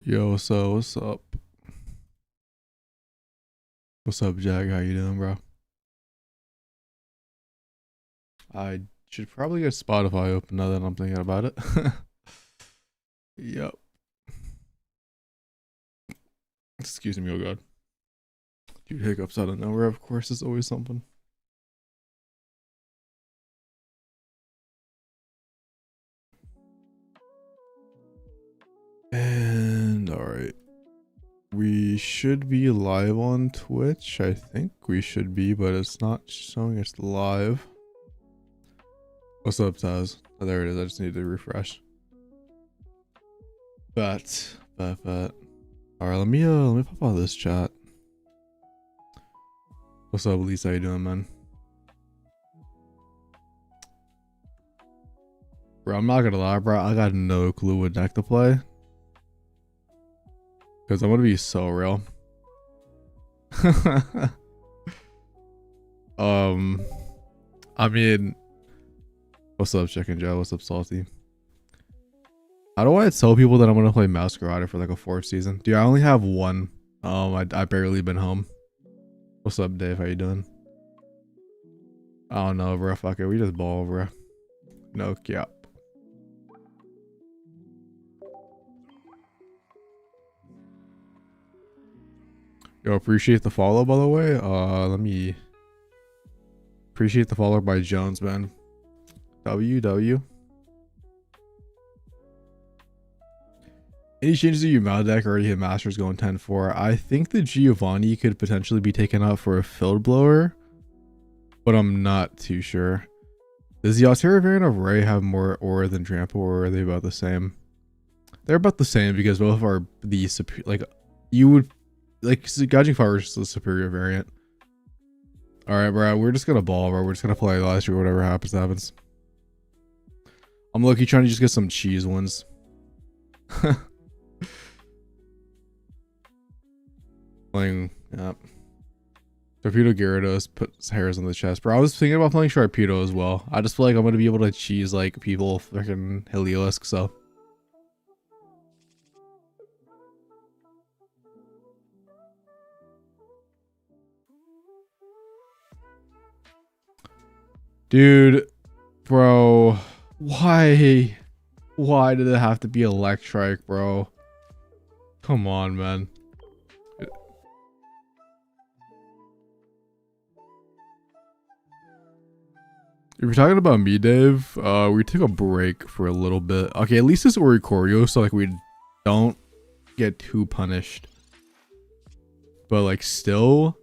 Yo, so what's up? What's up, Jack? How you doing, bro? I should probably get Spotify open now that I'm thinking about it. Yep. Excuse me, oh god. Dude, hiccups out of nowhere, of course, is always something. And alright. We should be live on Twitch. I think we should be, but it's not showing us live. What's up, Taz? Oh, there it is. I just need to refresh. But. Alright, let me pop out this chat. What's up, Lisa? How you doing, man? Bro, I'm not gonna lie, bro. I got no clue what deck to play. Because I'm gonna be so real. I mean, what's up, Chicken Joe? What's up, Salty? How do I tell people that I'm gonna play Masquerade for like a 4th season? Dude, I only have one. I barely been home. What's up, Dave? How you doing? I don't know, bro. Fuck it. We just ball, bro. No cap. Yo, appreciate the follow, by the way. Let me appreciate the follow by Jones, man. WW. Any changes to your Mal deck already hit Masters going 10-4. I think the Giovanni could potentially be taken out for a Field Blower, but I'm not too sure. Does the Altera variant of Ray have more aura than Trample, or are they about the same? They're about the same because both are the like you would like Gaijin Fire is the superior variant. Alright, bro, we're just gonna ball, bro. We're just gonna play last year, whatever happens. I'm lucky trying to just get some cheese wins. Playing, yeah. Torpedo Gyarados puts hairs on the chest. Bro, I was thinking about playing Sharpedo as well. I just feel like I'm gonna be able to cheese like people freaking Heliolisk, so. Dude, bro, why? Why did it have to be Electrike, bro? Come on, man. If you're talking about me, Dave, we took a break for a little bit. Okay, at least it's Oricorio, so like we don't get too punished. But like still,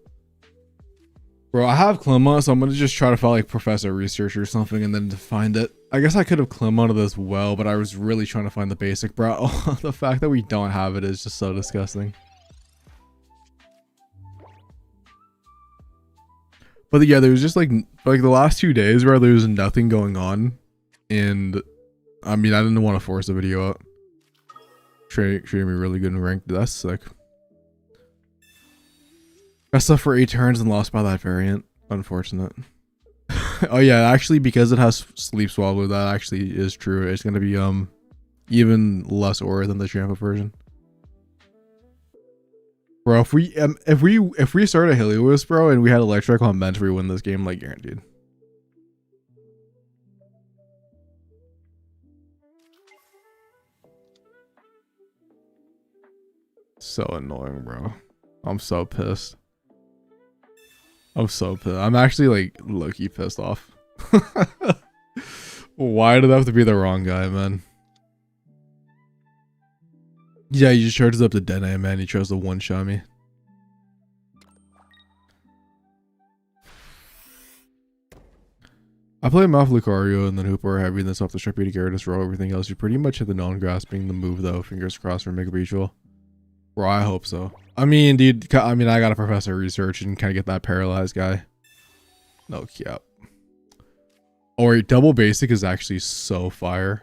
bro, I have Clemont, so I'm gonna just try to find like Professor Research or something and then to find it. I guess I could have Clemonted as well, but I was really trying to find the basic, bro. Oh, the fact that we don't have it is just so disgusting. But yeah, there was just like the last 2 days where there was nothing going on, and I mean I didn't want to force the video out. Treating me really good in ranked. That's sick. Pressed up for 8 turns and lost by that variant. Unfortunate. Oh yeah, actually because it has Sleep Swallow, that actually is true. It's gonna be even less aura than the Trampa version. Bro, if we start a Helios, bro, and we had Electric on bench, we win this game like guaranteed. So annoying, bro. I'm so pissed. I'm so pissed. I'm actually like low-key pissed off. Why did I have to be the wrong guy, man? Yeah, you just charges up to Dene, man. He chose to one-shot me. I play Mouth Lucario and then Hooper heavy, and then off the Sharpedo Gyarados roll. Everything else, you pretty much hit the non-grasping the move though. Fingers crossed for Mega Beachel. Bro, I hope so. I mean, dude, I gotta Professor Research and kind of get that paralyzed guy. No cap. Or double basic is actually so fire.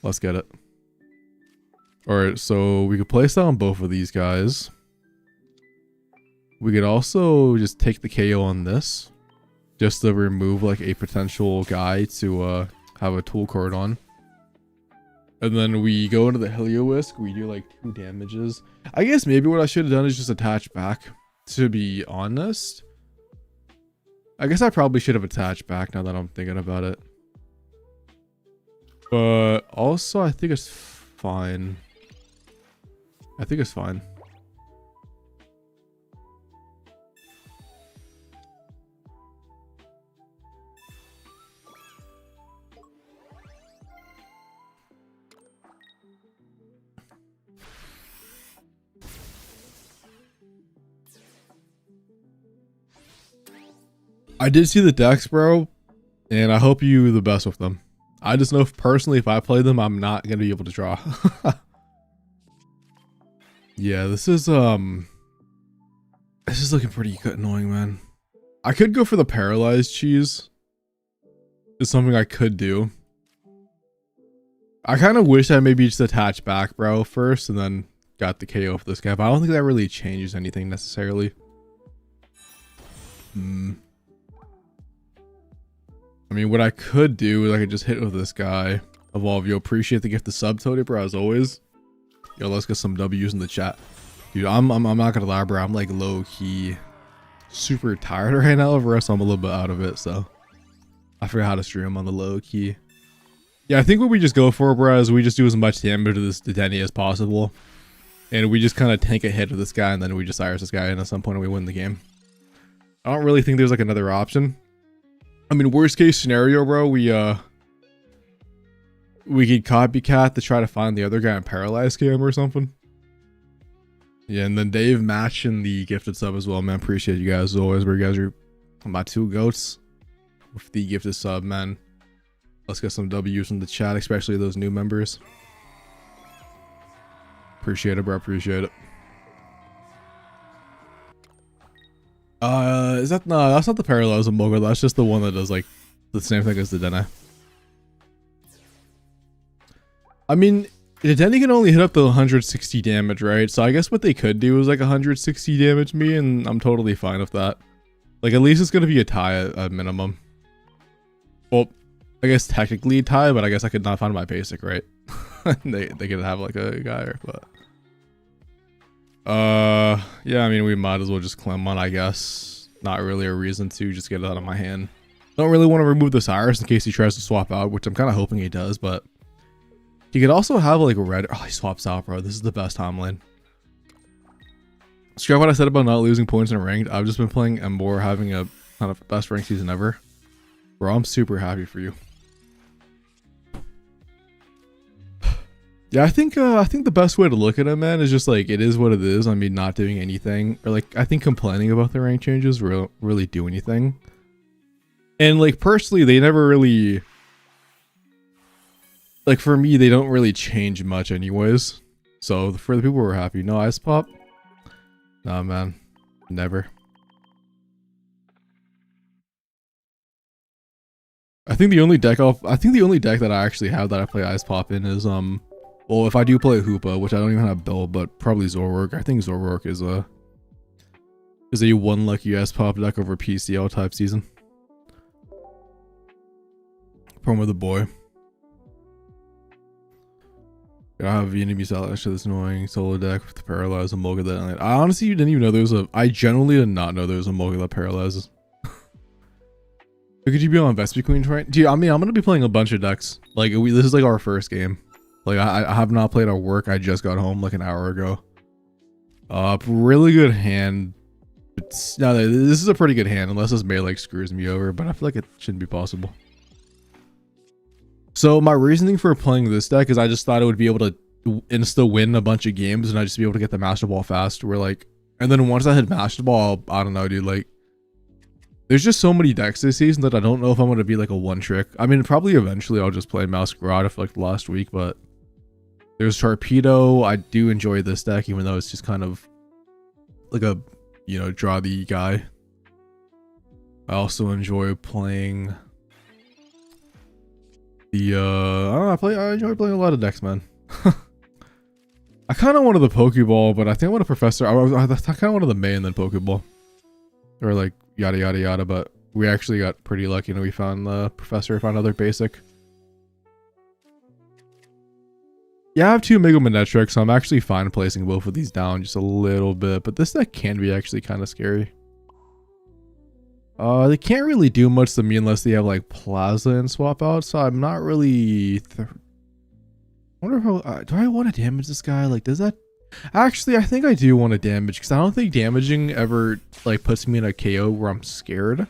Let's get it. Alright, so we could place down both of these guys. We could also just take the KO on this. Just to remove like a potential guy to have a tool card on. And then we go into the Heliolisk. We do like 2 damages. I guess maybe what I should have done is just attach back, to be honest. I guess I probably should have attached back now that I'm thinking about it. But also, I think it's fine. I think it's fine. I did see the decks, bro, and I hope you the best with them. I just know personally, if I play them, I'm not gonna be able to draw. Yeah, this is looking pretty annoying, man. I could go for the paralyzed cheese. It's something I could do. I kind of wish I maybe just attached back, bro, first, and then got the KO for this guy. But I don't think that really changes anything necessarily. I mean, what I could do is I could just hit with this guy. Evolve, yo, appreciate the gift of sub, Toady, bro, as always. Yo, let's get some W's in the chat. Dude, I'm not gonna lie, bro. I'm like low-key super tired right now of rest. I'm a little bit out of it, so I forgot how to stream on the low-key. Yeah, I think what we just go for, bro, is we just do as much damage to this Dedenne as possible. And we just kind of tank a hit with this guy, and then we just Iris this guy, and at some point we win the game. I don't really think there's like another option. I mean, worst case scenario, bro, we could copycat to try to find the other guy and paralyze him or something. Yeah, and then Dave matching the gifted sub as well, man. Appreciate you guys as always. Where you guys are my 2 goats with the gifted sub, man. Let's get some W's in the chat, especially those new members. Appreciate it, bro. Appreciate it. Is that no? That's not the parallels of Mogul. That's just the one that does like the same thing as the Dedenne. I mean, the Dedenne can only hit up to 160 damage, right? So I guess what they could do is like 160 damage me, and I'm totally fine with that. Like at least it's gonna be a tie at minimum. Well, I guess technically a tie, but I guess I could not find my basic, right? they could have like a guy, but. Yeah, I mean, we might as well just Clem on, I guess. Not really a reason to just get it out of my hand. Don't really want to remove this Iris in case he tries to swap out, which I'm kind of hoping he does, but he could also have like a red. Oh, he swaps out, bro. This is the best time lane. Scrap what I said about not losing points in ranked. I've just been playing Embor, having a kind of best ranked season ever. Bro, I'm super happy for you. Yeah, I think the best way to look at it, man, is just like it is what it is. I mean, not doing anything, or like I think complaining about the rank changes really do anything. And like personally, they never really, like for me, they don't really change much, anyways. So for the people who are happy, no ice pop. Nah, man, never. I think the only deck that I actually have that I play ice pop in is well, if I do play Hoopa, which I don't even have build, but probably Zoroark. I think Zoroark is a one lucky S pop deck over PCL type season. Problem with the boy. I have Vietnamese Alash to this annoying solo deck with the paralyze and Moga that I honestly didn't even know there was a. I genuinely did not know there was a Moga that paralyzes. Could you be on Vespi Queen right? Dude, I mean, I'm gonna be playing a bunch of decks. Like this is like our first game. Like I have not played at work. I just got home like an hour ago. Really good hand. No, this is a pretty good hand unless this melee like screws me over, but I feel like it shouldn't be possible. So my reasoning for playing this deck is I just thought it would be able to insta win a bunch of games and I'd just be able to get the Master Ball fast. Where like, and then once I hit Master Ball, I don't know, dude. Like, there's just so many decks this season that I don't know if I'm gonna be like a one trick. I mean, probably eventually I'll just play Masquerade for like the last week, but. There's Torpedo. I do enjoy this deck, even though it's just kind of like a, you know, draw the guy. I also enjoy playing the, I don't know, I enjoy playing a lot of decks, man. I kind of wanted the Pokeball, but I think I want a Professor. I kind of wanted the May and then Pokeball. Or like, yada, yada, yada, but we actually got pretty lucky and we found the Professor, found another basic. Yeah, I have two Mega Manetrics, so I'm actually fine placing both of these down just a little bit. But this deck can be actually kind of scary. They can't really do much to me unless they have like Plaza and swap out. So I'm not really. I wonder how. Do I want to damage this guy? Like, does that? Actually, I think I do want to damage because I don't think damaging ever like puts me in a KO where I'm scared.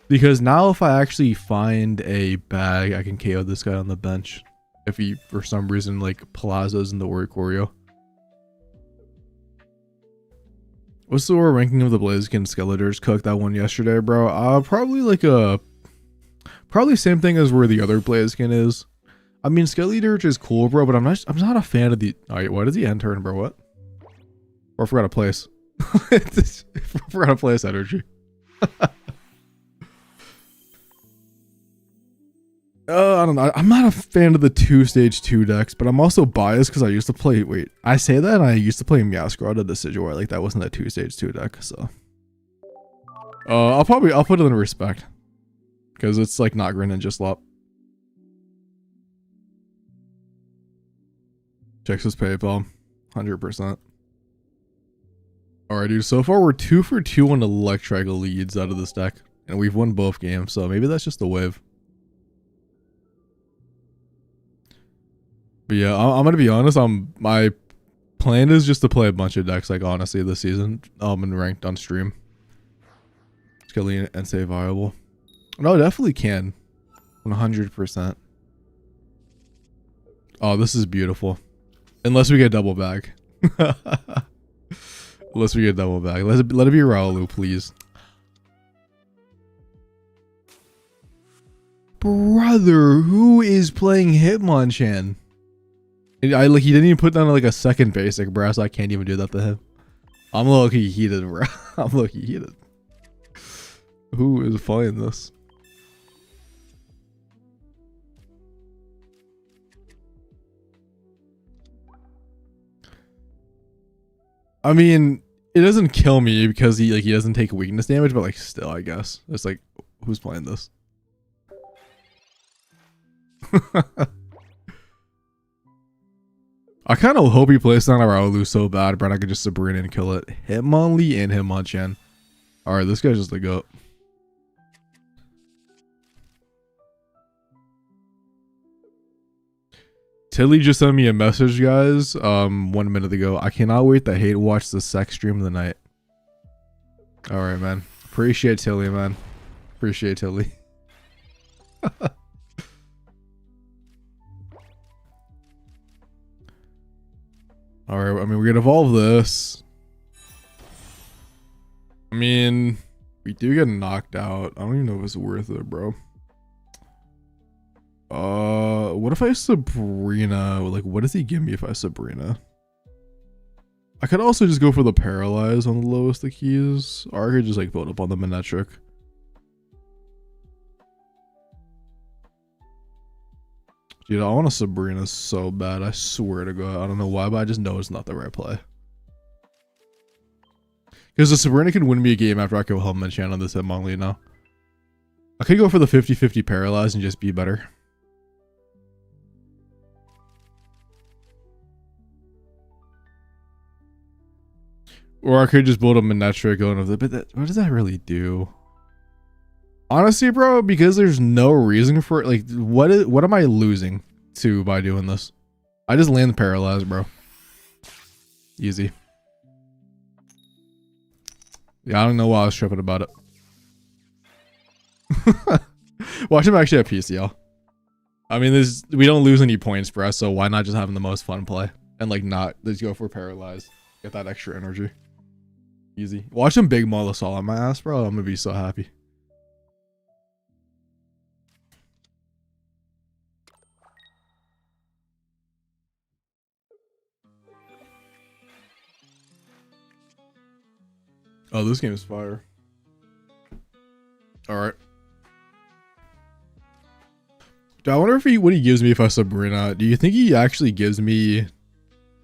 Because now if I actually find a bag, I can KO this guy on the bench. If he, for some reason, like Plazas in the Warrior Choreo. What's the lower ranking of the Blaziken Skeletors? Cooked that one yesterday, bro. Probably like probably same thing as where the other Blaziken is. I mean, Skeletor is cool, bro, but I'm not a fan of the. Alright, why does he end turn, bro? What? Or I forgot a place. I forgot a place energy. I don't know. I'm not a fan of the 2-stage 2 decks, but I'm also biased because I used to play. Wait, I say that and I used to play Meowscarada Decidueye. Like that wasn't a 2-stage 2 deck, so. I'll put it in respect because it's like not Greninja Slop. Checks his PayPal, 100%. All right, dude. So far we're 2 for 2 on Electric leads out of this deck, and we've won both games. So maybe that's just the wave. But yeah, I'm gonna be honest. My plan is just to play a bunch of decks, like honestly, this season. And ranked on stream. Skelly and say viable. No, definitely can. 100%. Oh, this is beautiful. Unless we get double bag. Unless we get double bag. Let it be Raulu, please. Brother, who is playing Hitmonchan? He didn't even put down like a second basic, bro, so I can't even do that to him. I'm low-key heated, bro. I'm low-key heated. Who is playing this? I mean, it doesn't kill me because he doesn't take weakness damage, but like still, I guess. It's like, who's playing this? I kind of hope he plays down a Raulu so bad, but I could just Sabrina and kill it. Hitmonlee and Hitmonchan. Alright, this guy's just the GOAT. Tilly just sent me a message, guys, 1 minute ago. I cannot wait to hate watch the sex stream of the night. Alright, man. Appreciate Tilly, man. Appreciate Tilly. Alright, I mean, we can evolve this. I mean, we do get knocked out. I don't even know if it's worth it, bro. What if I Sabrina? Like, what does he give me if I Sabrina? I could also just go for the Paralyze on the lowest the keys. Or I could just like build up on the Manetric. Dude, I want a Sabrina so bad. I swear to God. I don't know why, but I just know it's not the right play. Because the Sabrina can win me a game after I kill Hitmonchan on this Hitmonlee now. I could go for the 50-50 Paralyze and just be better. Or I could just build a Manetric going over the, but what does that really do? Honestly, bro, because there's no reason for it. Like, what am I losing to by doing this? I just land Paralyzed, bro. Easy. Yeah, I don't know why I was tripping about it. Watch him actually have PCL. I mean, we don't lose any points, bro, so why not just have the most fun play? And like not, let's go for Paralyzed. Get that extra energy. Easy. Watch him big Molosol on my ass, bro. I'm gonna be so happy. Oh, this game is fire. Alright. I wonder if what he gives me if I Sabrina. Do you think he actually gives me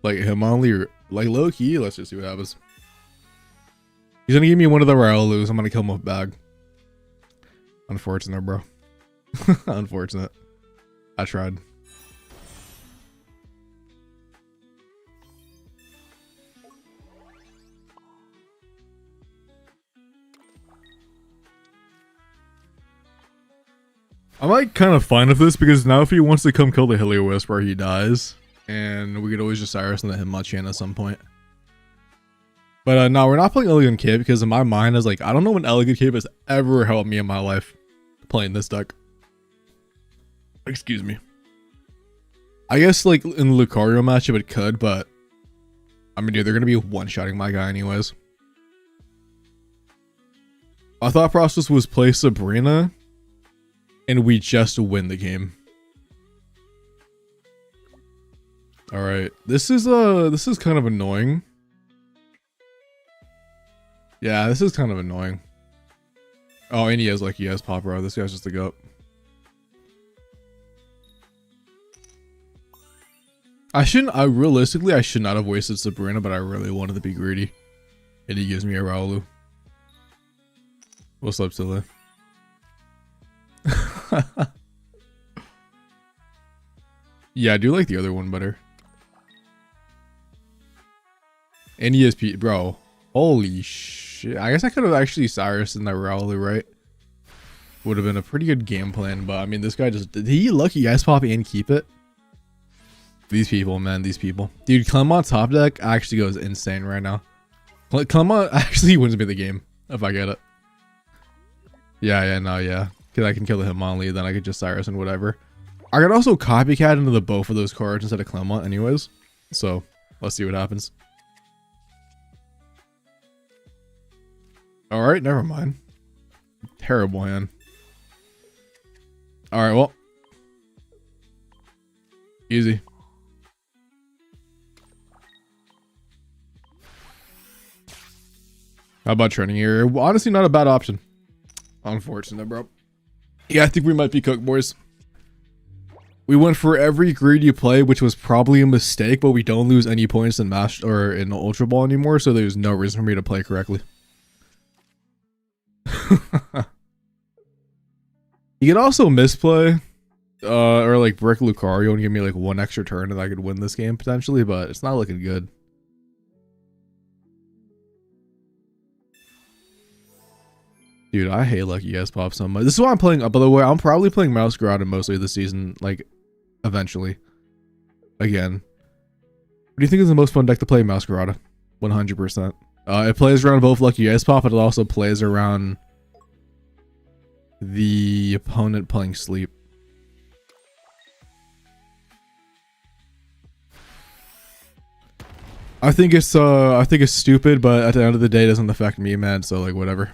like Hitmonlee or like low key? Let's just see what happens. He's gonna give me one of the Raulus. I'm gonna kill him with bag. Unfortunate, bro. Unfortunate. I tried. I'm like kind of fine with this because now if he wants to come kill the Hilly where he dies, and we could always just Cyrus and the Hitmonchan at some point. But no, we're not playing Elegant Cape because in my mind is like, I don't know when Elegant Cape has ever helped me in my life playing this deck. Excuse me. I guess like in the Lucario matchup it could, but I mean, dude, they're going to be one-shotting my guy anyways. My thought process was play Sabrina and we just win the game. All right, this is kind of annoying. Yeah, this is kind of annoying. Oh, and he has Pop Bro. This guy's just a goat. Realistically, I should not have wasted Sabrina, but I really wanted to be greedy. And he gives me a Raulu. What's up, Silly? Yeah, I do like the other one better. And ESP, bro. Holy shit. I guess I could have actually Cyrus in that Raulu, right? Would have been a pretty good game plan, but I mean, this guy just... Did he lucky Ice Pop and keep it? These people, man, these people. Dude, Clemont top deck actually goes insane right now. Clemont actually wins me the game, if I get it. Yeah. Because I can kill the Hitmonlee, then I could just Cyrus and whatever. I could also copycat into the both of those cards instead of Clemont anyways. So, let's see what happens. Alright, never mind. Terrible hand. Alright, well. Easy. How about training here? Honestly, not a bad option. Unfortunate, bro. Yeah, I think we might be cooked, boys. We went for every greedy play, which was probably a mistake, but we don't lose any points in Master or in Ultra Ball anymore, so there's no reason for me to play correctly. You can also misplay, or like brick Lucario and give me like one extra turn and I could win this game potentially, but it's not looking good. Dude, I hate Lucky S Pop so much. This is why I'm playing, by the way, I'm probably playing Masquerade mostly this season, like, eventually. Again. What do you think is the most fun deck to play, Masquerade? 100%. It plays around both Lucky S Pop, but it also plays around the opponent playing Sleep. I think it's stupid, but at the end of the day, it doesn't affect me, man, so like, whatever.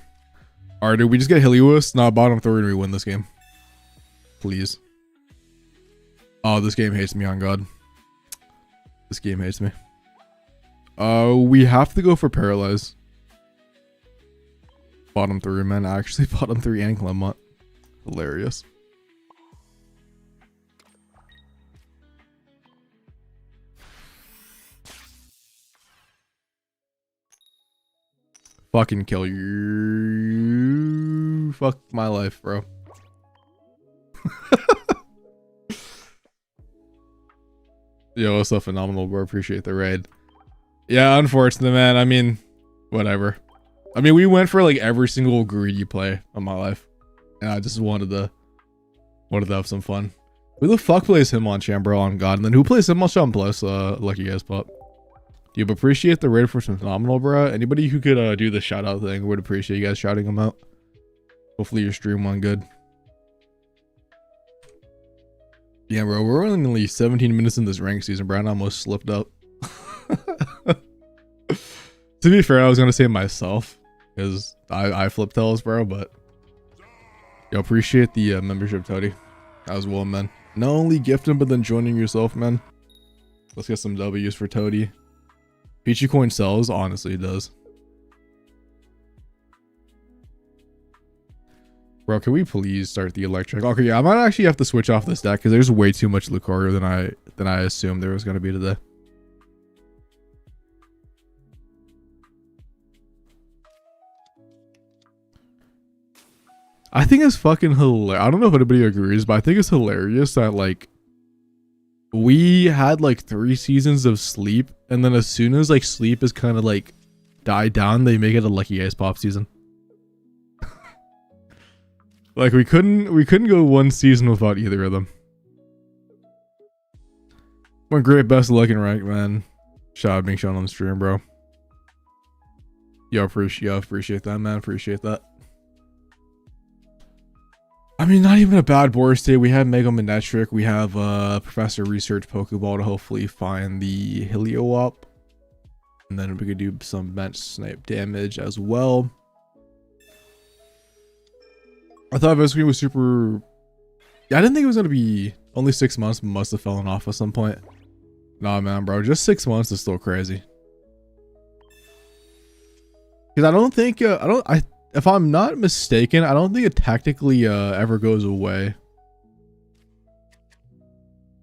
Alright, dude, we just get Helios, not bottom 3, and we win this game. Please. Oh, this game hates me, on God. This game hates me. We have to go for Paralyze. Bottom 3, man. Actually, bottom 3 and Clemont. Hilarious. Fucking kill you. Fuck my life, bro. Yo, what's up, phenomenal, bro? Appreciate the raid. Yeah, unfortunate, man. I mean, whatever. I mean, we went for like every single greedy play of my life, and I just wanted to have some fun. Who the fuck plays Hitmonchan, bro? On God, and then who plays Hitmonchan plus Lucky Ass Pop? Dude, appreciate the raid for some phenomenal, bro. Anybody who could do the shout out thing would appreciate you guys shouting them out. Hopefully your stream went good. Yeah, bro, we're only 17 minutes in this rank season, bro. I almost slipped up. To be fair, I was gonna say myself because I flip tails, bro. But yo, appreciate the membership, Toady. As well, man. Not only gifting, but then joining yourself, man. Let's get some W's for Toady. Peachy Coin sells, honestly, it does. Bro, can we please start the electric? Okay, yeah, I might actually have to switch off this deck because there's way too much Lucario than I assumed there was gonna be today. I think it's fucking hilarious. I don't know if anybody agrees, but I think it's hilarious that like we had like 3 seasons of Sleep, and then as soon as like Sleep is kind of like died down, they make it a Lucky Ace Pop season. Like we couldn't go one season without either of them. One great, best of luck in rank, man. Shout out being shown on the stream, bro. Yo, appreciate that, man. Appreciate that. I mean, not even a bad board state. We have Mega Manectric. We have Professor Research Pokeball to hopefully find the Heliowop. And then we could do some bench snipe damage as well. I thought Vesqueen was super... Yeah, I didn't think it was going to be only 6 months, but must have fallen off at some point. Nah, man, bro. Just 6 months is still crazy. Because I don't think... if I'm not mistaken, I don't think it technically ever goes away.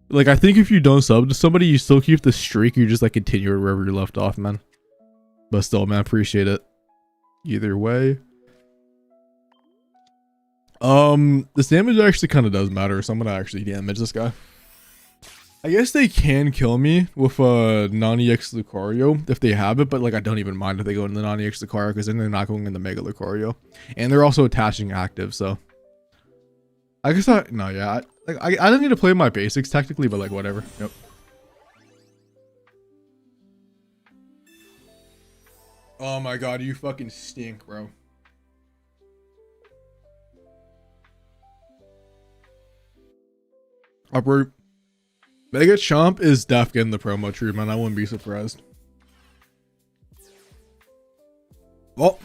Like, I think if you don't sub to somebody, you still keep the streak. You just, like, continue it wherever you left off, man. But still, man, appreciate it. Either way. This damage actually kind of does matter, so I'm gonna actually damage this guy. I guess they can kill me with a non-EX Lucario if they have it, but like I don't even mind if they go into the non-EX Lucario because then they're not going in the Mega Lucario, and they're also attaching active. So I guess I don't need to play my basics technically, but like whatever. Yep. Oh my god, you fucking stink, bro. Upward. Mega Chomp is def getting the promo treatment. I wouldn't be surprised. Well,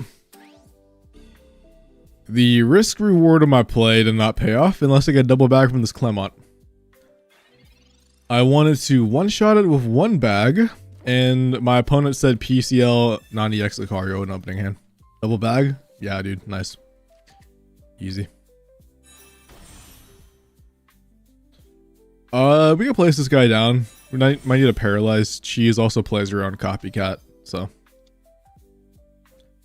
the risk reward of my play did not pay off unless I get double bag from this Clemont. I wanted to one-shot it with one bag, and my opponent said PCL non-EX Lucario in opening hand. Double bag? Yeah, dude. Nice. Easy. We can place this guy down. We might need a paralyzed. Cheese also plays around Copycat, so.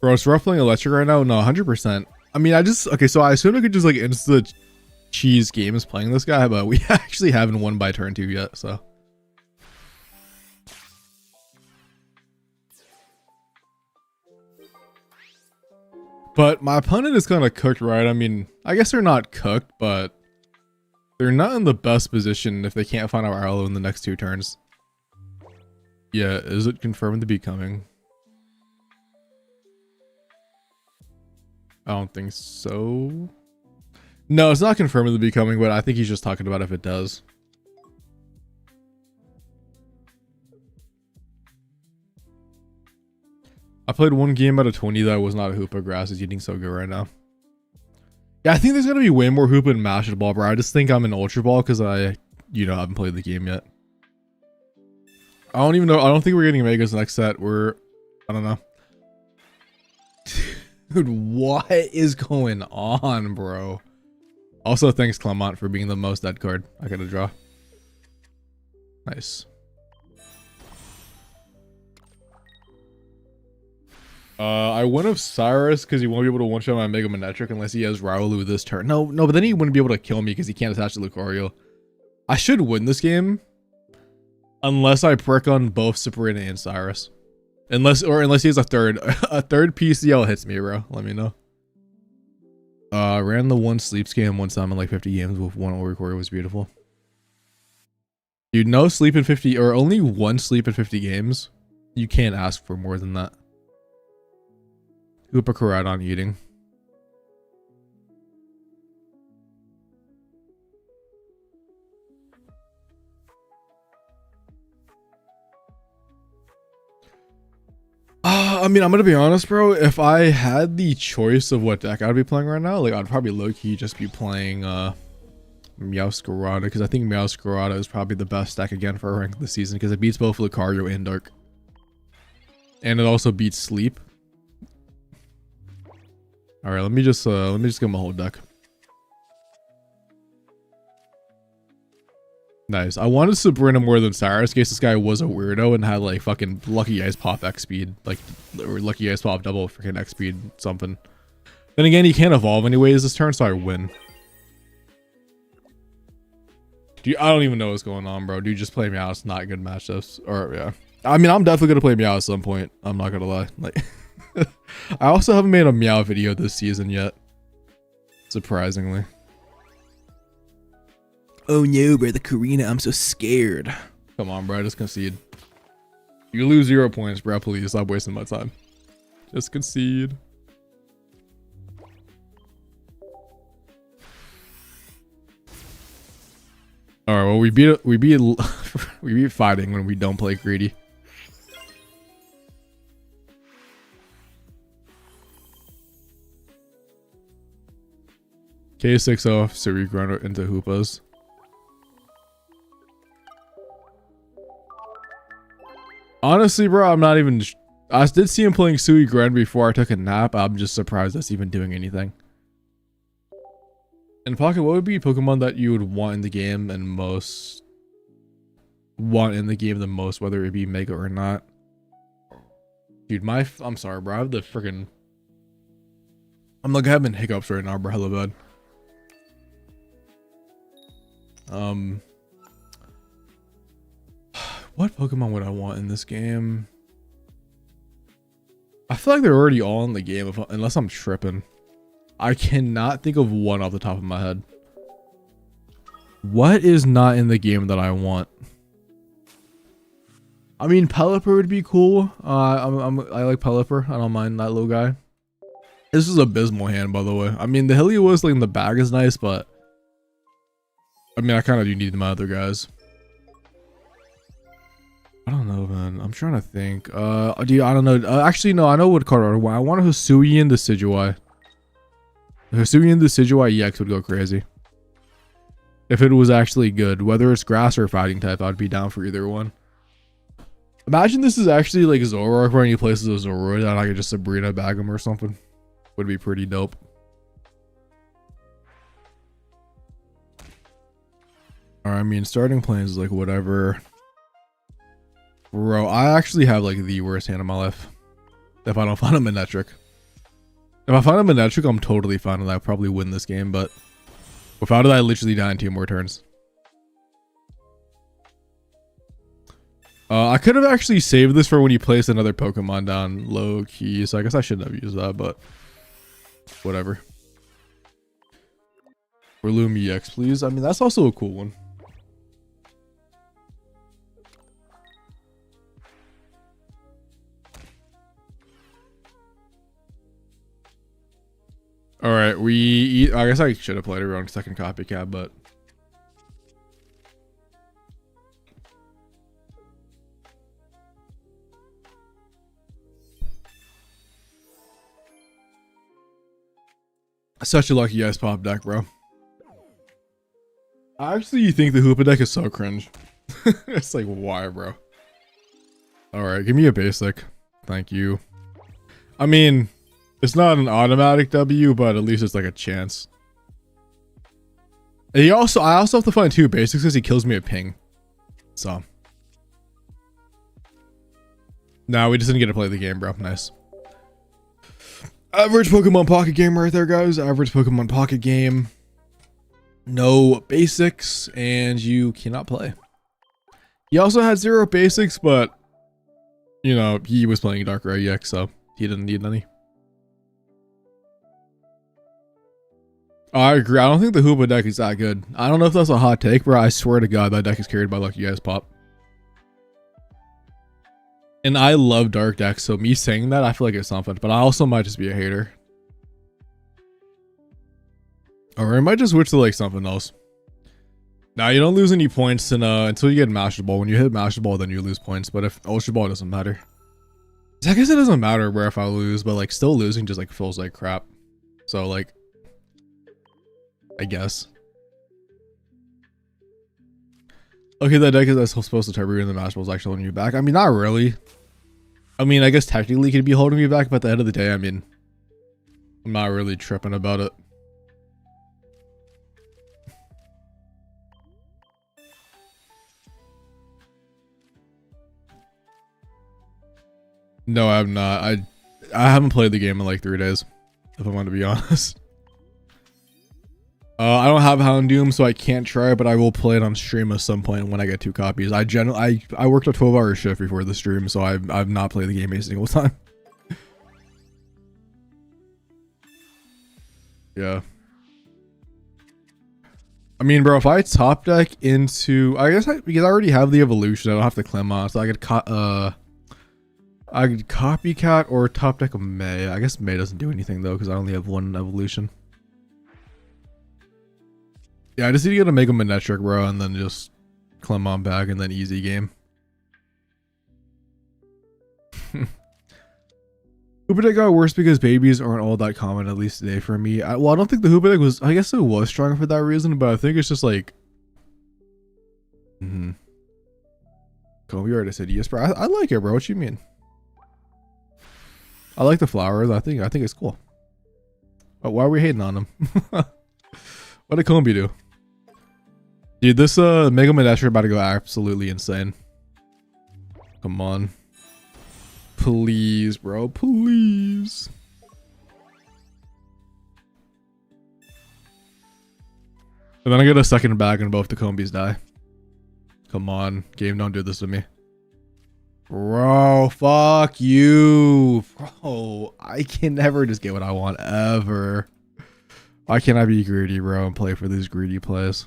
Bro, it's ruffling electric right now? No, 100%. I mean, okay, so I assumed I could just like insta Cheese games playing this guy, but we actually haven't won by turn 2 yet, so. But my opponent is kind of cooked, right? I mean, I guess they're not cooked, but they're not in the best position if they can't find our Arlo in the next 2 turns. Yeah, is it confirmed to be coming? I don't think so. No, it's not confirmed to be coming, but I think he's just talking about if it does. I played one game out of 20 that was not a Hoopa. Grass is eating so good right now. Yeah, I think there's gonna be way more Hoopa and Mashed Ball, bro. I just think I'm an Ultra Ball because I, haven't played the game yet. I don't even know. I don't think we're getting Megas next set. I don't know. Dude, what is going on, bro? Also, thanks Clemont for being the most dead card I gotta draw. Nice. I went of Cyrus because he won't be able to one-shot my Mega Manectric unless he has Riolu this turn. No, but then he wouldn't be able to kill me because he can't attach to Lucario. I should win this game unless I prick on both Sabrina and Cyrus. Unless he has a third PCL hits me, bro. Let me know. Ran the one sleep scam one time in like 50 games with one Oricorio. Was beautiful. Dude, no sleep in 50 or only one sleep in 50 games. You can't ask for more than that. Hoopa Karate on eating. I mean, I'm gonna be honest, bro. If I had the choice of what deck I'd be playing right now, like I'd probably low-key just be playing Meowscarada, because I think Meowscarada is probably the best deck again for a rank this season because it beats both Lucario and Dark. And it also beats Sleep. Alright, let me just give him a whole deck. Nice. I wanted Sabrina more than Cyrus in case this guy was a weirdo and had like fucking Lucky Ice Pop X speed, like, or Lucky Ice Pop double freaking X speed something. Then again, he can't evolve anyways this turn, so I win. Dude, I don't even know what's going on, bro. Dude, just play Meow. It's not good matchups. Or yeah, I mean, I'm definitely gonna play Meow at some point. I'm not gonna lie. Like, I also haven't made a Meow video this season yet, Surprisingly. Oh no, bro, the Karina, I'm so scared. Come on, bro, just concede. You lose 0 points, bro. Please stop wasting my time. Just concede. All right, well, we beat we beat fighting when we don't play greedy. K6 off, so we grind into Hoopas. Honestly, bro, I'm not even. I did see him playing Sui Grand before I took a nap. I'm just surprised that's even doing anything. In Pocket, what would be Pokemon that you would want in the game and most want in the game the most, whether it be Mega or not? Dude, I'm sorry, bro. I have the freaking. I'm like having hiccups right now, bro. Hello, bud. What Pokemon would I want in this game? I feel like they're already all in the game, unless I'm tripping. I cannot think of one off the top of my head. What is not in the game that I want? I mean, Pelipper would be cool. I like Pelipper. I don't mind that little guy. This is abysmal hand, by the way. I mean, the Helios in the bag is nice, but I mean, I kind of do need my other guys. I don't know, man. I'm trying to think. Dude, I don't know. Actually, no. I know what card I want. I want a Hisuian Decidueye. Hisuian Decidueye EX would go crazy. If it was actually good. Whether it's grass or fighting type, I'd be down for either one. Imagine this is actually like Zoroark where he places a Zoroark and I could just Sabrina bag him or something. Would be pretty dope. Alright, I mean, starting planes is like whatever. Bro, I actually have like the worst hand in my life. If I don't find a Manectric. If I find a Manectric, I'm totally fine and I'll probably win this game, but without it, I literally die in 2 more turns. I could have actually saved this for when you place another Pokemon down low key, so I guess I shouldn't have used that, but whatever. Breloom EX, please. I mean, that's also a cool one. All right, I guess I should have played around second copycat, but such a lucky Ice Pop deck, bro. I actually think the Hoopa deck is so cringe. It's like, why, bro? All right, give me a basic. Thank you. I mean, it's not an automatic W, but at least it's like a chance. And I also have to find 2 basics because he kills me at ping. So. Nah, we just didn't get to play the game, bro. Nice. Average Pokemon Pocket game right there, guys. Average Pokemon Pocket game. No basics, and you cannot play. He also had 0 basics, but you know, he was playing Darkrai EX, so he didn't need any. I agree. I don't think the Hoopa deck is that good. I don't know if that's a hot take, bro. I swear to God, that deck is carried by Lucky Ice Pop. And I love dark decks, so me saying that, I feel like it's something. But I also might just be a hater. Or I might just switch to like something else. Now, you don't lose any points until you get Master Ball. When you hit Master Ball, then you lose points. But if Ultra Ball, doesn't matter. I guess it doesn't matter where if I lose, but like still losing just like feels like crap. So like, I guess. Okay, that deck is supposed to Turbo and the Master Ball is actually holding you back. I mean, not really. I mean, I guess technically it could be holding me back, but at the end of the day, I mean, I'm not really tripping about it. No, I'm not. I haven't played the game in like 3 days, if I want to be honest. I don't have Houndoom, so I can't try, but I will play it on stream at some point when I get 2 copies. I worked a 12-hour shift before the stream, so I've not played the game a single time. Yeah. I mean, bro, if I top deck into, because I already have the evolution, I don't have to Clemont, so I could copycat or top deck a May. I guess May doesn't do anything though, because I only have one evolution. Yeah, I just need to get a Mega Manectric, bro, and then just Clemont back, and then easy game. Hoopa deck got worse because babies aren't all that common, at least today for me. Well, I don't think the Hoopa deck was, I guess it was stronger for that reason, but I think it's just like, Kobe already said yes, bro. I like it, bro. What you mean? I like the flowers. I think it's cool. But why are we hating on them? What did Combi do? Dude, this Mega Manectric about to go absolutely insane. Come on. Please, bro. Please. And then I get a second back and both the Combis die. Come on. Game, don't do this to me. Bro, fuck you. Bro, I can never just get what I want, ever. Why can't I be greedy, bro, and play for these greedy plays?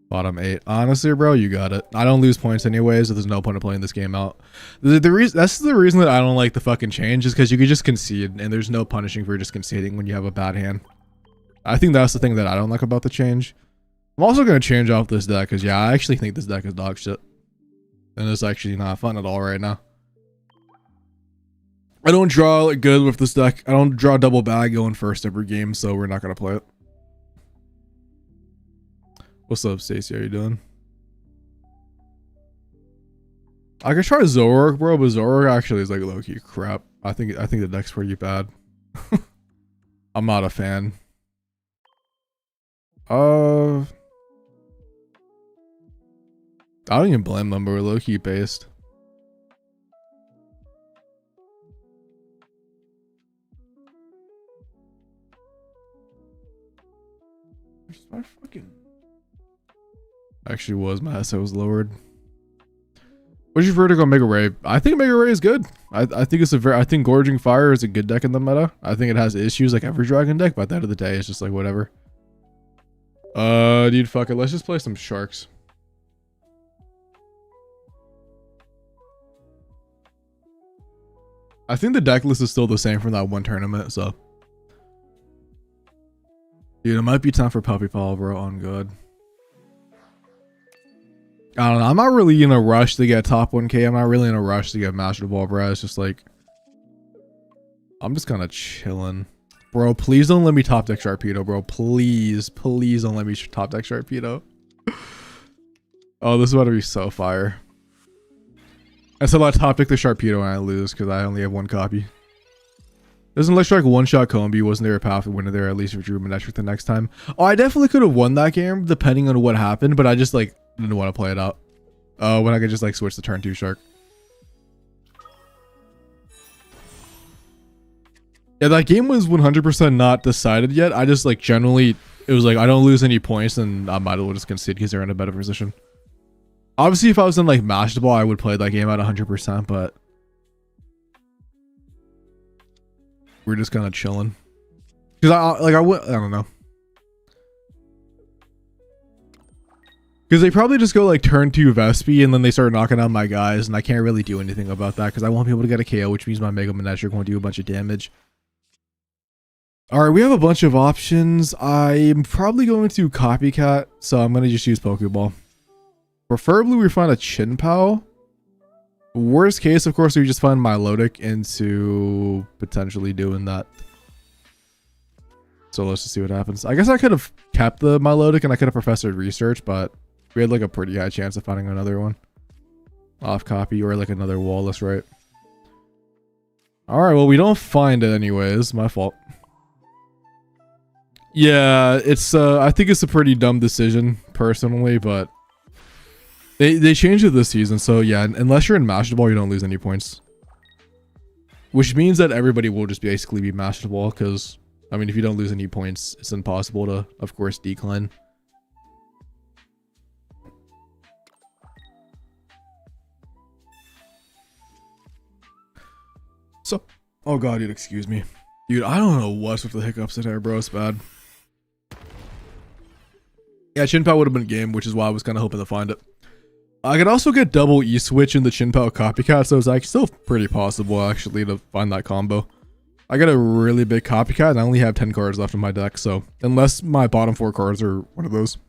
Bottom 8. Honestly, bro, you got it. I don't lose points anyways, so there's no point of playing this game out. That's the reason that I don't like the fucking change, is because you could just concede, and there's no punishing for just conceding when you have a bad hand. I think that's the thing that I don't like about the change. I'm also going to change off this deck, because yeah, I actually think this deck is dog shit. And it's actually not fun at all right now. I don't draw like good with this deck. I don't draw double bag going first every game, so we're not going to play it. What's up, Stacy? How you doing? I could try Zoroark, bro, but Zoroark actually is like low-key crap. I think the deck's pretty bad. I'm not a fan. I don't even blame them, but we're low-key based. My fucking actually was my asset was lowered. What's your verdict on Mega Ray? I think Mega Ray is good. I think it's I think Gorging Fire is a good deck in the meta. I think it has issues like every dragon deck, but at the end of the day, it's just like whatever. Dude, fuck it. Let's just play some sharks. I think the deck list is still the same from that one tournament, so. Dude, it might be time for Puppy Paw, bro. On God. I don't know. I'm not really in a rush to get top 1K. I'm not really in a rush to get Master Ball, bro. It's just like, I'm just kind of chilling. Bro, please don't let me top deck Sharpedo, bro. Please, please don't let me top deck Sharpedo. Oh, this is about to be so fire. I said I top deck the Sharpedo and I lose because I only have one copy. Doesn't Electrike one-shot Combi? Wasn't there a path to win there at least if Drew Manectric the next time? Oh, I definitely could have won that game depending on what happened, but I just like didn't want to play it out. When I could just like switch to turn 2 Shark. Yeah, that game was 100% not decided yet. I just like generally, it was like I don't lose any points and I might as well just concede because they're in a better position. Obviously, if I was in like Master Ball, I would play that game at 100%, but we're just kind of chilling. Because I don't know. Because they probably just go like turn 2 Vespi and then they start knocking out my guys, and I can't really do anything about that because I won't be able to get a KO, which means my Mega Manectric won't do a bunch of damage. Alright, we have a bunch of options. I'm probably going to Copycat, so I'm going to just use Pokeball. Preferably we find a Chinpow. Worst case, of course, we just find Milotic into potentially doing that. So let's just see what happens. I guess I could have kept the Milotic and I could have Professor Research, but we had like a pretty high chance of finding another one. Off copy or like another Wallace, right? Alright, well, we don't find it anyways. My fault. Yeah, it's I think it's a pretty dumb decision personally, but they changed it this season, so yeah, unless you're in Master Ball, you don't lose any points. Which means that everybody will just basically be Master Ball, because I mean, if you don't lose any points, it's impossible to, of course, decline. So, oh god, dude, excuse me. Dude, I don't know what's with the hiccups in here, bro. It's bad. Yeah, Chin-Pao would have been game, which is why I was kind of hoping to find it. I could also get double E-Switch in the Chin-Pao Copycat, so it's actually still pretty possible, actually, to find that combo. I got a really big Copycat, and I only have 10 cards left in my deck, so unless my bottom 4 cards are one of those.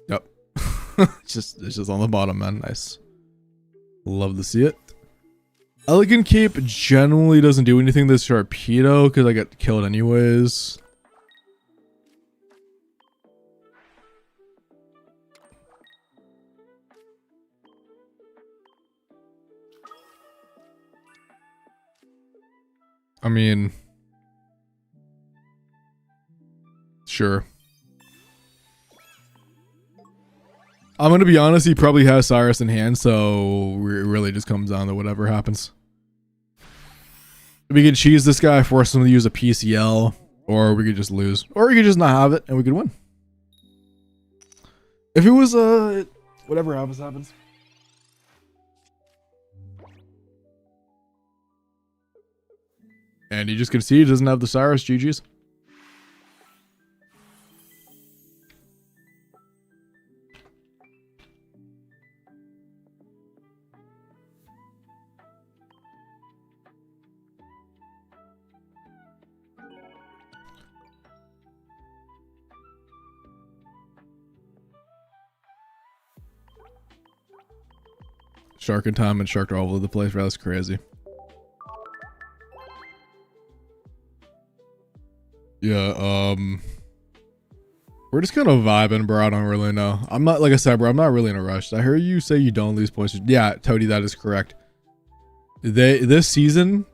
Yep. it's just on the bottom, man. Nice. Love to see it. Elegant Cape generally doesn't do anything to Sharpedo because I get killed anyways. I mean, sure. I'm going to be honest, he probably has Cyrus in hand, so it really just comes down to whatever happens. We could cheese this guy, force him to use a PCL, or we could just lose. Or we could just not have it, and we could win. If it was, whatever happens, happens. And he just conceded, doesn't have the Cyrus, GG's. Shark and Tom and Shark are all over the place, bro. That's crazy. Yeah, we're just kind of vibing, bro. I don't really know. I'm not, like I said, bro, I'm not really in a rush. I heard you say you don't lose points. Yeah, Toady, that is correct. This season,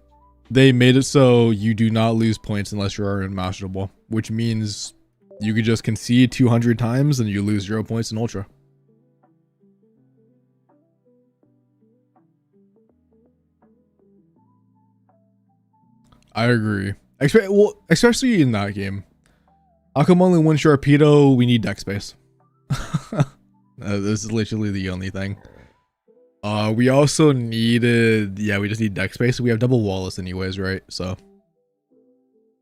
they made it so you do not lose points unless you're unmasterable, which means you could just concede 200 times and you lose 0 points in Ultra. I agree. Especially in that game. How come only one Sharpedo? We need deck space. This is literally the only thing. We also needed... Yeah, we just need deck space. We have double Wallace anyways, right? So...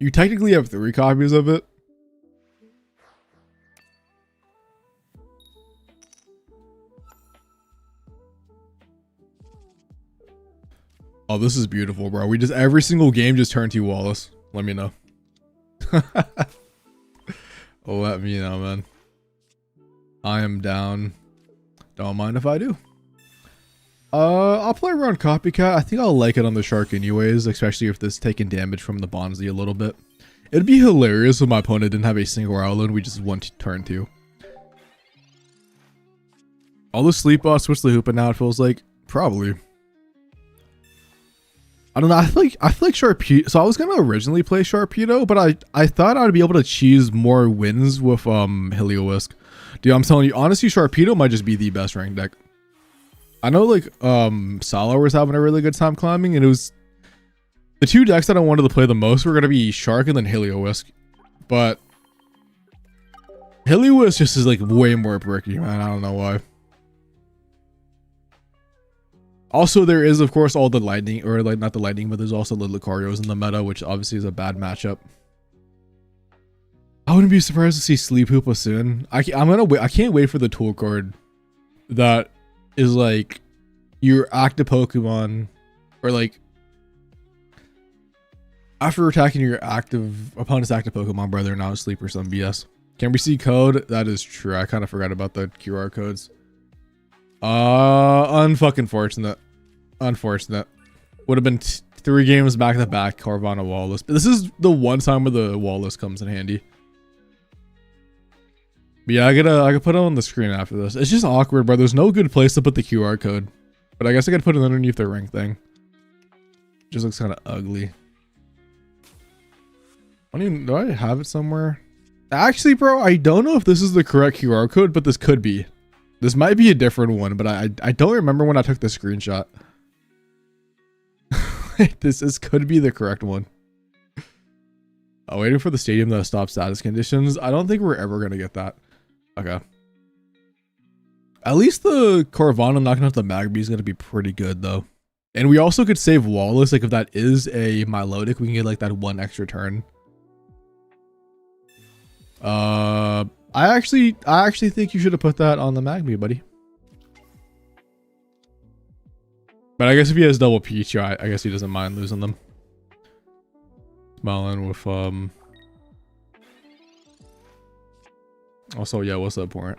You technically have 3 copies of it. Oh, this is beautiful, bro. We just... Every single game just turn to Wallace. Let me know. Let me know, man. I am down. Don't mind if I do. I'll play around Copycat. I think I'll like it on the Shark anyways, especially if this is taking damage from the Bonzi a little bit. It'd be hilarious if my opponent didn't have a single Rowlet. We just won turn 2. All the sleep boss switch the Hoopa now, it feels like. Probably. I don't know. I feel like Sharpedo. So I was gonna originally play Sharpedo, but I thought I'd be able to cheese more wins with Heliolisk. Dude, I'm telling you, honestly, Sharpedo might just be the best ranked deck. I know, like, Salo was having a really good time climbing, and it was the 2 decks that I wanted to play the most were gonna be Shark and then Heliolisk. But Heliolisk just is like way more bricky, man. I don't know why. Also, there is, of course, all the lightning, or like not the lightning, but there's also the Lucarios in the meta, which obviously is a bad matchup. I wouldn't be surprised to see Sleep Hoopa soon. I can't wait for the tool card that is like your active Pokemon, or like after attacking your opponent's active Pokemon, brother, now asleep or some BS. Can we see code? That is true. I kind of forgot about the QR codes. Unfucking fortunate. Unfortunate. Would have been 3 games back to back, Carvanha Wallace. But this is the one time where the Wallace comes in handy. But yeah, I could put it on the screen after this. It's just awkward, bro. There's no good place to put the QR code. But I guess I could put it underneath the ring thing. Just looks kind of ugly. Do I have it somewhere? Actually, bro, I don't know if this is the correct QR code, but this could be. This might be a different one, but I don't remember when I took the screenshot. This could be the correct one. I'm waiting for the stadium to stop status conditions. I don't think we're ever going to get that. Okay. At least the Carvanha knocking out the Magby is going to be pretty good, though. And we also could save Wallace. Like, if that is a Milotic, we can get, like, that 1 extra turn. I actually think you should have put that on the Magby, buddy. But I guess if he has double Pichu, I guess he doesn't mind losing them. Smiling with Also, yeah, what's the point?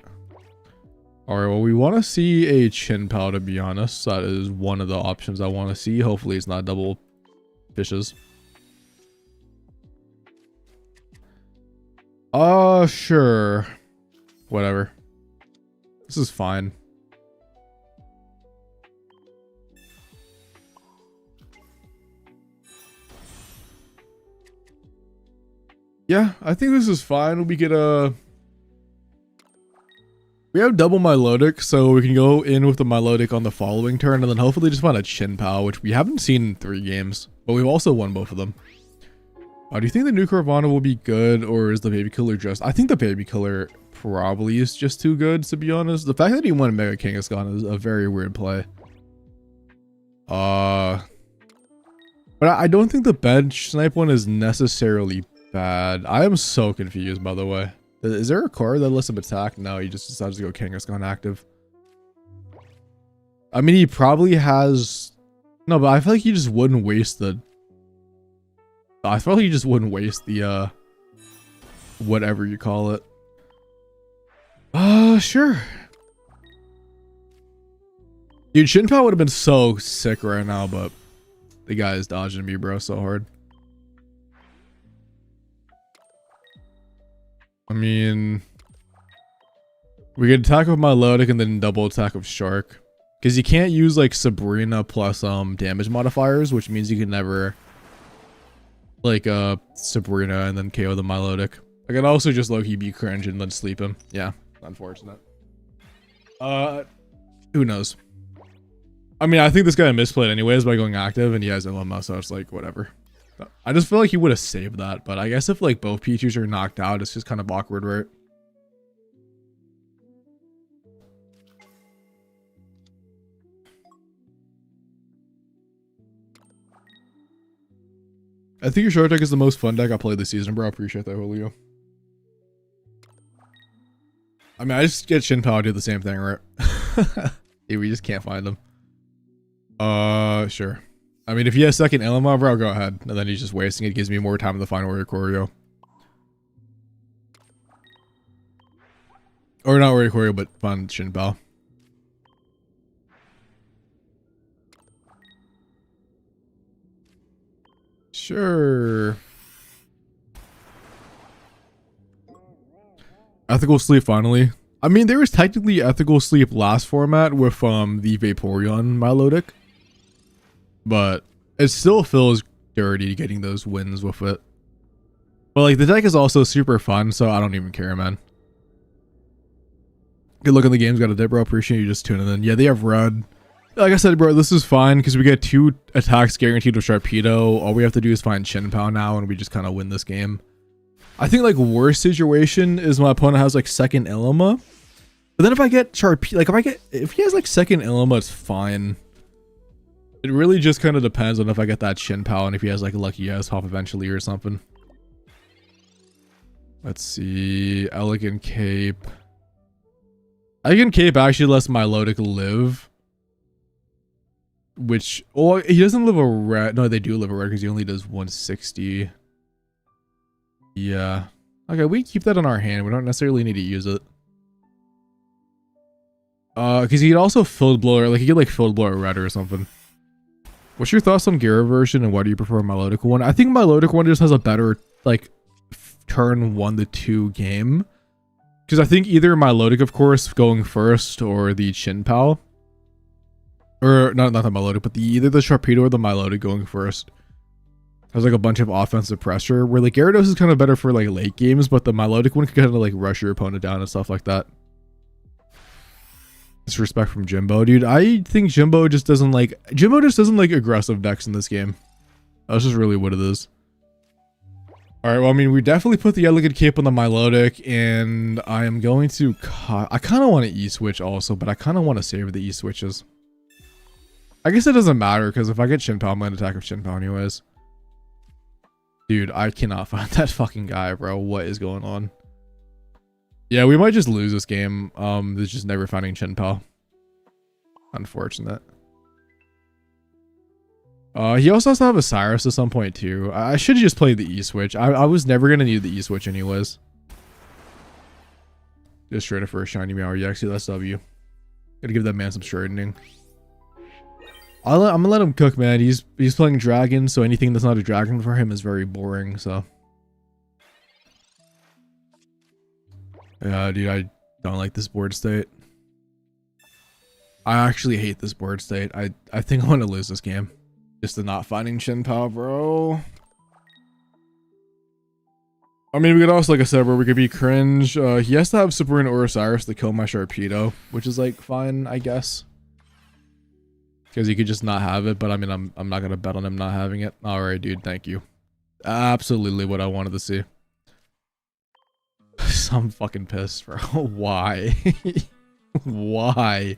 Alright, well, we want to see a Chien-Pao, to be honest. That is one of the options I want to see. Hopefully it's not double fishes. Sure. Whatever. This is fine. Yeah, I think this is fine. We get a... We have double Milotic, so we can go in with the Milotic on the following turn, and then hopefully just find a Chien-Pao, which we haven't seen in 3 games, but we've also won both of them. Do you think the new Carvanha will be good, or is the Baby Killer just... I think the Baby Killer probably is just too good, to be honest. The fact that he won Mega Kangaskhan is a very weird play. But I don't think the bench snipe one is necessarily bad. I am so confused, by the way. Is there a card that lets him attack? No, he just decides to go Kangaskhan active. I mean, he probably has... No, but I feel like he just wouldn't waste the... I feel like he just wouldn't waste the, whatever you call it. Sure. Dude, Chien-Pao would have been so sick right now, but the guy is dodging me, bro, so hard. I mean, we could attack with Milotic and then double attack with Shark. Because you can't use, like, Sabrina plus, damage modifiers, which means you can never... like Sabrina and then KO the Milotic. I can also just low-key be cringe and then sleep him. Yeah, unfortunate. Who knows? I mean, I think this guy misplayed anyways by going active, and he has LMS, so it's like whatever. I just feel like he would have saved that, but I guess if like both Pichus are knocked out, it's just kind of awkward, right? I think your short deck is the most fun deck I played this season, bro. I appreciate that, Julio. I mean, I just get Chien-Pao do the same thing, right? Yeah, we just can't find him. Sure. I mean, if he has second Elima, bro, go ahead. And then he's just wasting it. Gives me more time to find Warrior Choreo. Or not Warrior Choreo, but find Chien-Pao. Sure. Ethical Sleep finally. I mean, there was technically Ethical Sleep last format with the Vaporeon Milotic. But it still feels dirty getting those wins with it. But like the deck is also super fun, so I don't even care, man. Good look at the game's got a dip, bro. Appreciate you just tuning in. Yeah, they have red. Like I said, bro, this is fine because we get 2 attacks guaranteed with Sharpedo. All we have to do is find Chien-Pao now, and we just kind of win this game. I think like worst situation is my opponent has like second Elima. But then if I get Sharpedo, like if he has like second Elima, it's fine. It really just kind of depends on if I get that Chien-Pao and if he has like a Lucky S-Hop eventually or something. Let's see. Elegant Cape. Elegant Cape actually lets Milotic live. Which, oh, he doesn't live a red. No, they do live a red because he only does 160. Yeah. Okay, we keep that on our hand. We don't necessarily need to use it. Because he'd also Field Blower. Like, he could like Field Blower red or something. What's your thoughts on Gyarados version and why do you prefer Milotic one? I think Milotic one just has a better, like, turn 1 to 2 game. Because I think either Milotic, of course, going first or the Chien-Pao. Or, not the Milotic, but either the Sharpedo or the Milotic going first. Has, like, a bunch of offensive pressure. Where, like, Gyarados is kind of better for, like, late games, but the Milotic one can kind of, like, rush your opponent down and stuff like that. Disrespect from Jimbo, dude. I think Jimbo just doesn't like aggressive decks in this game. That's just really what it is. All right, well, I mean, we definitely put the Elegant Cape on the Milotic, and I am going to I kind of want to E-switch also, but I kind of want to save the E-switches. I guess it doesn't matter because if I get Chien-Pao, I'm going to attack with Chien-Pao anyways. Dude, I cannot find that fucking guy, bro. What is going on? Yeah, we might just lose this game. There's just never finding Chen Pao. Unfortunate. He also has to have a Cyrus at some point too. I should have just played the E-Switch. I was never gonna need the E-Switch anyways. Just traded for a shiny Meow EX. That's W. Gotta give that man some straightening. I'm gonna let him cook, man. He's playing dragon, so anything that's not a dragon for him is very boring. So yeah, dude, I don't like this board state. I actually hate this board state. I think I'm gonna lose this game. Just the not finding Chen Pao, bro. I mean, we could also, like I said, where we could be cringe. He has to have Super or Osiris to kill my Sharpedo, which is like fine, I guess. Because he could just not have it, but I mean, I'm not gonna bet on him not having it. All right, dude, thank you. Absolutely what I wanted to see. I'm fucking pissed, bro. Why? Why?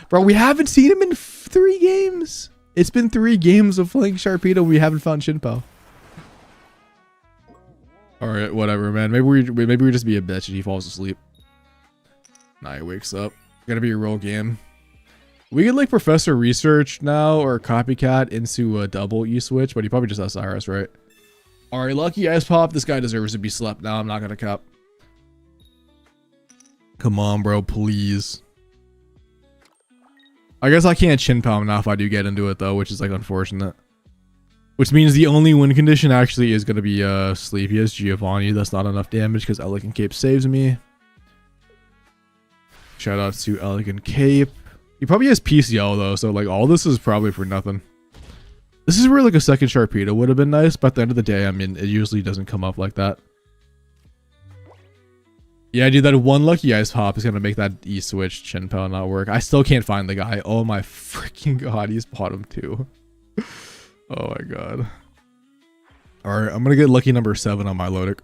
Bro, we haven't seen him in 3 games. It's been 3 games of playing Sharpedo. We haven't found Chen Pao. All right, whatever, man. Maybe we just be a bitch and he falls asleep. Nah, he wakes up. Gotta be a real game. We could like Professor Research now or Copycat into a double E-Switch, but he probably just has Cyrus, right? All right, lucky Ice Pop. This guy deserves to be slept now. I'm not gonna cap. Come on, bro, please. I guess I can't Chen Pao now if I do get into it though, which is like unfortunate. Which means the only win condition actually is going to be Sleepiest Giovanni. That's not enough damage because Elegant Cape saves me. Shout out to Elegant Cape. He probably has PCL though, so like all this is probably for nothing. This is where like a second Sharpedo would have been nice, but at the end of the day, I mean, it usually doesn't come up like that. Yeah, dude, that one lucky Ice Pop is going to make that E-Switch Chen Pao not work. I still can't find the guy. Oh my freaking god, he's bottom 2. Oh my god. Alright, I'm gonna get lucky number 7 on my Milotic.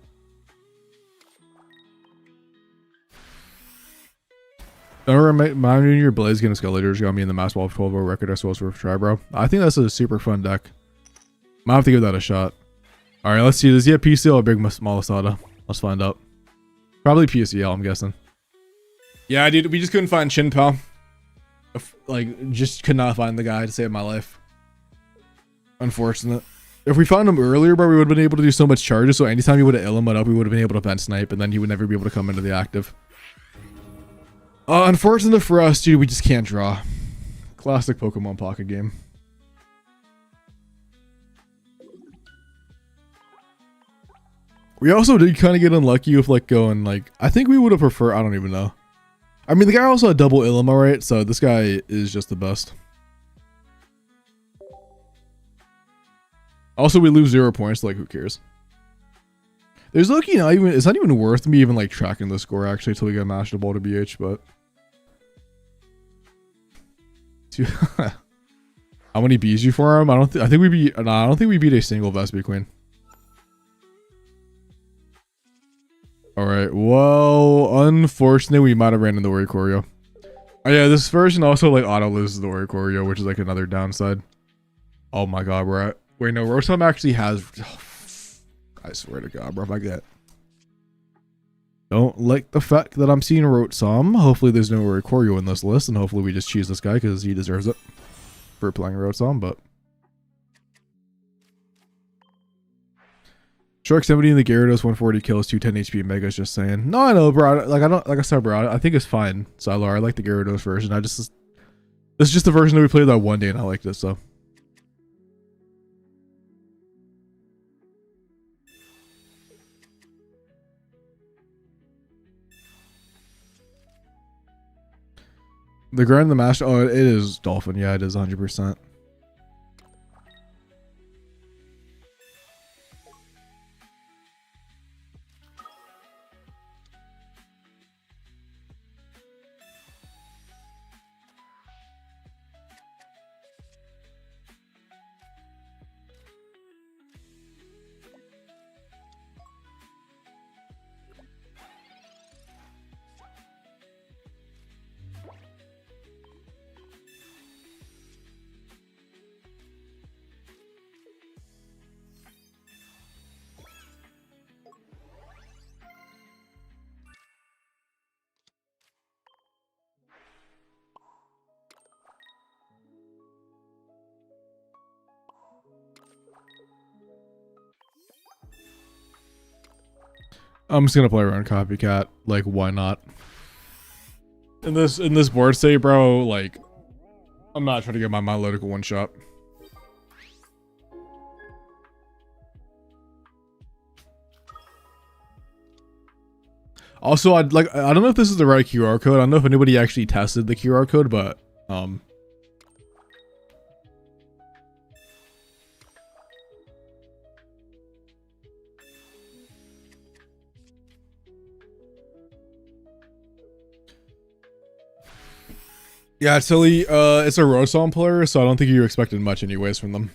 Don't remind me your Blaziken Escalators got me in the Mass Ball 12 record I supposed to try, bro. I think that's a super fun deck. Might have to give that a shot. Alright, let's see. Does he have PCL or Big Malasada? Let's find out. Probably PCL, I'm guessing. Yeah, dude, we just couldn't find Chen Pao. Like, just could not find the guy to save my life. Unfortunate. If we found him earlier, bro, we would have been able to do so much charges. So anytime he would have Illimat up, we would have been able to vent snipe, and then he would never be able to come into the active. Unfortunate for us, dude. We just can't draw. Classic Pokemon Pocket game. We also did kind of get unlucky with like going like I think we would have preferred. I don't even know. I mean, the guy also had double Illimat, right? So this guy is just the best. Also, we lose 0 points. Like, who cares? There's lucky not even. It's not even worth me even like tracking the score actually until we get Master Ball to BH. But how many Bs you for him? I don't. I think we beat. Nah, I don't think we beat a single Vespi Queen. All right. Well, unfortunately, we might have ran into Oricorio. Oh yeah, this version also like auto loses the Oricorio, which is like another downside. Oh my god, we're at. Wait, no, Rotom actually has... I swear to god, bro, if I get... Don't like the fact that I'm seeing Rotom. Hopefully there's no Oricorio in this list, and hopefully we just choose this guy because he deserves it for playing Rotom, but... Shark 70 in the Gyarados, 140 kills, 210 HP Megas, just saying. No, I know, bro. Like I said, bro, I think it's fine. Sylar, I like the Gyarados version. This is just the version that we played that one day, and I liked it, so... The Grand the Master. Oh, it is Dolphin. Yeah, it is 100%. I'm just gonna play around copycat. Like, why not? In this board state, bro, like, I'm not trying to get my Milotic one shot. Also, I don't know if this is the right QR code. I don't know if anybody actually tested the QR code, but yeah, Tilly, it's a Rotom player, so I don't think you expected much anyways from them.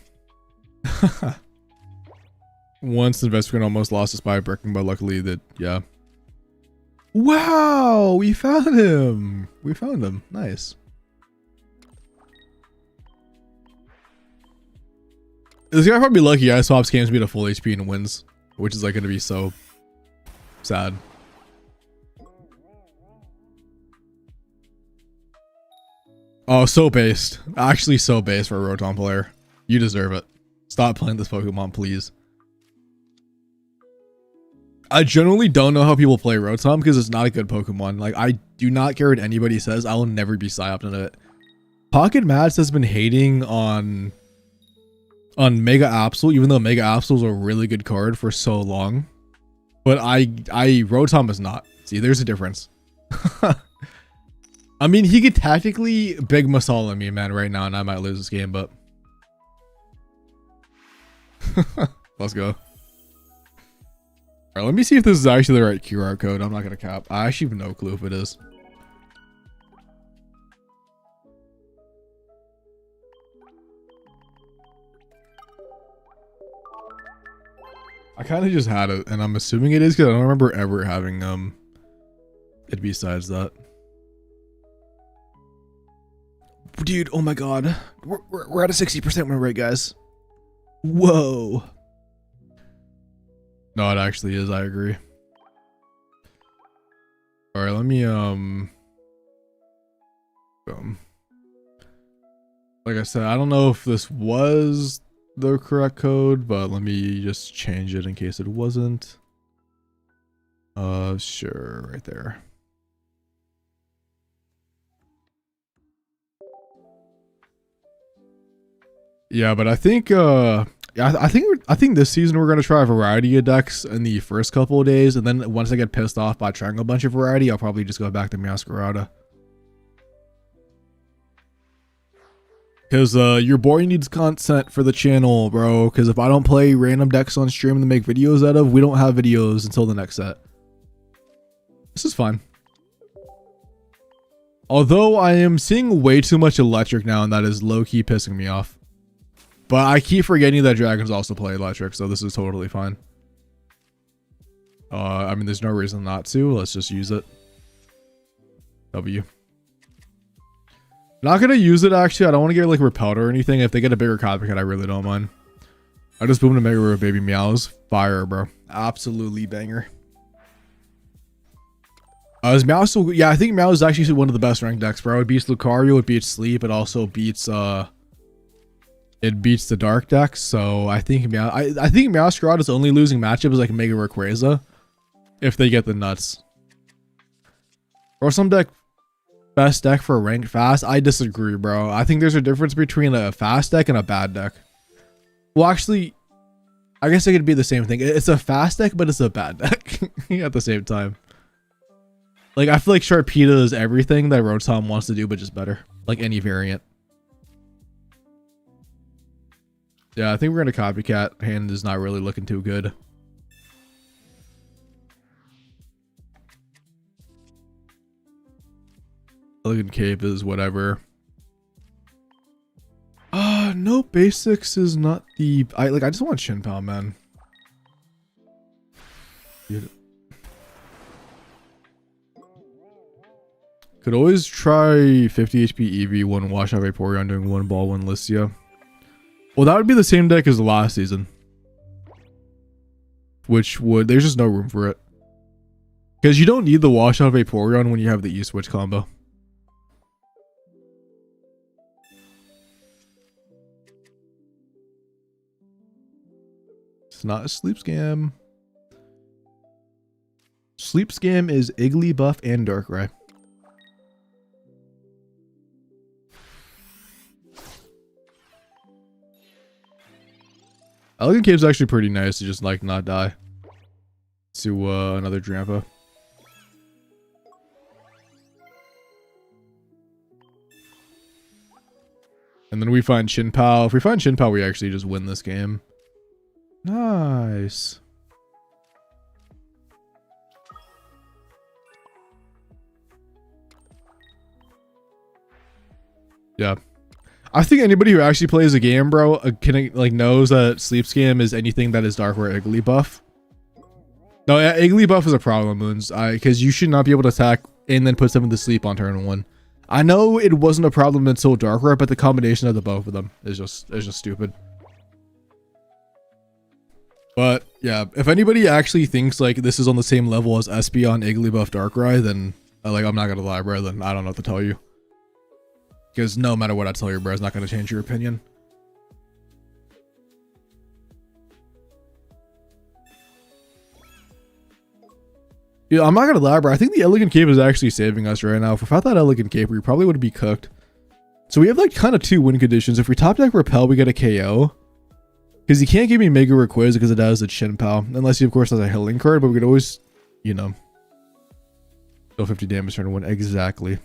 Once the Vespiquen almost lost us by a Bricking, but luckily that, yeah. Wow, we found him. We found him. Nice. This guy probably lucky. I swaps games to be to full HP and wins, which is like going to be so sad. Oh, so based. Actually, so based for a Rotom player. You deserve it. Stop playing this Pokemon, please. I generally don't know how people play Rotom because it's not a good Pokemon. Like, I do not care what anybody says. I will never be psyoped on it. Pocket Mats has been hating on Mega Absol, even though Mega Absol is a really good card for so long. But Rotom is not. See, there's a difference. I mean, he could tactically Big Masala me, man, right now, and I might lose this game, but let's go. All right, let me see if this is actually the right QR code. I'm not gonna cap. I actually have no clue if it is. I kind of just had it, and I'm assuming it is because I don't remember ever having it besides that. Dude, oh my god, we're at a 60% win rate, guys. Whoa. No, it actually is. I agree. All right, let me like I said, I don't know if this was the correct code, but let me just change it in case it wasn't. Sure, right there. Yeah, but I think yeah, I think this season we're gonna try a variety of decks in the first couple of days, and then once I get pissed off by trying a bunch of variety, I'll probably just go back to Meowscarada. Because your boy needs content for the channel, bro. Because if I don't play random decks on stream to make videos out of, we don't have videos until the next set. This is fine. Although I am seeing way too much electric now, and that is low-key pissing me off. But I keep forgetting that dragons also play electric, so this is totally fine. I mean, there's no reason not to. Let's just use it. W. Not gonna use it, actually. I don't want to get like repelled or anything. If they get a bigger copycat, I really don't mind. I just boom to Mega Roar Baby Meows. Fire, bro. Absolutely banger. Is Meow still... Yeah, I think Meow is actually one of the best ranked decks, bro. It beats Lucario, it beats Sleep, it also beats it beats the Dark deck. So I think I think Meowscarada is only losing matchups like Mega Rayquaza if they get the nuts. Or some deck best deck for ranked fast. I disagree, bro. I think there's a difference between a fast deck and a bad deck. Well, actually, I guess it could be the same thing. It's a fast deck, but it's a bad deck at the same time. Like, I feel like Sharpedo is everything that Rotom wants to do, but just better. Like any variant. Yeah, I think we're going to copycat. Hand is not really looking too good. Elegant Cape is whatever. No, basics is not the... I just want Shinpow, man. Dude. Could always try 50 HP Eevee, 1 Wash Out Vaporeon, doing 1 ball, 1 Listia. Well, that would be the same deck as the last season. Which would... There's just no room for it. Because you don't need the Wash Out Vaporeon when you have the E-Switch combo. It's not a sleep scam. Sleep Scam is Igglybuff and Darkrai. Elegant Cave's actually pretty nice to just like not die to another Drampa. And then we find Chinpao. If we find Chinpao, we actually just win this game. Nice. Yeah. I think anybody who actually plays a game, bro, can like knows that Sleep Scam is anything that is Darkrai Igglybuff. No, Igglybuff is a problem, Moons. Because you should not be able to attack and then put something to sleep on turn 1. I know it wasn't a problem until Darkrai, but the combination of the both of them is just stupid. But yeah, if anybody actually thinks like this is on the same level as Espeon Igglybuff Darkrai, then like I'm not gonna lie, bro. Then I don't know what to tell you. Because no matter what I tell you, bro, it's not gonna change your opinion. Yeah, I'm not gonna lie, bro. I think the Elegant Cape is actually saving us right now. If without that Elegant Cape, we probably would be cooked. So we have like kind of 2 win conditions. If we top deck Repel, we get a KO. Because he can't give me Mega Rayquaza because it has the Chinpao. Unless he, of course, has a healing card. But we could always, you know, deal 50 damage turn 1. Exactly.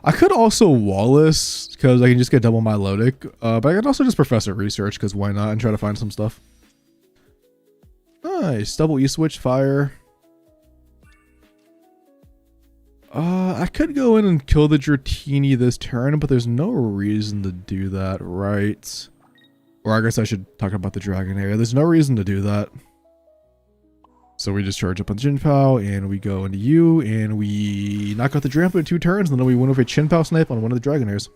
I could also Wallace because I can just get double Milotic. But I could also just Professor Research because why not? And try to find some stuff. Nice. Double E-Switch, Fire. I could go in and kill the Dratini this turn, but there's no reason to do that, right? Or I guess I should talk about the Dragonair. There's no reason to do that. So we just charge up on Chinpao, and we go into you, and we knock out the Drampa in 2 turns, and then we win with a Chinpao snipe on one of the Dragonairs.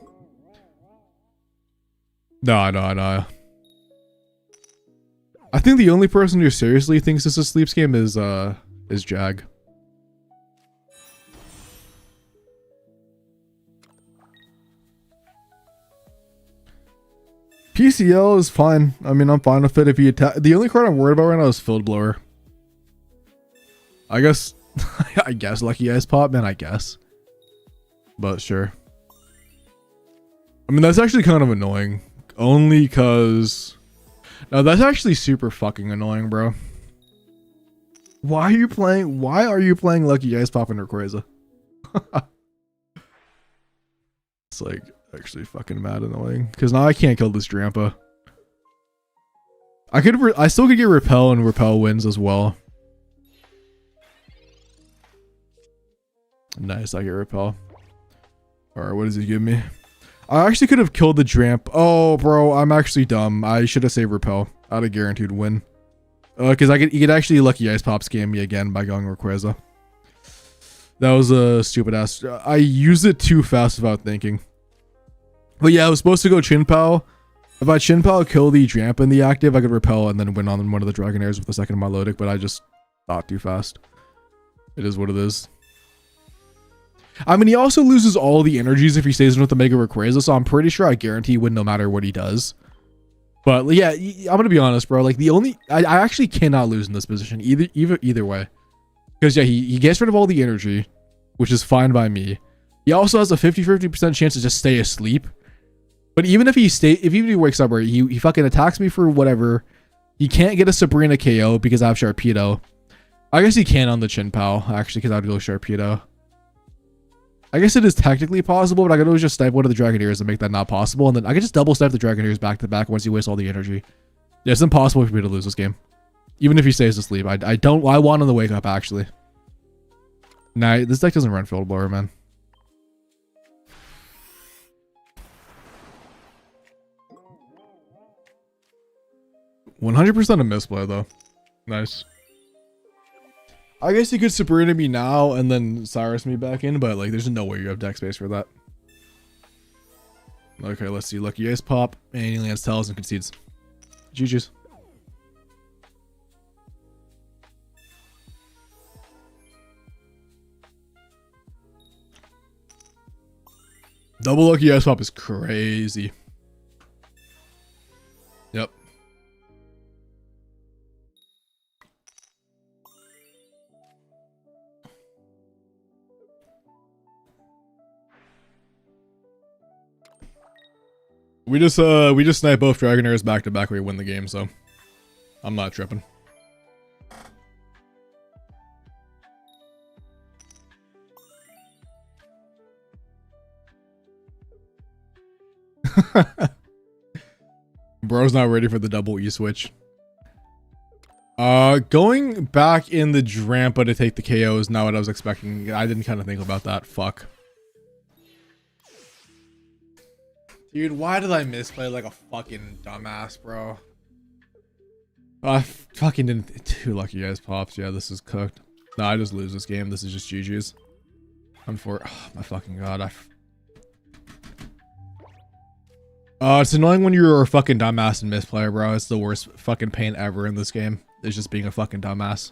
No. I think the only person who seriously thinks this is Sleep Scam is Jag. PCL is fine. I mean, I'm fine with it if he attack. The only card I'm worried about right now is Field Blower. I guess, I guess Lucky Ice Pop, man, I guess. But sure. I mean, that's actually kind of annoying. Only because... No, that's actually super fucking annoying, bro. Why are you playing Lucky Ice Pop and Rayquaza? It's like... actually fucking mad annoying because now I can't kill this Drampa. I still could get Repel and Repel wins as well. Nice, I get Repel. Alright, what does he give me? I actually could have killed the Dramp. Oh, bro, I'm actually dumb. I should have saved Repel. I'd have guaranteed win. Because he could actually Lucky Ice Pop scam me again by going Rayquaza. That was a stupid ass. I used it too fast without thinking. But yeah, I was supposed to go Chinpao. If I Chinpao kill the Drampa in the active, I could Repel and then win on one of the Dragonairs with the second Milotic, but I just thought too fast. It is what it is. I mean, he also loses all the energies if he stays in with the Mega Rayquaza, so I'm pretty sure I guarantee win no matter what he does. But yeah, I'm gonna be honest, bro. Like I actually cannot lose in this position either way. Because yeah, he gets rid of all the energy, which is fine by me. He also has a 50% chance to just stay asleep. But even if he wakes up, right, he fucking attacks me for whatever. He can't get a Sabrina KO because I have Sharpedo. I guess he can on the Chinpao, actually, because I'd go Sharpedo. I guess it is technically possible, but I could always just snipe one of the Dragonairs and make that not possible. And then I could just double snipe the Dragonairs back to back once he wastes all the energy. Yeah, it's impossible for me to lose this game. Even if he stays asleep. I want him to wake up, actually. Nah, this deck doesn't run Field Blower, man. "100% a misplay, though. Nice. I guess you could Sabrina me now and then Cyrus me back in, but like there's no way you have deck space for that. Okay, let's see. Lucky Ice Pop, and he lands Tails and concedes. GG's. Double Lucky Ice Pop is crazy. Yep. We just snipe both Dragonairs back to back. We win the game, so I'm not tripping. Bro's not ready for the double E switch. Going back in the Drampa to take the KO is not what I was expecting. I didn't kind of think about that. Fuck. Dude, why did I misplay like a fucking dumbass, bro? I fucking didn't. Too lucky guys pops. Yeah, this is cooked. No, I just lose this game. This is just GG's. Oh, my fucking god. It's annoying when you're a fucking dumbass and misplayer, bro. It's the worst fucking pain ever in this game. It's just being a fucking dumbass.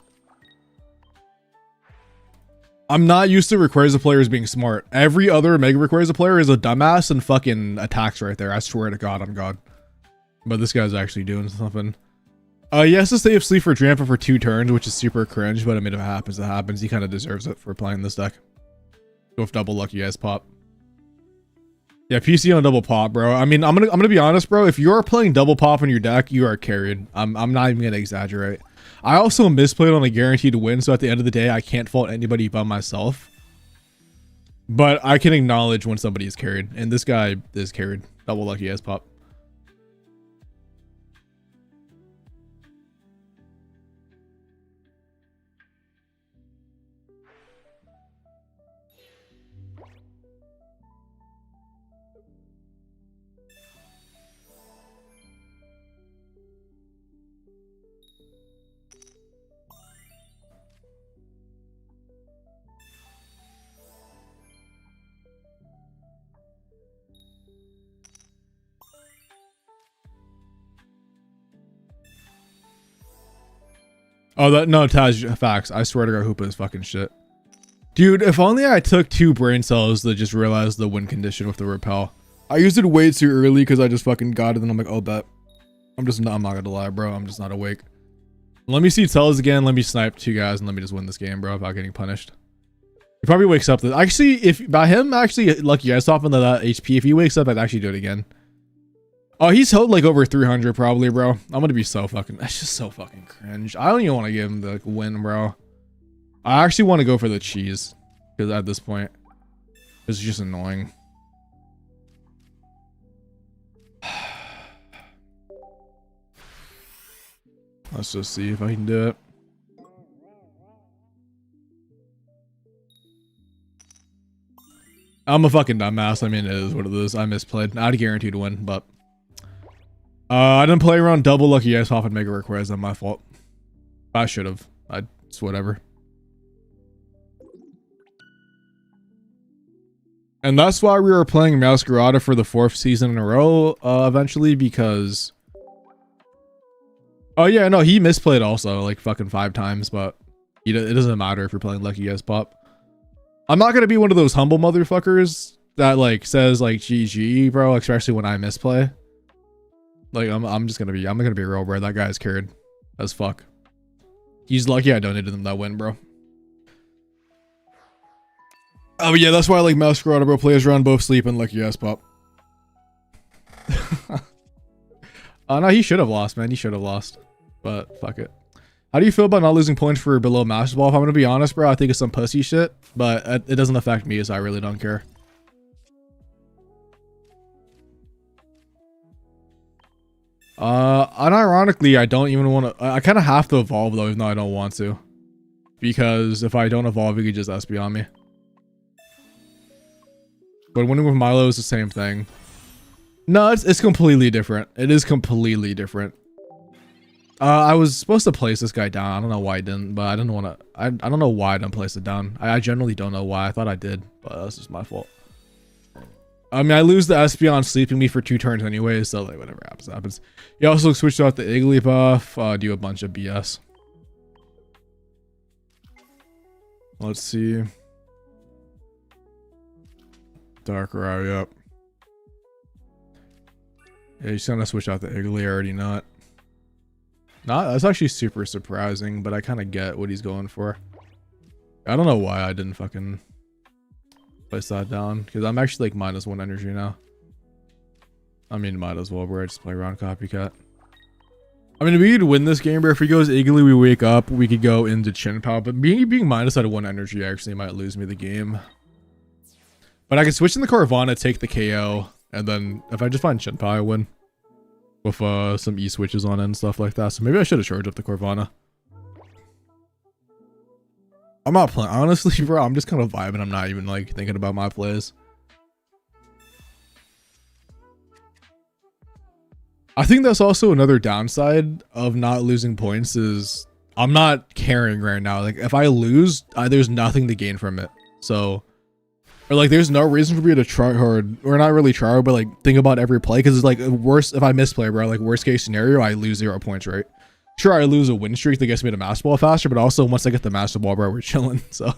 I'm not used to Rayquaza players being smart. Every other Mega Rayquaza player is a dumbass and fucking attacks right there. I swear to God, I'm God. But this guy's actually doing something. He has to stay asleep for Drampa for 2 turns, which is super cringe. But I mean, if it happens, it happens. He kind of deserves it for playing this deck. Go with double lucky guys pop. Yeah, PC on double pop, bro. I mean, I'm gonna be honest, bro. If you're playing double pop in your deck, you are carried. I'm not even gonna exaggerate. I also misplayed on a guaranteed win, so at the end of the day, I can't fault anybody but myself. But I can acknowledge when somebody is carried, and this guy is carried. Double lucky as pop. Oh, no, Taj, facts. I swear to God, Hoopa is fucking shit. Dude, if only I took 2 brain cells to just realize the win condition with the repel. I used it way too early because I just fucking got it and I'm like, oh, bet. I'm not gonna lie, bro. I'm just not awake. Let me see tells again. Let me snipe 2 guys and let me just win this game, bro, without getting punished. He probably wakes up. Actually, if by him actually lucky, I stop into that HP. If he wakes up, I'd actually do it again. Oh, he's held like over 300 probably, bro. I'm gonna be so fucking. That's just so fucking cringe. I don't even want to give him the win, bro. I actually want to go for the cheese because at this point, it's just annoying. Let's just see if I can do it. I'm a fucking dumbass. I mean, it is what it is. I misplayed. I'd guaranteed to win, but I didn't play around double lucky ice off and Mega Rayquaza. That's my fault. I should have. It's whatever. And that's why we were playing Masquerada for the 4th season in a row eventually, because oh yeah, no, he misplayed also like fucking 5 times, but it doesn't matter if you're playing lucky guys pop. I'm not gonna be one of those humble motherfuckers that like says like GG, bro, especially when I misplay. Like I'm gonna be real, bro. That guy's carried as fuck. He's lucky I donated him that win, bro. Oh but yeah, that's why I like Masquerada, bro. Players around both sleep and lucky ass pop. No, he should have lost, man. He should have lost. But fuck it. How do you feel about not losing points for below Master Ball? If I'm gonna be honest, bro, I think it's some pussy shit, but it doesn't affect me, so I really don't care. Unironically, I don't even want to. I kind of have to evolve though, even though I don't want to, because if I don't evolve, he could just SB on me. But winning with Milo is the same thing. No, it's completely different. It is completely different. I was supposed to place this guy down. I don't know why I didn't, but I didn't want to. I don't know why I didn't place it down. I generally don't know why. I thought I did, but that's just my fault. I mean, I lose the Espeon sleeping me for 2 turns anyway, so like whatever happens, happens. You also switched out the Igglybuff, do a bunch of BS. Let's see. Darkrai, yep. Yeah, he's gonna switch out the Iggly, I already know it. That's actually super surprising, but I kind of get what he's going for. I don't know why I didn't fucking place that down, because I'm actually like -1 energy now. I mean, might as well, bro. Just play around copycat. I mean, we could win this game, bro. If he goes Iggly, we wake up. We could go into Chin Pao. But being minus out of 1 energy actually might lose me the game. But I can switch in the Carvanha, take the KO. And then if I just find Chin Pao, I win. With some E switches on it and stuff like that. So maybe I should have charged up the Carvanha. I'm not playing. Honestly, bro, I'm just kind of vibing. I'm not even like thinking about my plays. I think that's also another downside of not losing points is I'm not caring right now. Like if I lose, there's nothing to gain from it. So, or like there's no reason for me to try hard, or not really try hard, but like think about every play. Cause it's like worst, if I misplay, bro, like worst case scenario, I lose 0 points, right? Sure, I lose a win streak that gets me to Master Ball faster, but also once I get the Master Ball, bro, we're chilling. So,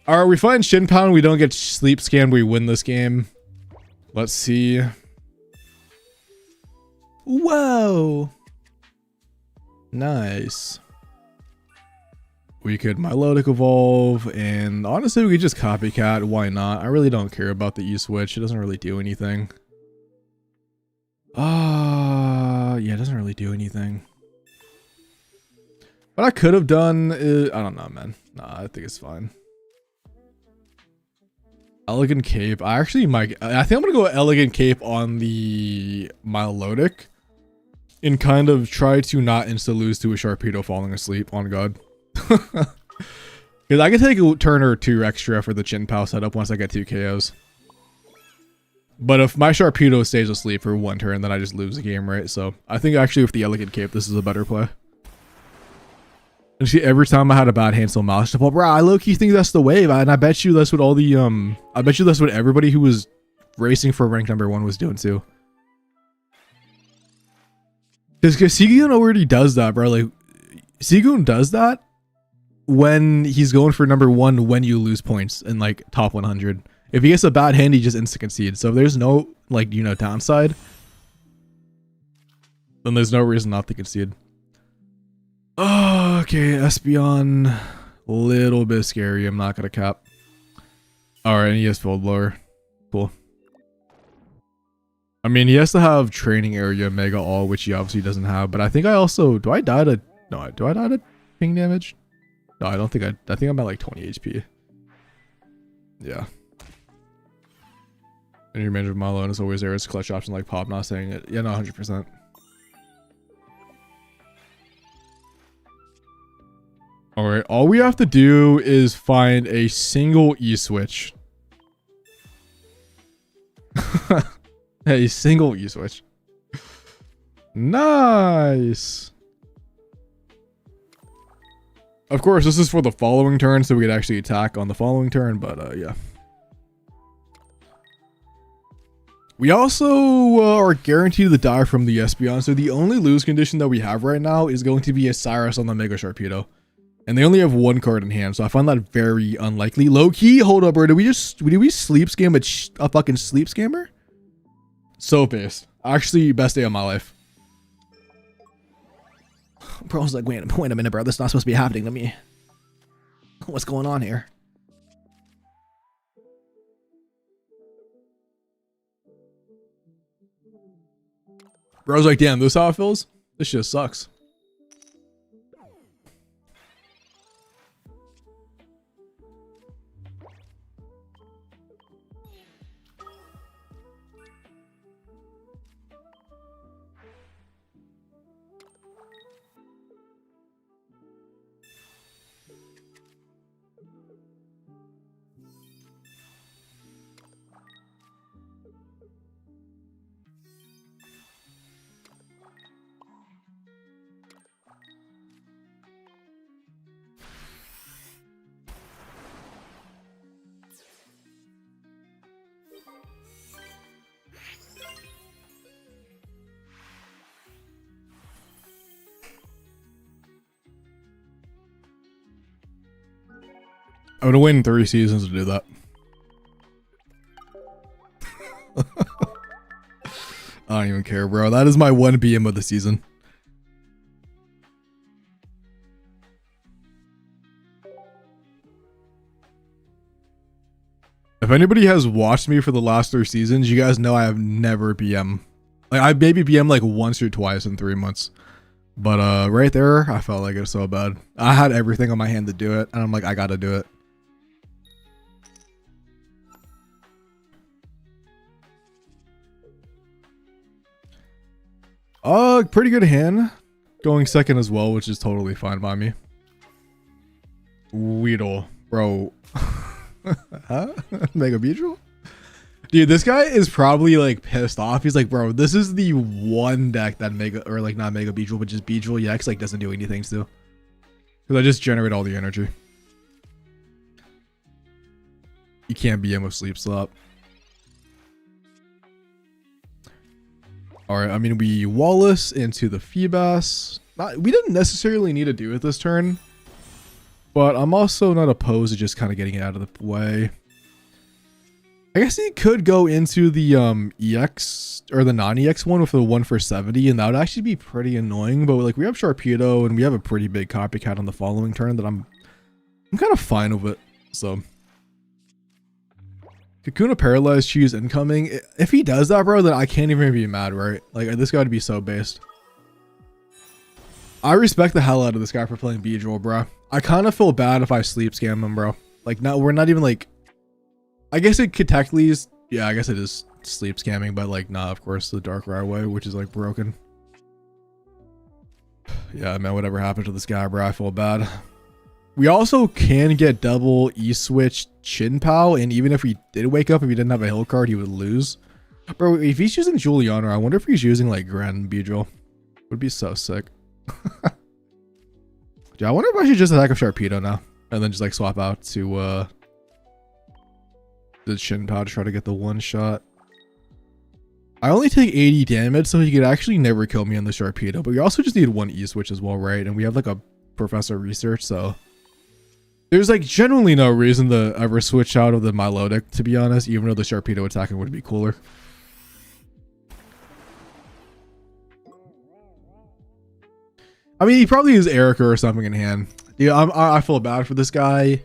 all right, we find Shin Pound. We don't get sleep scanned. We win this game. Let's see. Whoa. Nice. We could Milotic evolve, and honestly, we could just copycat. Why not? I really don't care about the E-switch. It doesn't really do anything. Yeah, it doesn't really do anything. What I could have done is, I don't know, man. Nah, I think it's fine. Elegant Cape. I think I'm gonna go Elegant Cape on the Milotic and kind of try to not insta lose to a Sharpedo falling asleep on God. Because I can take a turn or 2 extra for the Chin Pao setup once I get 2 KOs. But if my Sharpedo stays asleep for 1 turn, then I just lose the game, right? So I think actually with the Elegant Cape, this is a better play. And see, every time I had a bad Hansel Mouse, well, bro, I low-key think that's the wave, and I bet you that's what all the I bet you that's what everybody who was racing for rank #1 was doing too. Because Seagoon already does that, bro. Like Seagoon does that when he's going for #1 when you lose points in like top 100. If he gets a bad hand, he just insta concedes. So if there's no like downside, then there's no reason not to concede. Oh, okay, Espeon, little bit scary. I'm not gonna cap. All right, and he has Field Blower. Cool. I mean, he has to have Training Area Mega All, which he obviously doesn't have. But I think I also do I die to ping damage? No, I don't think I think I'm at like 20 HP. Yeah. And your manager Malone is always there as clutch option like Pop, not saying it. Yeah, no, 100%. Alright, all we have to do is find a single E-switch. A single E-switch. Nice. Of course, this is for the following turn, so we could actually attack on the following turn, but yeah. We also are guaranteed to die from the Espeon, so the only lose condition that we have right now is going to be a Cyrus on the Mega Sharpedo. And they only have 1 card in hand, so I find that very unlikely. Low-key, hold up, bro. Did we sleep scam a fucking sleep scammer? So pissed. Actually, best day of my life. Bro's like, wait a minute, bro. This is not supposed to be happening to me. What's going on here? Bro's like, damn, this is how it feels? This shit sucks. I'm gonna win 3 seasons to do that. I don't even care, bro. That is my 1 BM of the season. If anybody has watched me for the last 3 seasons, you guys know I have never BM. Like I maybe BM like once or twice in 3 months. But right there, I felt like it was so bad. I had everything on my hand to do it, and I'm like, I gotta do it. Pretty good hand. Going second as well, which is totally fine by me. Weedle, bro. Huh? Mega Beedrill? Dude, this guy is probably like pissed off. He's like, bro, this is the one deck that Mega, or like not Mega Beedrill, but just Beedrill EX like doesn't do anything to. Because I just generate all the energy. You can't BM with Sleep Slap. Alright, I mean, we Wallace into the Feebas. We didn't necessarily need to do it this turn. But I'm also not opposed to just kind of getting it out of the way. I guess he could go into the EX or the non-EX one with a 1 for 70, and that would actually be pretty annoying. But like we have Sharpedo and we have a pretty big copycat on the following turn that I'm kind of fine with it. So Kakuna Paralyzed, choose incoming. If he does that, bro, then I can't even be mad, right? Like this guy would be so based. I respect the hell out of this guy for playing Beedrill, bro. I kind of feel bad if I sleep scam him, bro. Like, no, we're not even like, I guess it could technically, yeah, I guess it is sleep scamming, but like, nah, of course, the Darkrai way, which is like broken. Yeah, man, whatever happened to this guy, bro, I feel bad. We also can get double E-switch Chin-Pow, and even if he did wake up, if he didn't have a hill card, he would lose. Bro, if he's using Juliana, I wonder if he's using like Grand Beedrill. Would be so sick. Yeah, I wonder if I should just attack a Sharpedo now and then just like swap out to the Chin-Pow to try to get the one shot. I only take 80 damage, so he could actually never kill me on the Sharpedo, but we also just need one E-switch as well, right? And we have like a Professor Research, so there's like generally no reason to ever switch out of the Milotic, to be honest, even though the Sharpedo attacking would be cooler. I mean, he probably has Erica or something in hand. Dude, I feel bad for this guy.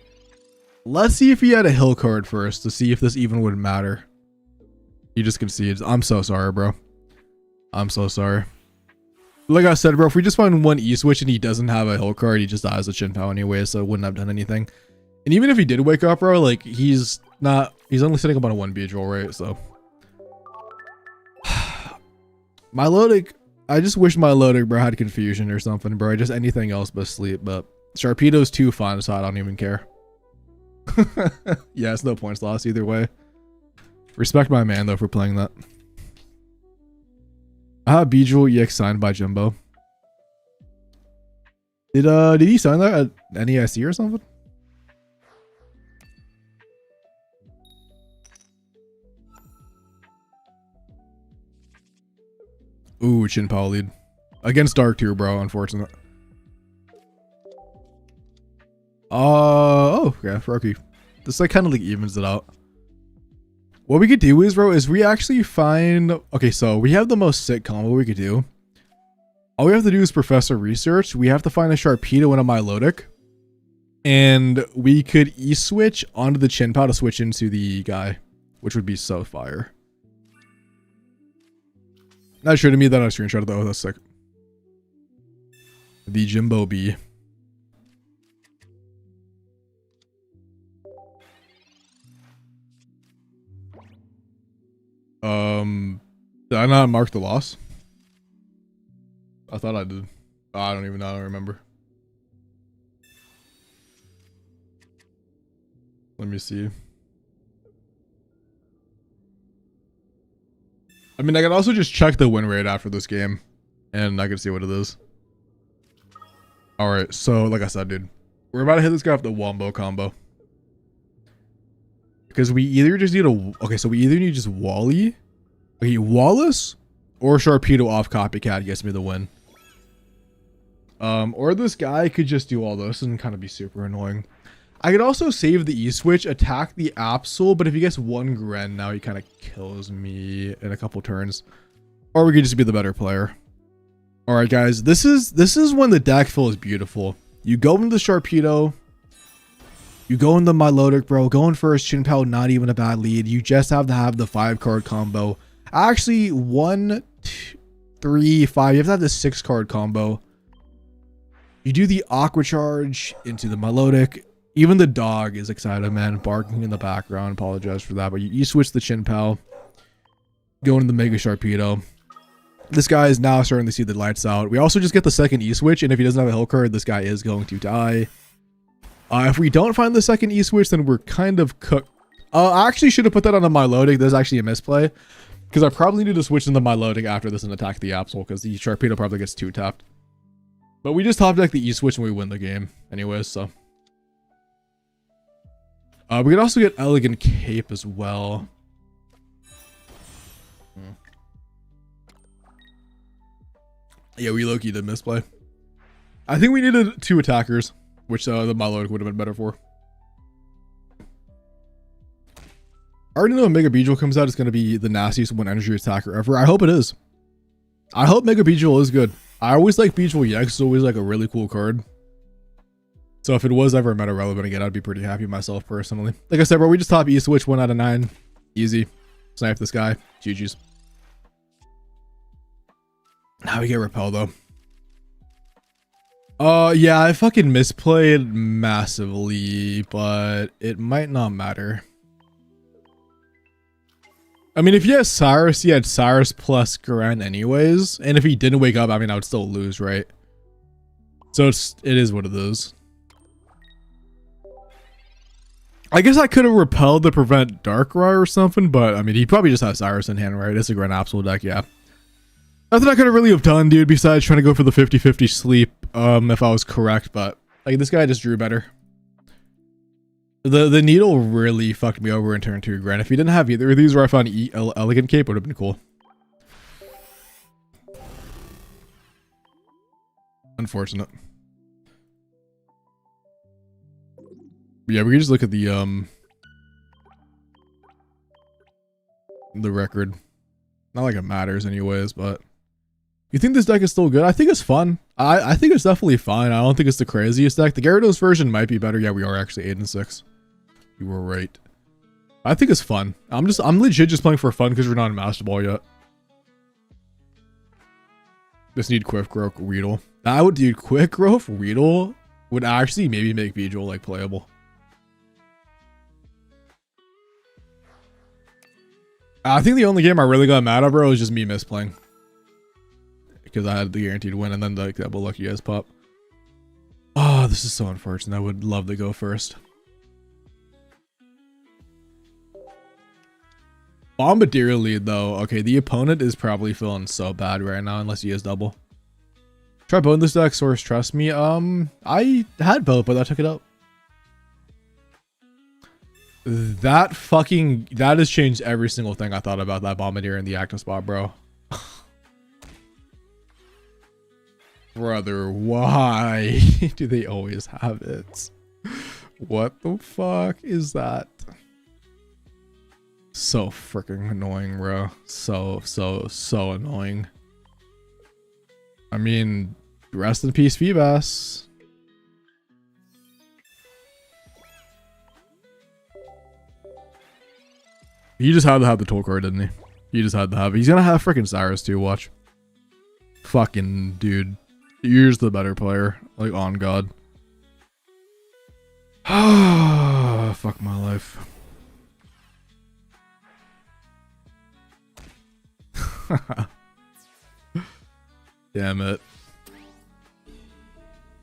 Let's see if he had a hill card first to see if this even would matter. He just concedes. I'm so sorry, bro. I'm so sorry. Like I said, bro, if we just find one E-switch and he doesn't have a hill card, he just dies a Chin-Pow anyway, so it wouldn't have done anything. And even if he did wake up, bro, like he's only sitting up on a 1 Beedrill, right? So Milotic, I just wish Milotic, bro, had confusion or something, bro. Just anything else but sleep. But Sharpedo's too fun, so I don't even care. Yeah, it's no points lost either way. Respect my man though for playing that. I have Beedrill EX signed by Jumbo. Did he sign that at NEIC or something? Ooh, Chin-Pow lead. Against Dark tier, bro, unfortunate. Oh, okay, rookie. This like kind of like evens it out. What we could do is, bro, is we actually find, okay, so we have the most sick combo we could do. All we have to do is Professor Research. We have to find a Sharpedo and a Milotic. And we could E-switch onto the Chin-Pow to switch into the guy, which would be so fire. Not sure to me that I screenshot it though. That's sick. The Jimbo B. Did I not mark the loss? I thought I did. Oh, I don't even know. I don't remember. Let me see. I mean, I can also just check the win rate after this game, and I can see what it is. All right, so like I said, dude, we're about to hit this guy off the Wombo combo. Because we either just need a... Okay, so we either need just Wally... Okay, Wallace or Sharpedo off Copycat gets me the win. Or this guy could just do all this and kind of be super annoying. I could also save the E-switch, attack the Absol, but if he gets one Gren now, he kind of kills me in a couple turns. Or we could just be the better player. Alright guys, this is when the deck fill is beautiful. You go into the Sharpedo, You go in the Milotic, bro. Going first, Chien-Pao, not even a bad lead. You just have to have the 5-card combo. Actually, 1, 2, 3, 5. You have to have the 6-card combo. You do the Aqua Charge into the Milotic. Even the dog is excited, man. Barking in the background. Apologize for that. But you switch the Chien-Pao. Go into the Mega Sharpedo. This guy is now starting to see the lights out. We also just get the second E-switch. And if he doesn't have a hill card, this guy is going to die. If we don't find the second E-switch, then we're kind of cooked. I actually should have put that on the Milotic. There's actually a misplay. Because I probably need to switch into Milotic after this and attack the Absol. Because the Sharpedo probably gets 2-tapped. But we just top deck the E-switch and we win the game. Anyways, so. We could also get Elegant Cape as well. Yeah, we low-key did misplay. I think we needed 2 attackers. Which the Milotic would have been better for. I already know when Mega Beedrill comes out, it's going to be the nastiest 1 energy attacker ever. I hope it is. I hope Mega Beedrill is good. I always like Beedrill EX. It's always like a really cool card. So if it was ever meta relevant again, I'd be pretty happy myself personally. Like I said, bro, we just top E-switch 1 out of 9. Easy. Snipe this guy. GG's. Now we get Repel though. Yeah, I fucking misplayed massively, but it might not matter. I mean, if he has Cyrus, he had Cyrus plus Garen anyways. And if he didn't wake up, I mean, I would still lose, right? So it is what it is. I guess I could have repelled to prevent Darkrai or something, but I mean, he probably just has Cyrus in hand, right? It's a Grand Absol deck, yeah. Nothing I could have really have done, dude, besides trying to go for the 50-50 sleep, if I was correct, but like this guy just drew better. The needle really fucked me over in turn 2, Grant. If he didn't have either of these where I found Elegant Cape, would have been cool. Unfortunate. Yeah, we can just look at the record. Not like it matters anyways, but you think this deck is still good? I think it's fun. I think it's definitely fine. I don't think it's the craziest deck. The Gyarados version might be better. Yeah, we are actually 8-6. You were right. I think it's fun. I'm legit just playing for fun because we're not in Master Ball yet. Just need Quick Growth Weedle. That would, dude, Quick Growth Weedle would actually maybe make Beedrill like playable. I think the only game I really got mad at, bro, was just me misplaying. Because I had the guaranteed win and then like double lucky as pop. Oh, this is so unfortunate. I would love to go first. Bombadil lead though. Okay, the opponent is probably feeling so bad right now unless he has double. Try both this deck, Source, trust me. I had both, but I took it out. That has changed every single thing I thought about that Bombardier in the active spot, bro. Brother, why do they always have it? What the fuck is that? So freaking annoying, bro. So annoying. I mean, rest in peace, Feebas. He just had to have the toll card, didn't he? He just had to have it. He's gonna have freaking Cyrus too, watch. Fucking dude. You're just the better player. Like, on God. Fuck my life. Damn it.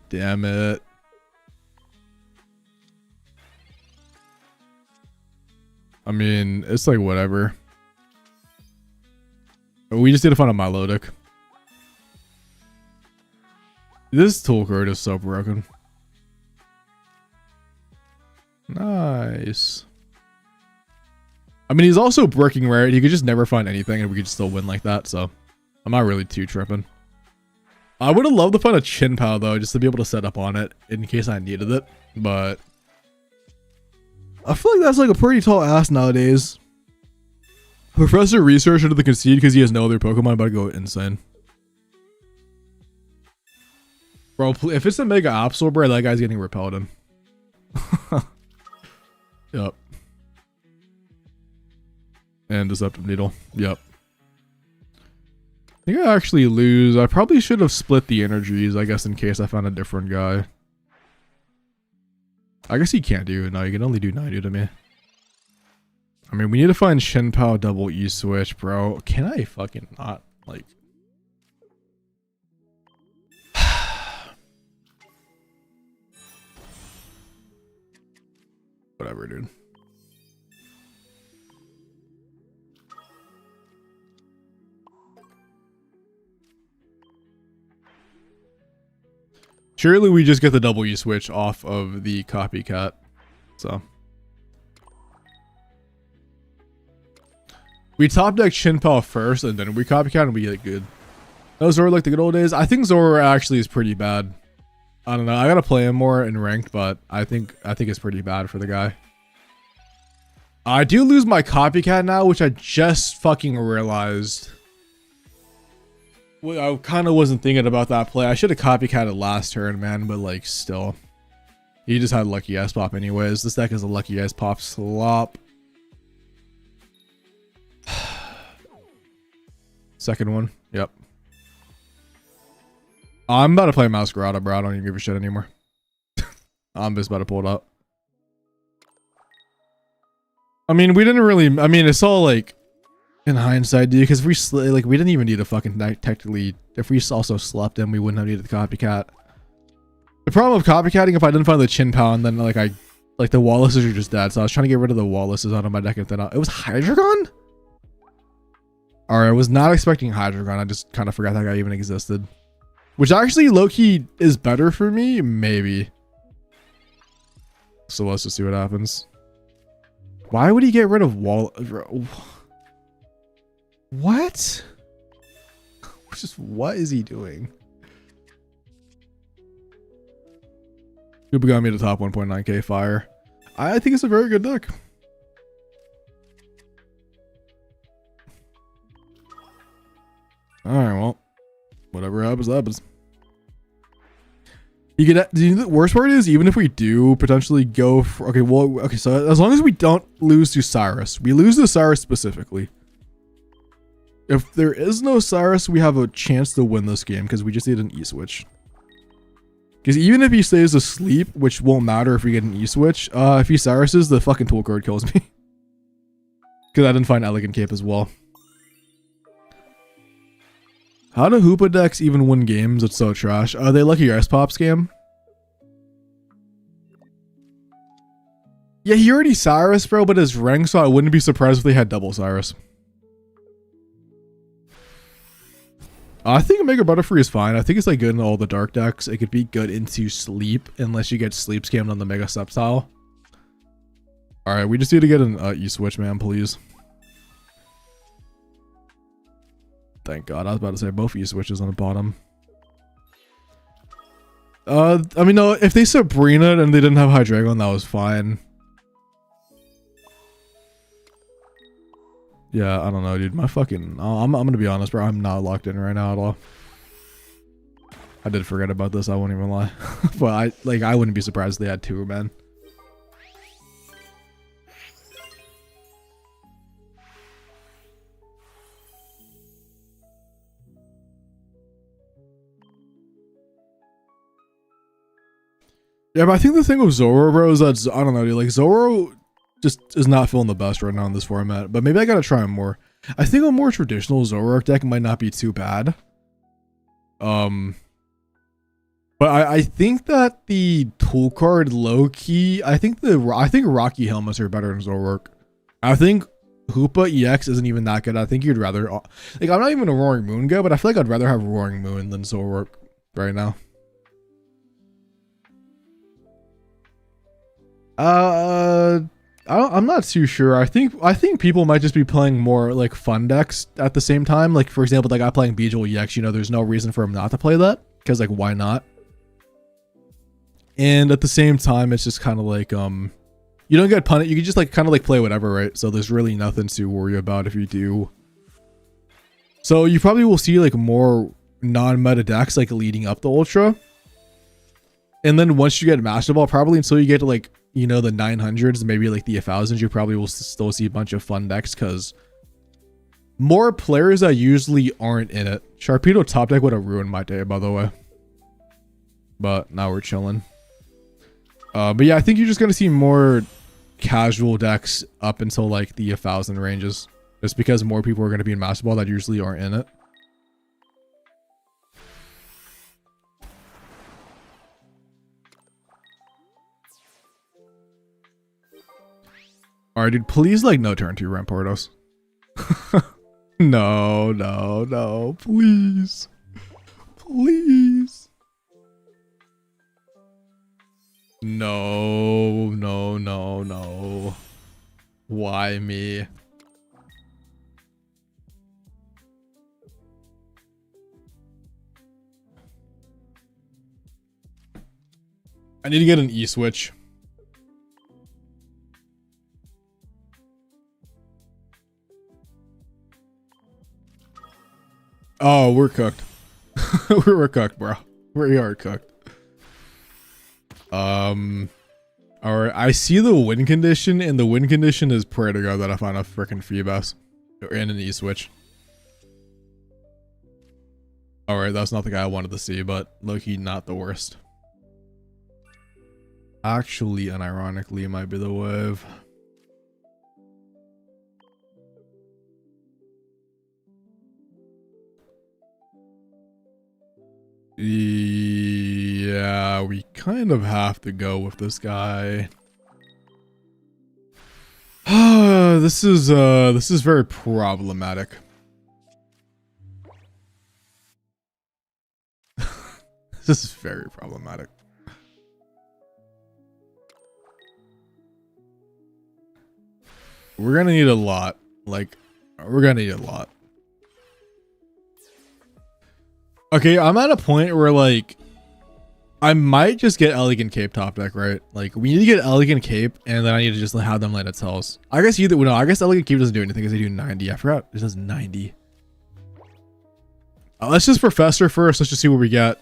Damn it. I mean, it's like whatever. We just need to find a Milotic. This tool card is so broken. Nice. I mean, he's also breaking rare. He could just never find anything and we could still win like that. So I'm not really too tripping. I would have loved to find a Chien-Pao though, just to be able to set up on it in case I needed it. But I feel like that's like a pretty tall ask nowadays. Professor Research into the concede because he has no other Pokemon, but I go insane. Bro, if it's a Mega Absol, bro, that guy's getting repelled in. Yep. And Deceptive Needle. Yep. I think I actually lose. I probably should have split the energies, I guess, in case I found a different guy. I guess he can't do it. No, you can only do 90 to me. I mean, we need to find Shenpao double E switch, bro. Can I fucking not, like... Whatever, dude. Surely we just get the W switch off of the copycat. So. We top deck Shenpao first and then we copycat and we get good. Those are like the good old days. I think Zoro actually is pretty bad. I don't know. I gotta play him more in ranked, but I think it's pretty bad for the guy. I do lose my copycat now, which I just fucking realized. Well, I kind of wasn't thinking about that play. I should have copycatted last turn, man, but like still. He just had lucky ass pop anyways. This deck is a lucky ass pop slop. Second one. Yep. I'm about to play Masquerada, bro. I don't even give a shit anymore. I'm just about to pull it up. I mean, we didn't really... I mean, it's all like... In hindsight, dude, because if we like we didn't even need to fucking technically. If we also slept him, we wouldn't have needed the copycat. The problem with copycatting, if I didn't find the Shenpao, and then like the Wallaces are just dead. So I was trying to get rid of the Wallaces out of my deck, and then it was Hydreigon. All right, I was not expecting Hydreigon. I just kind of forgot that guy even existed, which actually low-key is better for me, maybe. So let's just see what happens. Why would he get rid of What? Just what is he doing? People got me to top 1.9k fire. I think it's a very good deck. Alright, well. Whatever happens, happens. You get the worst part is, even if we do potentially go for okay, so as long as we don't lose to Cyrus, we lose to Cyrus specifically. If there is no Cyrus, we have a chance to win this game because we just need an E-switch. Because even if he stays asleep, which won't matter if we get an E-switch, if he Cyruses, the fucking tool card kills me. Because I didn't find Elegant Cape as well. How do Hoopa decks even win games? It's so trash. Are they lucky S pop scam? Yeah, he already Cyrus, bro, but his rank, so I wouldn't be surprised if they had double Cyrus. I think Mega Butterfree is fine. I think it's like good in all the dark decks. It could be good into sleep unless you get sleep scammed on the Mega Sceptile. Alright, we just need to get an E-switch, man, please. Thank God. I was about to say both E-switches on the bottom. I mean, no, if they Sabrina and they didn't have Hydreigon, that was fine. Yeah, I don't know, dude. My fucking... I'm gonna be honest, bro. I'm not locked in right now at all. I did forget about this. I won't even lie. But I wouldn't be surprised if they had two, man. Yeah, but I think the thing with Zoro, bro, is that, I don't know, dude. Like, Zoro just is not feeling the best right now in this format, but maybe I gotta try him more. I think a more traditional Zoroark deck might not be too bad. But I think that the tool card low key, I think Rocky helmets are better than Zoroark. I think Hoopa EX isn't even that good. I think you'd rather, like, I'm not even a Roaring Moon guy, but I feel like I'd rather have Roaring Moon than Zoroark right now. I'm not too sure. I think people might just be playing more like fun decks at the same time. Like, for example, the guy playing Beedrill EX, you know, there's no reason for him not to play that because, like, why not? And at the same time, it's just kind of like you don't get punished. You can just like kind of like play whatever, right? So there's really nothing to worry about if you do. So you probably will see like more non-meta decks like leading up the Ultra. And then once you get Master Ball, probably until you get to like you know, the 900s, maybe like the 1000s, you probably will still see a bunch of fun decks because more players that usually aren't in it. Sharpedo top deck would have ruined my day, by the way. But now we're chilling. But yeah, I think you're just going to see more casual decks up until like the 1000 ranges. Just because more people are going to be in Master Ball that usually aren't in it. Alright, dude, please, like, no turn 2 Rampardos. No, no, no, please. Please. No, no, no, no. Why me? I need to get an E-switch. Oh, we're cooked. We're cooked, bro. We are cooked. Alright, I see the win condition, and the win condition is pray to God that I find a freaking Feebas and an E-switch. Alright, that's not the guy I wanted to see, but low-key not the worst. Actually, unironically, it might be the wave. Yeah, we kind of have to go with this guy. This is very problematic. This is very problematic. We're gonna need a lot. Like, we're gonna need a lot. Okay, I'm at a point where, like, I might just get Elegant Cape top deck, right? Like, we need to get Elegant Cape, and then I need to just have them land its tells. I guess either, no, I guess Elegant Cape doesn't do anything because they do 90. I forgot it does 90. Let's just Professor first. Let's just see what we get.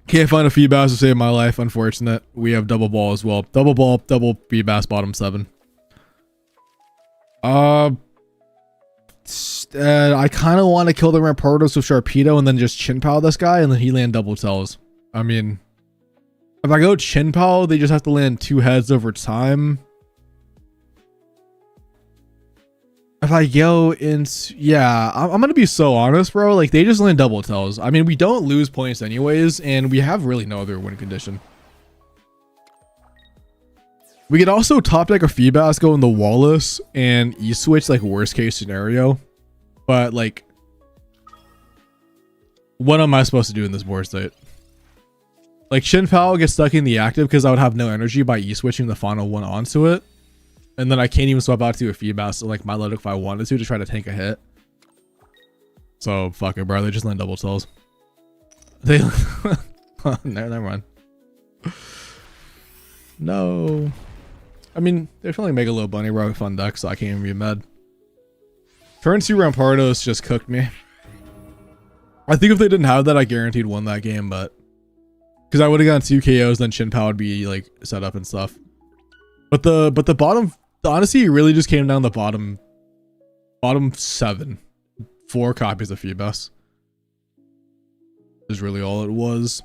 Can't find a Feebas to save my life. Unfortunate. We have double ball as well. Double ball, double Feebas, bottom 7. I kind of want to kill the Rampardos with Sharpedo and then just Chin Pow this guy and then he land double tells. I mean, if I go Chin Pow, they just have to land 2 heads over time. If I go into, yeah, I'm gonna be so honest, bro. Like, they just land double tells. I mean, we don't lose points anyways, and we have really no other win condition. We could also top deck a Feebas, go in the Wallace and E-switch, like, worst case scenario. But, like, what am I supposed to do in this board state? Like, Chin Pow gets stuck in the active because I would have no energy by E-switching the final one onto it. And then I can't even swap out to a Feebas, so like my load if I wanted to try to tank a hit. So fuck it, bro. They just land double tells. They never mind. No. I mean, they definitely make a little bunny rock fun deck, so I can't even be mad. Turn 2 Rampardos just cooked me. I think if they didn't have that, I guaranteed won that game, but because I would have gotten 2 KOs, then Chin Pow would be like set up and stuff. But the bottom, honestly, it really just came down the bottom 7. 4 copies of Feebas is really all it was.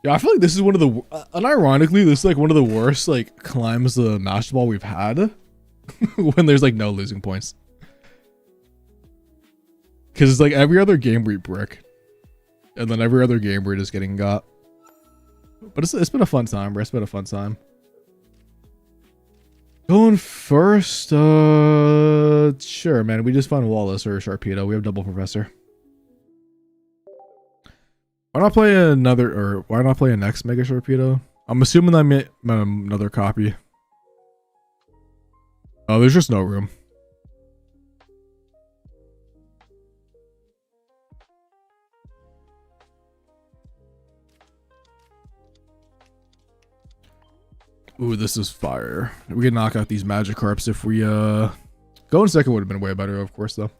Yeah, I feel like this is one of the, unironically, this is like one of the worst like climbs the Master Ball we've had when there's like no losing points. Because it's like every other game we brick, and then every other game we're just getting got. But it's been a fun time, bro. It's been a fun time. Going first, sure, man. We just found Wallace or Sharpedo. We have double Professor. Why not play another, or why not play a next Mega Sharpedo? I'm assuming I made another copy. Oh, there's just no room. Ooh, this is fire. We can knock out these Magikarps if we go in second would have been way better, of course, though.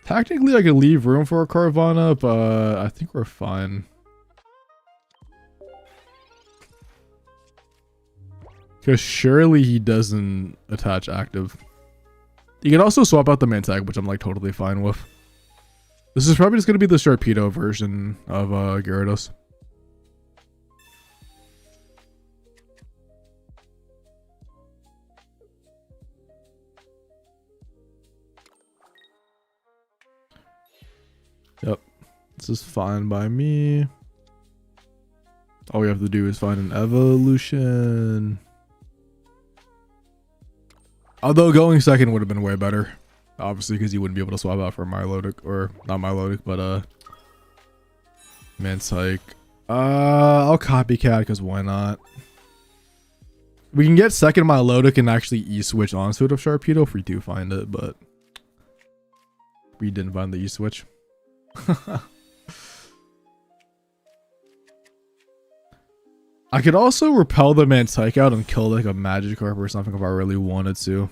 Technically, I could leave room for a Carvana, but I think we're fine. Because surely he doesn't attach active. You can also swap out the Mantag, which I'm like totally fine with. This is probably just going to be the Sharpedo version of Gyarados. Yep. This is fine by me. All we have to do is find an evolution. Although going second would have been way better. Obviously, because you wouldn't be able to swap out for Milotic, or not Milotic, but Mantike. I'll copycat because why not? We can get second Milotic and actually E-switch onto it of Sharpedo if we do find it, but we didn't find the E-switch. I could also repel the Mantike out and kill like a Magikarp or something if I really wanted to.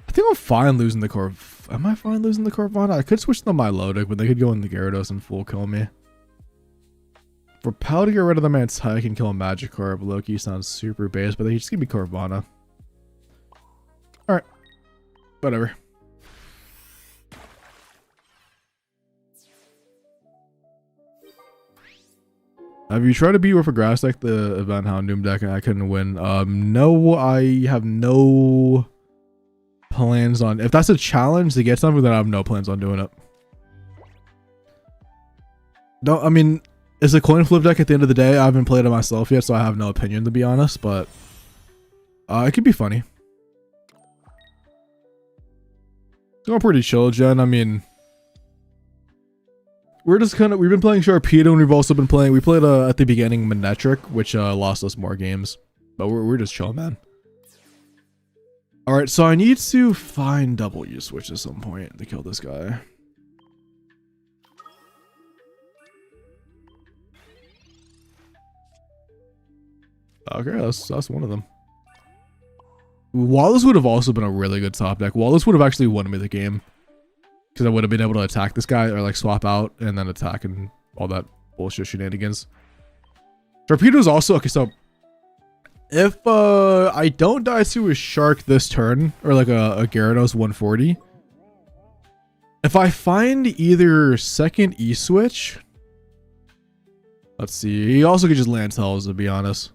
I think I'm fine losing the Corv. Am I fine losing the Carvana? I could switch to the Milotic, but they could go in the Gyarados and full kill me. Repel to get rid of the Mantike and kill a Magikarp. Loki sounds super base, but they just give me Carvana. Alright. Whatever. Have you tried to beat with a Grass deck, the Event Houndoom deck, and I couldn't win? No, I have no plans on... If that's a challenge to get something, then I have no plans on doing it. No, I mean, it's a coin flip deck at the end of the day. I haven't played it myself yet, so I have no opinion, to be honest, but it could be funny. It's going pretty chill, Jen. I mean... We've been playing Sharpedo, and we've also been playing, we played at the beginning Manectric, which lost us more games, but we're just chilling, man. Alright, so I need to find W switch at some point to kill this guy. Okay, that's one of them. Wallace would have also been a really good top deck. Wallace would have actually won me the game. Because I would have been able to attack this guy or like swap out and then attack and all that bullshit shenanigans. Sharpedo is also okay. So if I don't die to a Shark this turn or like a Gyarados 140, if I find either second E switch, let's see. He also could just land tells, to be honest.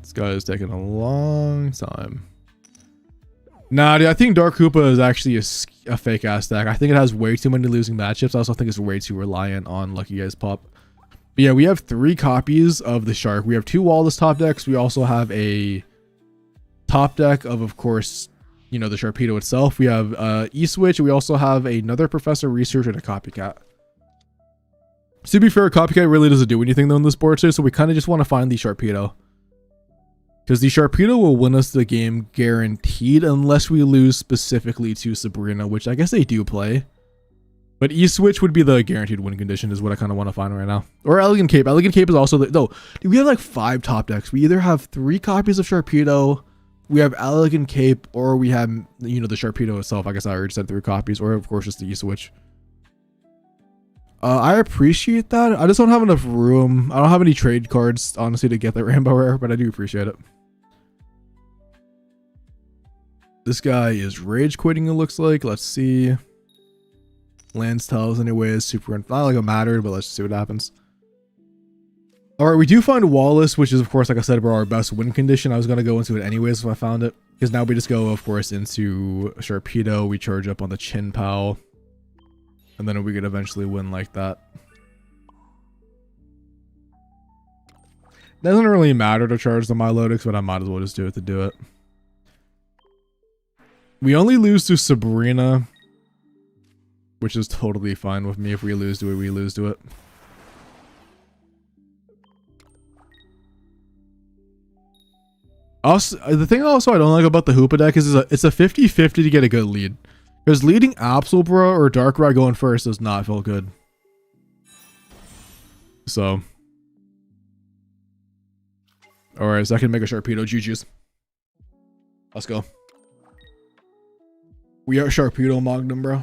This guy is taking a long time. Nah, dude, I think Dark Koopa is actually a fake ass deck. I think it has way too many losing matchups. I also think it's way too reliant on Lucky Guys Pop. But yeah, we have 3 copies of the Shark. We have 2 Wallace top decks. We also have a top deck of course, you know, the Sharpedo itself. We have E-Switch. We also have another Professor Research and a Copycat. To be fair, Copycat really doesn't do anything though in this board, so we kind of just want to find the Sharpedo. Because the Sharpedo will win us the game guaranteed unless we lose specifically to Sabrina, which I guess they do play. But E-Switch would be the guaranteed win condition is what I kind of want to find right now. Or Elegant Cape. Elegant Cape is also... No, we have like 5 top decks. We either have 3 copies of Sharpedo, we have Elegant Cape, or we have, you know, the Sharpedo itself. I guess I already said 3 copies, or of course just the E-Switch. I appreciate that. I just don't have enough room. I don't have any trade cards, honestly, to get that Rainbow Rare, but I do appreciate it. This guy is rage quitting, it looks like. Let's see. Lance tells anyways. Super, not like it mattered, but let's see what happens. Alright, we do find Wallace, which is, of course, like I said, our best win condition. I was going to go into it anyways if I found it. Because now we just go, of course, into Sharpedo. We charge up on the Chin-Pao. And then we could eventually win like that. Doesn't really matter to charge the Milotics, but I might as well just do it to do it. We only lose to Sabrina, which is totally fine with me. If we lose to it, we lose to it. Also, the thing also I don't like about the Hoopa deck is it's a 50-50 to get a good lead. Because leading Absolbra or Darkrai going first does not feel good. So. Alright, so I can make a Sharpedo. GG's. Let's go. We are Sharpedo Magnum, bro.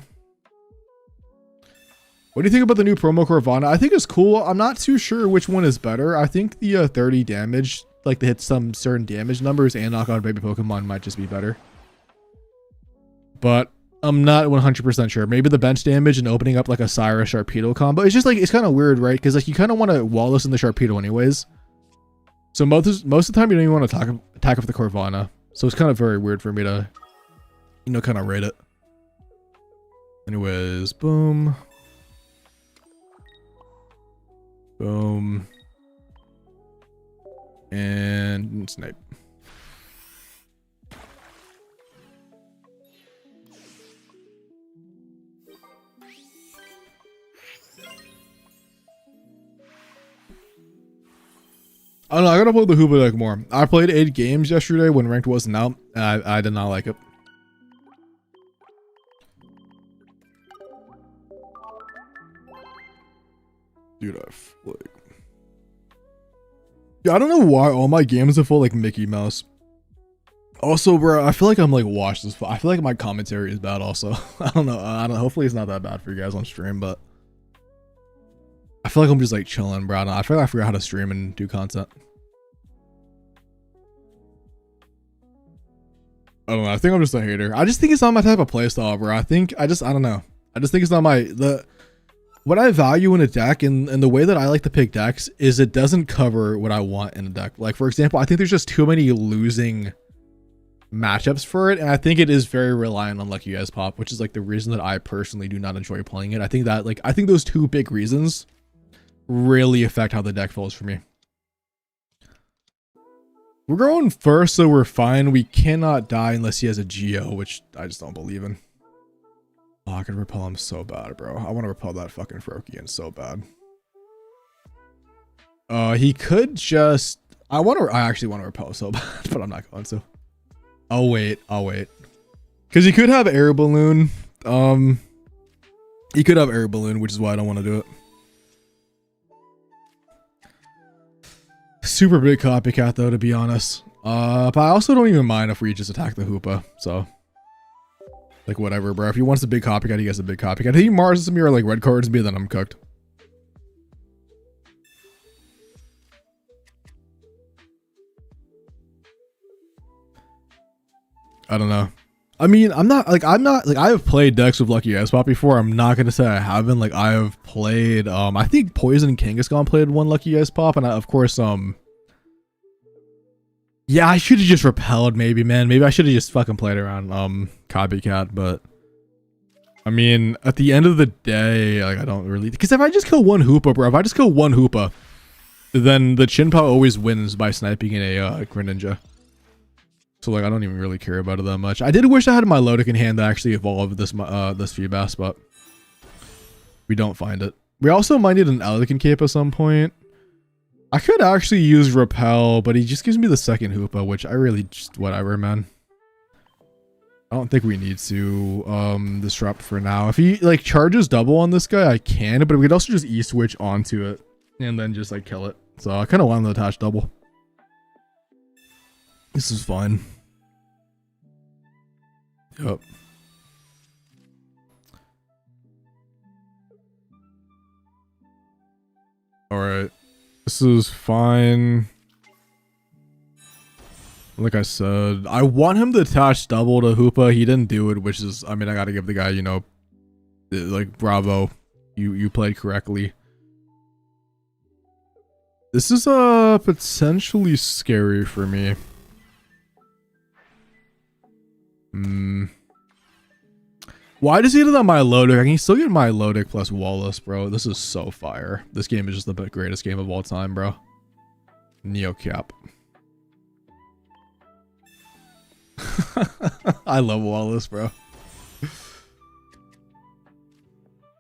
What do you think about the new promo Corvana? I think it's cool. I'm not too sure which one is better. I think the 30 damage, like to hit some certain damage numbers and knock out baby Pokemon might just be better. But I'm not 100% sure. Maybe the bench damage and opening up like a Cyrus Sharpedo combo. It's just like, it's kind of weird, right? Because like you kind of want to Wallace in the Sharpedo anyways. So most of the time you don't even want to attack with the Corvana. So it's kind of very weird for me to, you know, kind of rate it. Anyways, boom. Boom. And snipe. I don't know, I gotta play the Hoopa deck more. I played 8 games yesterday when ranked wasn't out. I did not like it. Dude, yeah, I don't know why all my games are full like Mickey Mouse. Also, bro, I feel like I'm like washed as fuck. I feel like my commentary is bad also. I don't know. Hopefully it's not that bad for you guys on stream, but I feel like I'm just like chilling, bro. I feel like I forgot how to stream and do content. I don't know. I think I'm just a hater. I just think it's not my type of playstyle, bro. I don't know. I just think it's not what I value in a deck and the way that I like to pick decks is it doesn't cover what I want in a deck. Like, for example, I think there's just too many losing matchups for it. And I think it is very reliant on Lucky Eyes Pop, which is like the reason that I personally do not enjoy playing it. I think those two big reasons really affect how the deck falls for me. We're going first, so we're fine. We cannot die unless he has a Geo, which I just don't believe in. Oh, I can repel him so bad, bro. I want to repel that fucking Froakian so bad. He could just... I actually want to repel so bad, but I'm not going to. I'll wait. Because he could have Air Balloon. He could have Air Balloon, which is why I don't want to do it. Super big copycat, though, to be honest. But I also don't even mind if we just attack the Hoopa, so... Like, whatever, bro. If he wants a big copycat, he gets a big copycat. If he Mars some of your, like, red cards me, then I'm cooked. I don't know. I mean, I'm not, like, I have played decks with Lucky Eyes Pop before. I'm not going to say I haven't. Like, I have played, I think Poison Kangaskhan played one Lucky Eyes Pop, and of course, yeah, I should have just repelled maybe, man. Maybe I should have just fucking played around copycat, but I mean, at the end of the day, like I don't really, because if I just kill one Hoopa, bro, then the Chinpao always wins by sniping in a Greninja. So like I don't even really care about it that much. I did wish I had my Milotic in hand to actually evolve this Feebas, but we don't find it. We also might need an Elegant Cape at some point. I could actually use Repel, but he just gives me the second Hoopa, which I really just, whatever, man. I don't think we need to disrupt for now. If he like charges double on this guy, I can, but we could also just E-switch onto it and then just like kill it. So I kind of want him to attach double. This is fine. Yep. All right. This is fine. Like I said, I want him to attach double to Hoopa. He didn't do it, which is, I mean, I gotta give the guy, you know, like, bravo. You played correctly. This is potentially scary for me. Why does he do that Milotic? I can still get Milotic plus Wallace, bro. This is so fire. This game is just the greatest game of all time, bro. Neocap. I love Wallace, bro.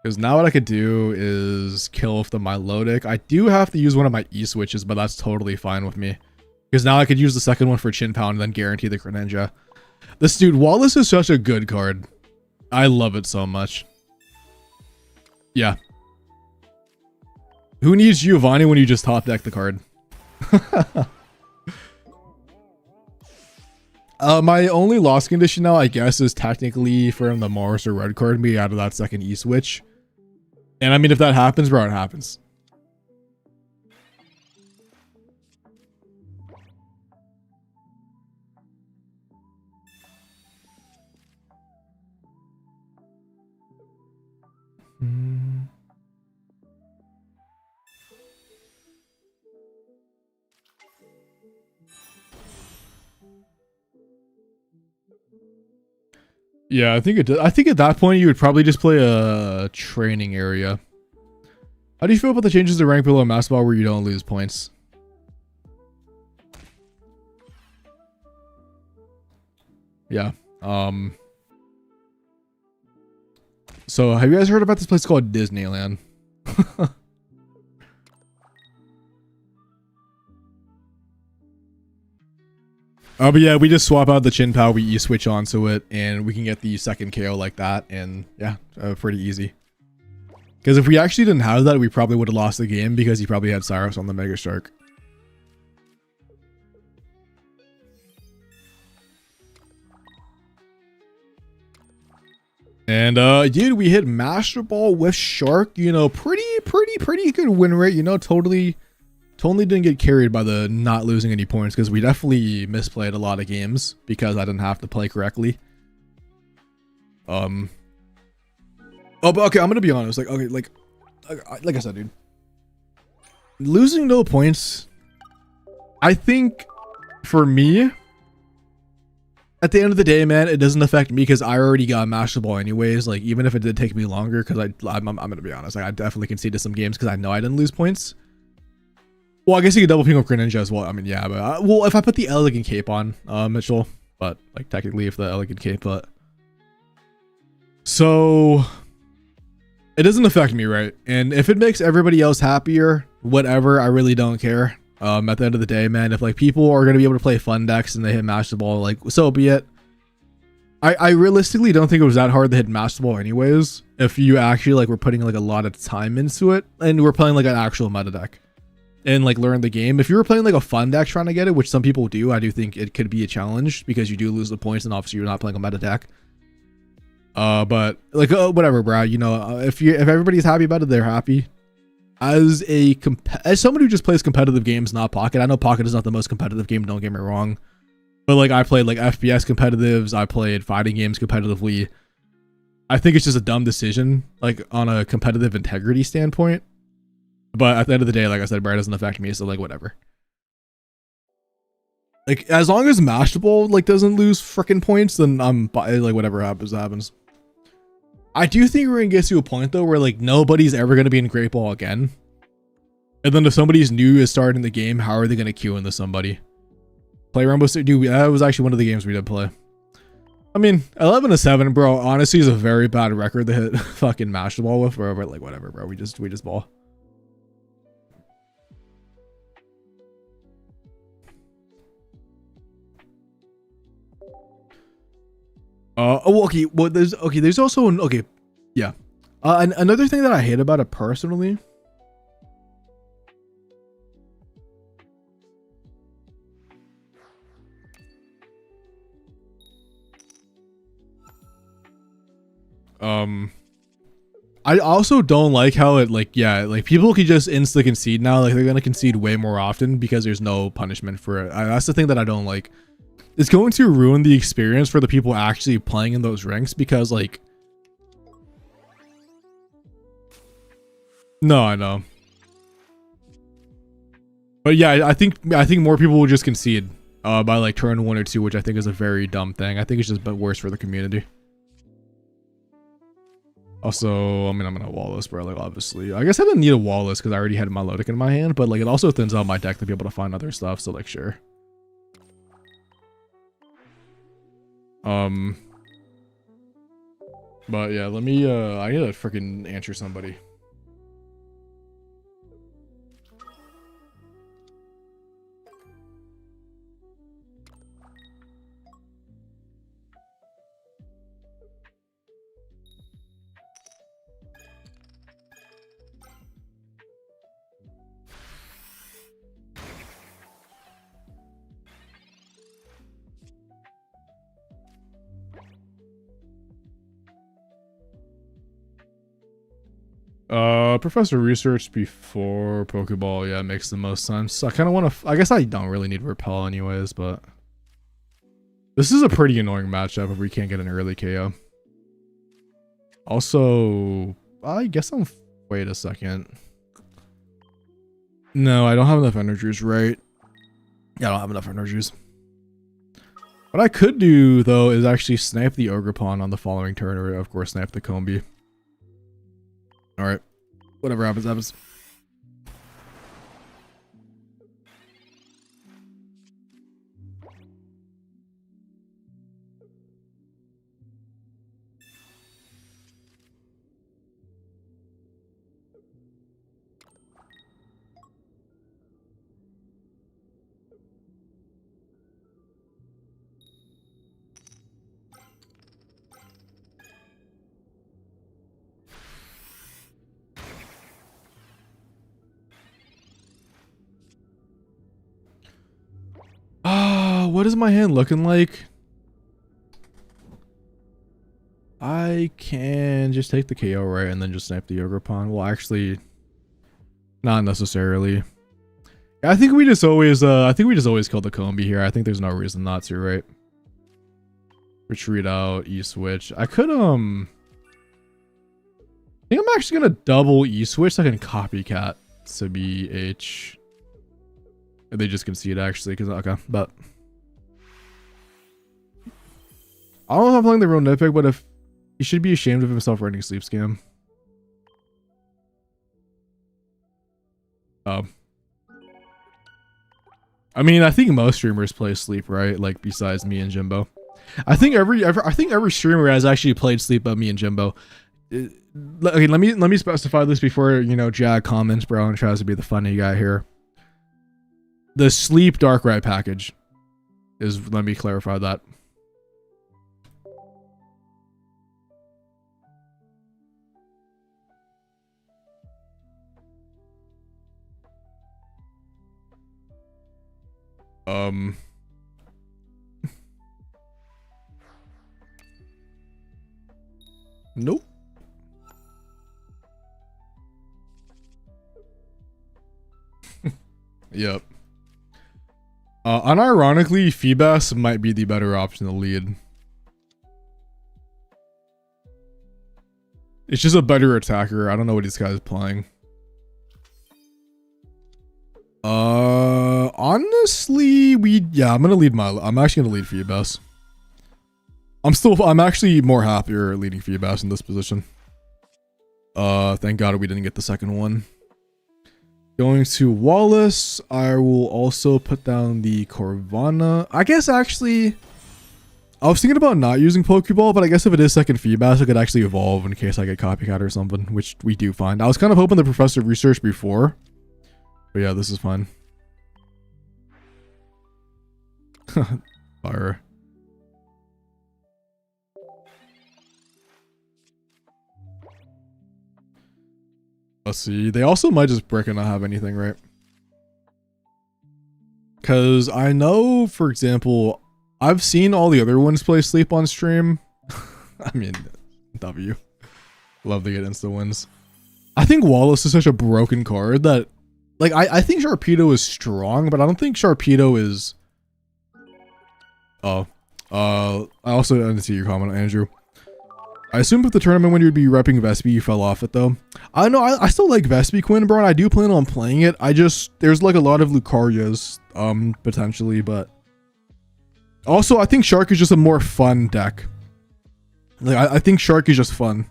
Because now what I could do is kill off the Milotic. I do have to use one of my E-switches, but that's totally fine with me. Because now I could use the second one for Chinpao and then guarantee the Greninja. This dude, Wallace is such a good card. I love it so much. Yeah. Who needs Giovanni when you just top deck the card? My only loss condition now, I guess, is technically for the Mars or red card me out of that second E switch. And I mean, if that happens, bro, it happens. Yeah, I think it. I think at that point you would probably just play a training area. How do you feel about the changes to rank below Master Ball where you don't lose points? Yeah. So have you guys heard about this place called Disneyland? But yeah, we just swap out the Chin Pow, we E-switch onto it, and we can get the second KO like that, and yeah, pretty easy. Because if we actually didn't have that, we probably would have lost the game because he probably had Cyrus on the Mega Shark. And dude, we hit Master Ball with Shark, you know, pretty good win rate, you know, totally didn't get carried by the not losing any points because we definitely misplayed a lot of games because I didn't have to play correctly. Oh, but okay, I'm gonna be honest. Like, okay, like I said, dude, losing no points. I think for me, at the end of the day, man, it doesn't affect me because I already got Master Ball anyways. Like, even if it did take me longer, because I'm gonna be honest, like, I definitely conceded some games because I know I didn't lose points. Well, I guess you could double ping with Greninja as well. I mean, yeah, but well, if I put the Elegant Cape on, Mitchell, but like technically if the Elegant Cape, but so it doesn't affect me, right? And if it makes everybody else happier, whatever, I really don't care. At the end of the day, man, if like people are gonna be able to play fun decks and they hit Master Ball, like so be it. I realistically don't think it was that hard to hit Master Ball anyways. If you actually like were putting like a lot of time into it and we're playing like an actual meta deck. And like learn the game. If you were playing like a fun deck trying to get it, which some people do, I do think it could be a challenge because you do lose the points and obviously you're not playing a meta deck. But like whatever, bro. You know, if everybody's happy about it, they're happy. As someone who just plays competitive games, not Pocket. I know Pocket is not the most competitive game. Don't get me wrong, but like I played like FPS competitives. I played fighting games competitively. I think it's just a dumb decision, like on a competitive integrity standpoint. But at the end of the day, like I said, bro, it doesn't affect me, so like whatever. Like as long as Master Ball like doesn't lose freaking points, then I'm like whatever happens. I do think we're gonna get to a point though where like nobody's ever gonna be in Great Ball again. And then if somebody's new is starting the game, how are they gonna queue into somebody? Play Rainbow Six, dude. That was actually one of the games we did play. I mean, 11-7, bro. Honestly, is a very bad record to hit fucking Master Ball with, bro. But like whatever, bro. We just ball. Oh, okay. Well, there's also an yeah. And another thing that I hate about it personally. I also don't like how it like people can just insta concede now. Like they're gonna concede way more often because there's no punishment for it. That's the thing that I don't like. It's going to ruin the experience for the people actually playing in those ranks because like no, I know. But yeah, I think more people will just concede by like turn 1 or 2, which I think is a very dumb thing. I think it's just worse for the community. Also, I mean, I'm gonna wall this, bro. Like, obviously, I guess I didn't need a wall this because I already had Milotic in my hand, but like, it also thins out my deck to be able to find other stuff. So like, sure. But yeah, let me. I need to freaking answer somebody. Professor Research before Pokeball, yeah, makes the most sense. I kind of want to, I guess I don't really need Repel anyways, but this is a pretty annoying matchup if we can't get an early KO. Also, I guess wait a second. No, I don't have enough energies, right? Yeah, I don't have enough energies. What I could do, though, is actually snipe the Ogerpon on the following turn, or of course snipe the Combee. Alright. Whatever happens, happens. What is my hand looking like? I can just take the KO right and then just snipe the Ogerpon. Well, actually, not necessarily. I think we just always kill the Combee here. I think there's no reason not to, right? Retreat out, E-switch. I could I think I'm actually gonna double E-switch so I can copycat to BH. They just concede actually, because okay, but I don't know if I'm playing the real nitpick, but if he should be ashamed of himself for running Sleep Scam. I mean, I think most streamers play Sleep, right? Like besides me and Jimbo. I think every streamer has actually played Sleep but me and Jimbo. Okay, let me specify this before, you know, Jag comments, bro, and tries to be the funny guy here. The Sleep Darkrai package is, let me clarify that. Nope. Yep. Unironically, Feebas might be the better option to lead. It's just a better attacker. I don't know what this guy's playing. Honestly, I'm actually gonna lead Feebas. I'm actually more happier leading Feebas in this position. Thank God we didn't get the second one. Going to Wallace, I will also put down the Corvana. I guess actually, I was thinking about not using Pokeball, but I guess if it is second Feebas, it could actually evolve in case I get Copycat or something, which we do find. I was kind of hoping the Professor Research before, but yeah, this is fine. Fire. Let's see. They also might just brick and not have anything, right? Because I know, for example, I've seen all the other ones play Sleep on stream. I mean, W. Love to get insta wins. I think Wallace is such a broken card that, like, I think Sharpedo is strong, but I don't think Sharpedo is... Oh. I also didn't see your comment, Andrew. I assume with the tournament when you'd be repping Vespi, you fell off it though. I know, I still like Vespiquen, bro, and I do plan on playing it. I just, there's like a lot of Lucarias, potentially, but... Also, I think Shark is just a more fun deck. Like, I think Shark is just fun.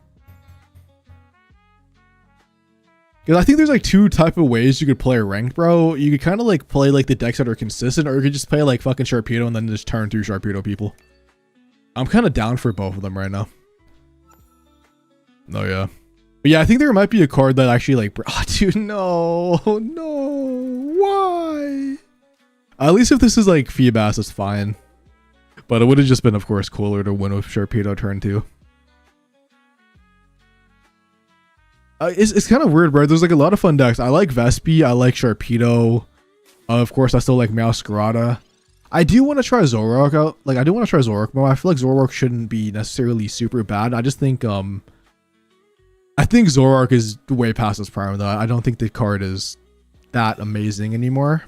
Because I think there's like two type of ways you could play ranked, bro. You could kind of like play like the decks that are consistent, or you could just play like fucking Sharpedo and then just turn through Sharpedo people. I'm kind of down for both of them right now. Oh yeah. But yeah, I think there might be a card that actually like, oh dude, no, why? At least if this is like Feebas, it's fine. But it would have just been, of course, cooler to win with Sharpedo turn 2. It's kind of weird, bro. There's like a lot of fun decks. I like Vespi. I like Sharpedo. Of course, I still like Meowscarada. I do want to try Zoroark out. Like, I do want to try Zoroark, but I feel like Zoroark shouldn't be necessarily super bad. I just think, I think Zoroark is way past its prime though. I don't think the card is that amazing anymore.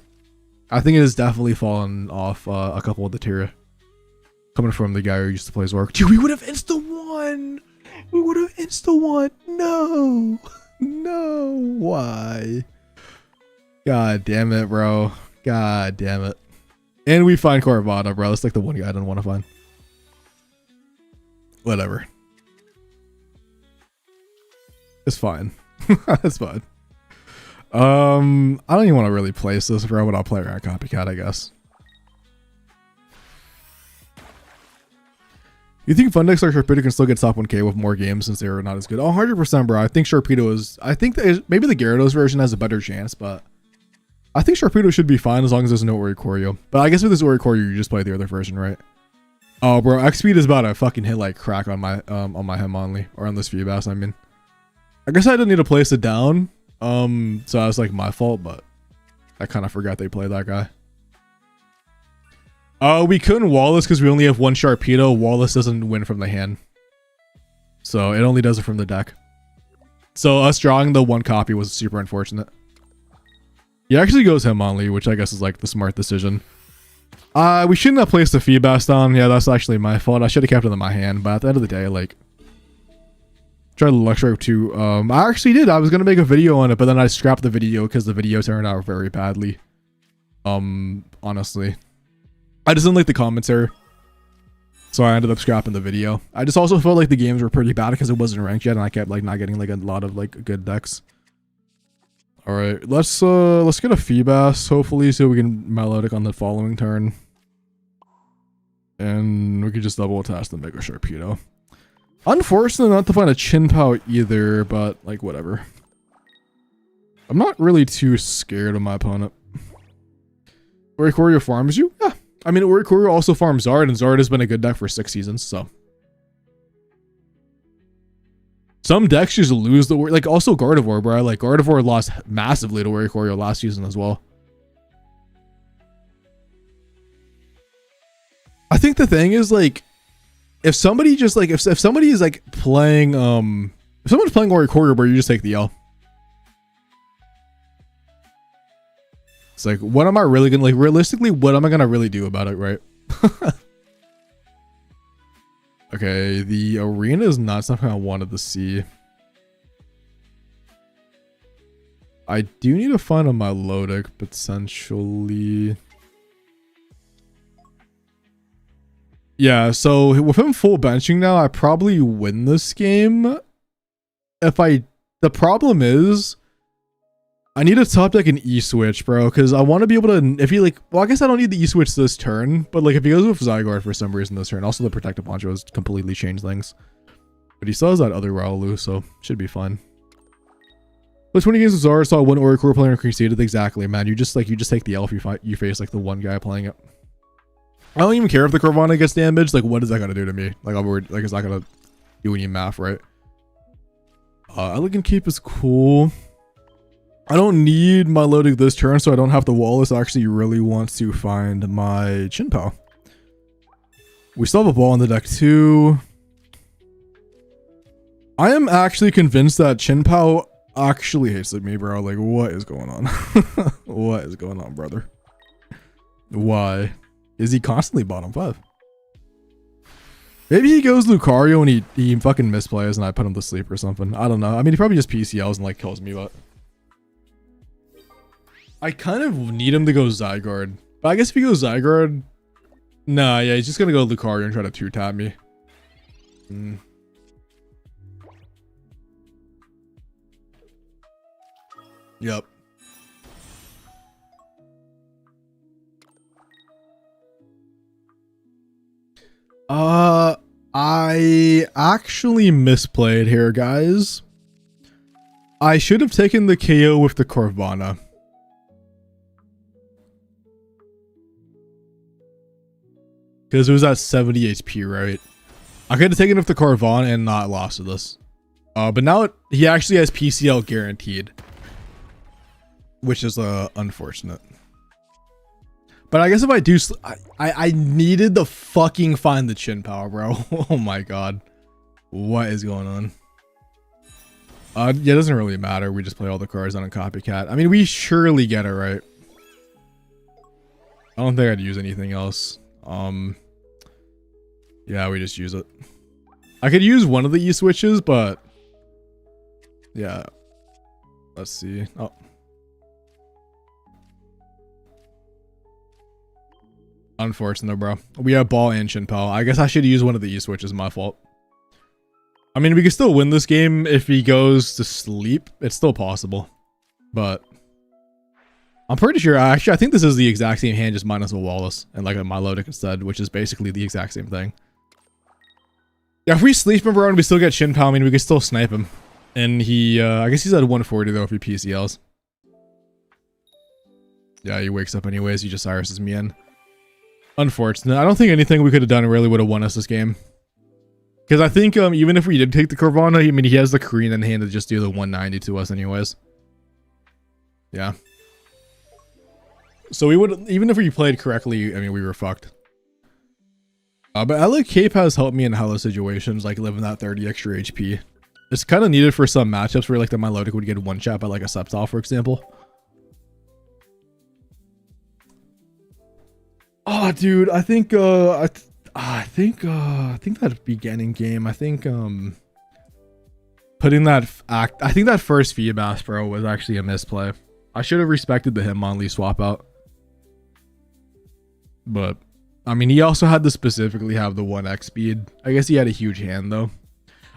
I think it has definitely fallen off a couple of the tier. Coming from the guy who used to play Zoroark. Dude, we would have insta-won! We would have insta-won! No! No! Why? God damn it, bro. God damn it. And we find Corvana, bro. That's like the one guy I don't want to find. Whatever. It's fine. It's fine. I don't even want to really place this, bro, but I'll play around Copycat, I guess. You think Fundex or Sharpedo can still get top 1k with more games since they're not as good? Oh, 100%, bro. I think Sharpedo is... I think that maybe the Gyarados version has a better chance, but... I think Sharpedo should be fine as long as there's no Oricorio. But I guess with this Oricorio, you just play the other version, right? Oh, bro. X-Speed is about to fucking hit like crack on my Hitmonlee. Or on this Feebas, I mean. I guess I didn't need to place it down. So that's like my fault, but... I kind of forgot they played that guy. We couldn't Wallace because we only have one Sharpedo. Wallace doesn't win from the hand. So it only does it from the deck. So us drawing the one copy was super unfortunate. He actually goes Hitmonlee, which I guess is like the smart decision. We shouldn't have placed the Feebas down. Yeah, that's actually my fault. I should have kept it in my hand, but at the end of the day, like... Tried the Luxray too. I actually did. I was gonna make a video on it, but then I scrapped the video because the video turned out very badly. Honestly. I just didn't like the commentary. So I ended up scrapping the video. I just also felt like the games were pretty bad because it wasn't ranked yet and I kept like not getting like a lot of like good decks. Alright, let's get a Feebas, hopefully, so we can Milotic on the following turn. And we could just double attach the Mega Sharpedo. Unfortunate not to find a Chinpao either, but like whatever. I'm not really too scared of my opponent. Oricorio farms you? Yeah. I mean, Oricorio also farms Zard, and Zard has been a good deck for 6 seasons, so. Some decks just lose the... Like, also Gardevoir, bro. Like, Gardevoir lost massively to Oricorio last season as well. I think the thing is, like, if somebody just, like... If somebody is, like, playing, If someone's playing Oricorio, bro, you just take the L. It's like, what am I really gonna, like, realistically, what am I gonna really do about it, right? Okay, the arena is not something I wanted to see. I do need to find a Milotic, potentially. Yeah, so with him full benching now, I probably win this game. The problem is... I need to top deck an E-Switch, bro, because I want to be able to, if he like, well, I guess I don't need the E-Switch this turn, but like if he goes with Zygarde for some reason this turn, also the Protective Poncho has completely changed things. But he still has that other Riolu, so should be fine. But 20 games with Zara, saw one Oricorio player and conceded. Exactly, man. You just take the L if you face like the one guy playing it. I don't even care if the Corvana gets damaged. Like, what is that gonna do to me? Like, I'm worried, like, it's not gonna do any math, right? Elegant Keep is cool. I don't need my Milotic this turn, so I don't have to Wallace. I actually really want to find my Chinpao. We still have a ball in the deck too. I am actually convinced that Chinpao actually hates me, bro. Like, what is going on? What is going on, brother? Why? Is he constantly bottom 5? Maybe he goes Lucario and he fucking misplays and I put him to sleep or something. I don't know. I mean, he probably just PCLs and like kills me, but... I kind of need him to go Zygarde. But I guess if he goes Zygarde... Nah, yeah, he's just gonna go Lucario and try to 2-tap me. Yep. I actually misplayed here, guys. I should have taken the KO with the Corvana. Because it was at 70 HP, right? I could have taken it with the Corvana and not lost to this. But now he actually has PCL guaranteed. Which is unfortunate. But I guess if I do... I needed to fucking find the Chinpao, bro. Oh my god. What is going on? Yeah, it doesn't really matter. We just play all the cards on a copycat. I mean, we surely get it right. I don't think I'd use anything else. Yeah, we just use it. I could use one of the E-switches, but yeah. Let's see. Oh. Unfortunate, bro. We have ball and Chien-Pao. I guess I should use one of the E-switches. My fault. I mean, we can still win this game if he goes to sleep. It's still possible. But I'm pretty sure, I think this is the exact same hand, just minus a Wallace and like a Milotic instead, which is basically the exact same thing. Yeah, if we sleep him, bro, and we still get Chien-Pao, I mean, we can still snipe him. And he, I guess he's at 140 though if he PCLs. Yeah, he wakes up anyways. He just Irises me in. Unfortunate. I don't think anything we could have done really would have won us this game. Because I think even if we did take the Corvana, I mean, he has the Korean in hand to just do the 190 to us anyways. Yeah. So we would, even if we played correctly, I mean, we were fucked. But Ela Cape has helped me in hella situations, like living that 30 extra HP. It's kind of needed for some matchups where like the Milotic would get one shot by like a Sceptile, for example. Oh, dude, I think that beginning game, I think putting that I think that first Feebas, bro, was actually a misplay. I should have respected the Hitmonlee swap out. But I mean, he also had to specifically have the 1x speed. I guess he had a huge hand though.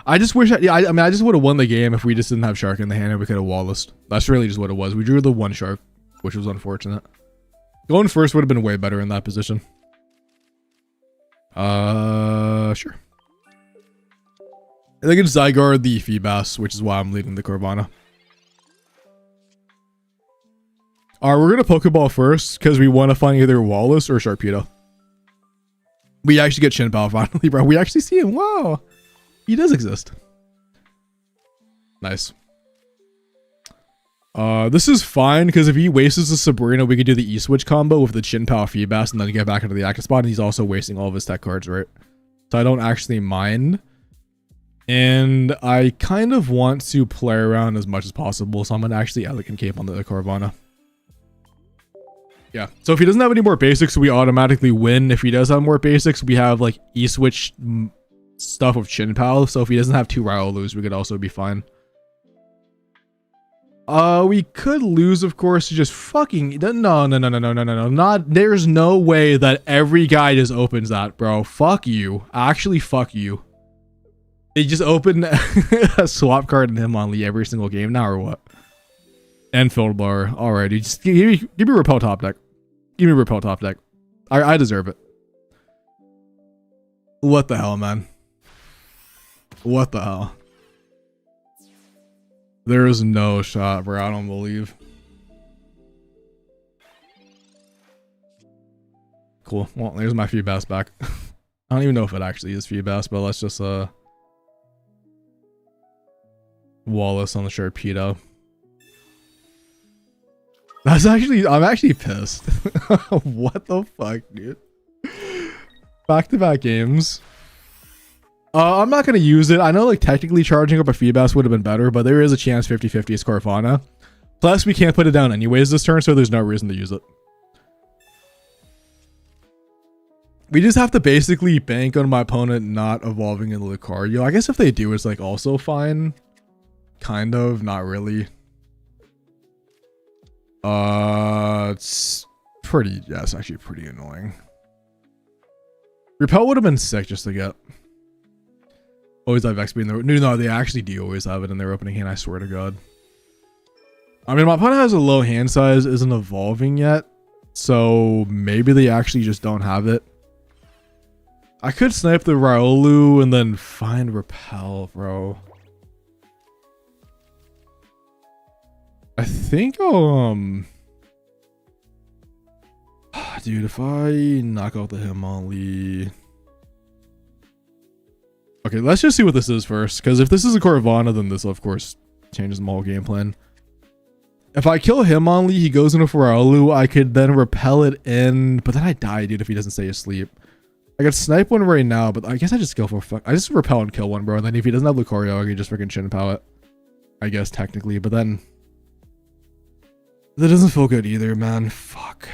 I just wish, I mean, I just would have won the game if we just didn't have Shark in the hand and we could have Wallaced. That's really just what it was. We drew the one Shark, which was unfortunate. Going first would have been way better in that position. Sure. I think it's Zygarde the Feebas, which is why I'm leading the Corvana. Alright, we're gonna Pokeball first because we want to find either Wallace or Sharpedo. We actually get Chien-Pao finally, bro. We actually see him. Wow. He does exist. Nice. This is fine because if he wastes the Sabrina, we could do the E-switch combo with the Chien-Pao Feebas and then get back into the active spot, and he's also wasting all of his tech cards, right? So I don't actually mind. And I kind of want to play around as much as possible, so I'm going to actually Elegant Cape on the Corvana. Yeah, so if he doesn't have any more basics, we automatically win. If he does have more basics, we have like E-switch stuff with Chien-Pao, so if he doesn't have two Riolus, we could also be fine. We could lose, of course, to just fucking no, not, there's no way that every guy just opens that, bro. Fuck you. Actually, fuck you. They just open a swap card in Hitmonlee every single game now, or what? And Field Bar. Alrighty, just give me Repel top deck. Give me Repel top deck. I deserve it. What the hell, man? What the hell? There is no shot, bro. I don't believe. Cool. Well, there's my Feebas back. I don't even know if it actually is Feebas, but let's just Wallace on the Sharpedo. That's actually, I'm actually pissed. What the fuck, dude? Back-to-back games. I'm not going to use it. I know like technically charging up a Feebas would have been better, but there is a chance 50-50 is Corvana. Plus we can't put it down anyways this turn, so there's no reason to use it. We just have to basically bank on my opponent not evolving into Lucario. I guess if they do, it's like also fine. Kind of, not really. It's pretty, yeah, it's actually pretty annoying. Repel would have been sick just to get. Always have XP in their, no, they actually do always have it in their opening hand, I swear to God. I mean, my opponent has a low hand size, isn't evolving yet, so maybe they actually just don't have it. I could snipe the Riolu and then find Repel, bro. I think I'll, dude, if I knock out the Hitmonlee. Okay, let's just see what this is first, because if this is a Corvana, then this, of course, changes my whole game plan. If I kill Hitmonlee, he goes into Riolu, I could then repel it in, but then I die, dude, if he doesn't stay asleep. I could snipe one right now, but I guess I just go for fuck. I just repel and kill one, bro, and then if he doesn't have Lucario, I can just freaking Chien-Pao it. I guess technically, but then that doesn't feel good either, man. Fuck.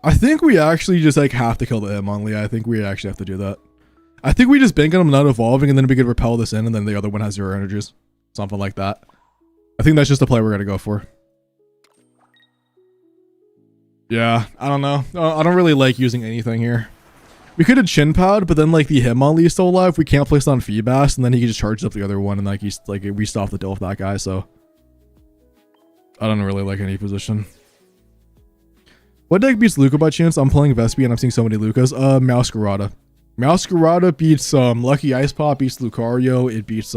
I think we actually just like have to kill the Hitmonlee. I think we actually have to do that. I think we just bank on him not evolving, and then we could repel this in, and then the other one has 0 energies. Something like that. I think that's just the play we're gonna go for. Yeah, I don't know. I don't really like using anything here. We could have Chinpowed, but then like the Hitmonlee is still alive. We can't place it on Feebas, and then he just charges up the other one, and like he's like we still have to deal with that guy. So I don't really like any position. What deck beats Luca by chance? I'm playing Vespi and I'm seeing so many Lucas. Masquerada. Masquerada beats Lucky Ice Pop, beats Lucario, it beats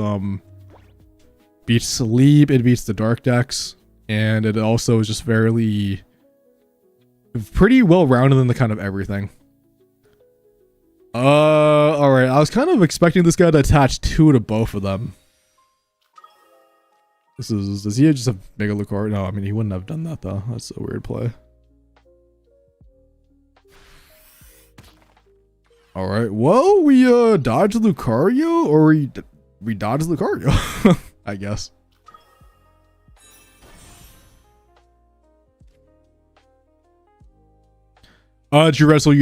Sleep, it beats the Dark decks, and it also is just pretty well rounded in the kind of everything. Alright, I was kind of expecting this guy to attach 2 to both of them. Does he just have Mega Lucario? No, I mean he wouldn't have done that though. That's a weird play. All right. Well, we dodged Lucario, or we dodged Lucario, I guess. Juretzel,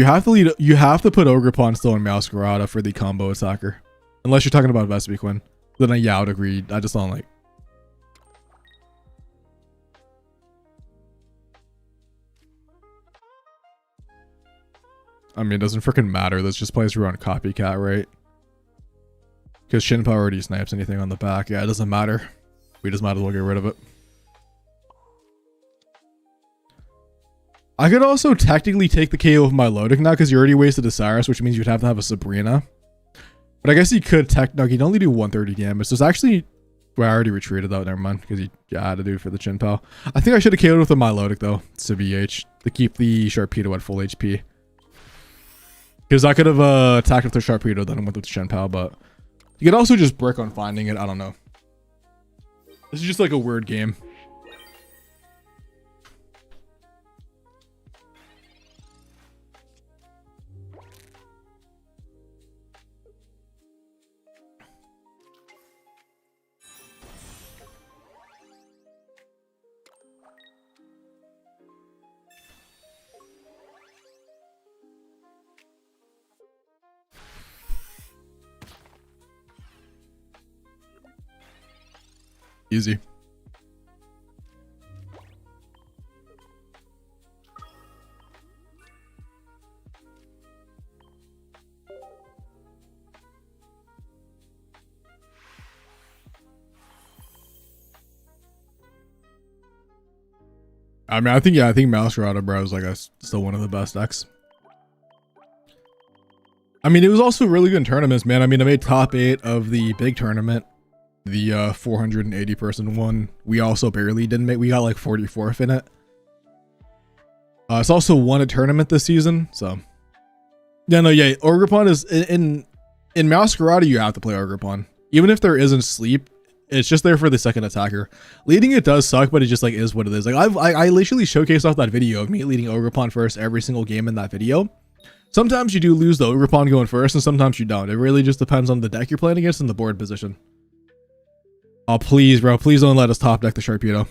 you have to put Ogerpon still in Masquerada for the combo attacker, unless you're talking about Vespiquen. Then yeah, I would agree. I just don't like. I mean, it doesn't freaking matter. This just plays around Copycat, right? Because Shinpo already snipes anything on the back. Yeah, it doesn't matter. We just might as well get rid of it. I could also technically take the KO of Milotic now because you already wasted a Cyrus, which means you'd have to have a Sabrina. But I guess he could no, he'd only do 130 damage. So it's actually... Well, I already retreated out. Never mind. Because he had to do it for the Chinpao. I think I should have KO'd with a Milotic though. To VH. To keep the Sharpedo at full HP. Because I could have attacked with the Sharpedo, then went with the Chinpao, but you could also just brick on finding it. I don't know. This is just like a weird game. Easy. I mean, I think Masquerada, bro, is like still one of the best decks. I mean, it was also really good in tournaments, man. I mean, I made top 8 of the big tournament. The 480 person one. We also barely didn't make. We got like 44th in it. It's also won a tournament this season. So yeah, no, yeah. Ogerpon is in Masquerada. You have to play Ogerpon, even if there isn't sleep. It's just there for the second attacker. Leading it does suck, but it just like is what it is. Like I literally showcased off that video of me leading Ogerpon first every single game in that video. Sometimes you do lose the Ogerpon going first, and sometimes you don't. It really just depends on the deck you're playing against and the board position. Oh, please, bro. Please don't let us top deck the Sharpedo.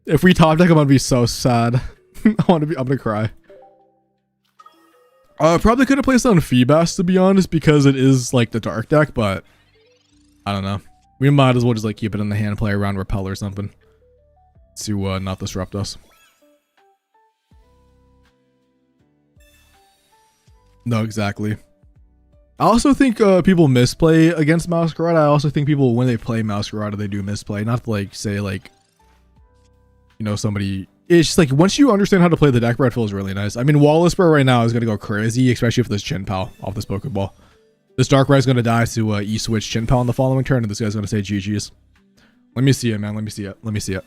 If we top deck, I'm gonna be so sad. I'm gonna cry. Probably could have placed on Feebas, to be honest, because it is like the dark deck, but I don't know. We might as well just like keep it in the hand, play around Repel or something to not disrupt us. No, exactly. I also think people misplay against Masquerada. I also think people, when they play Masquerada, they do misplay. Not to like say like, you know, somebody. It's just like once you understand how to play the deck, it feels really nice. I mean, Wallisper right now is gonna go crazy, especially if this Chinpao off this Pokeball. This Darkrai is gonna die to E-Switch Chinpao on the following turn, and this guy's gonna say GG's. Let me see it, man. Let me see it. Let me see it.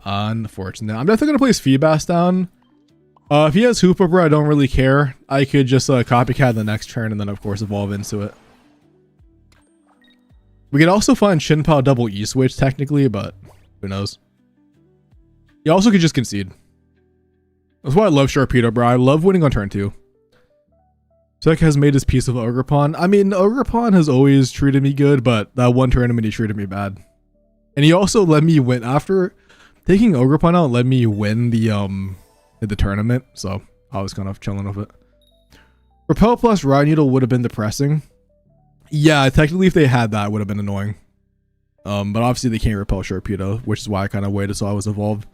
Unfortunate. I'm definitely gonna place Feebas down. If he has Hoopoper, I don't really care. I could just copycat the next turn and then of course evolve into it. We could also find Chinpao double E-Switch technically, but who knows. You also could just concede. That's why I love Sharpedo, bro. I love winning on turn 2. Tech has made his peace with Ogerpon. I mean, Ogerpon has always treated me good, but that one tournament he treated me bad. And he also let me win after taking Ogerpon out, let me win the tournament. So I was kind of chilling with it. Repel plus Ride Needle would have been depressing. Yeah, technically if they had that, it would have been annoying. But obviously they can't repel Sharpedo, which is why I kind of waited so I was evolved.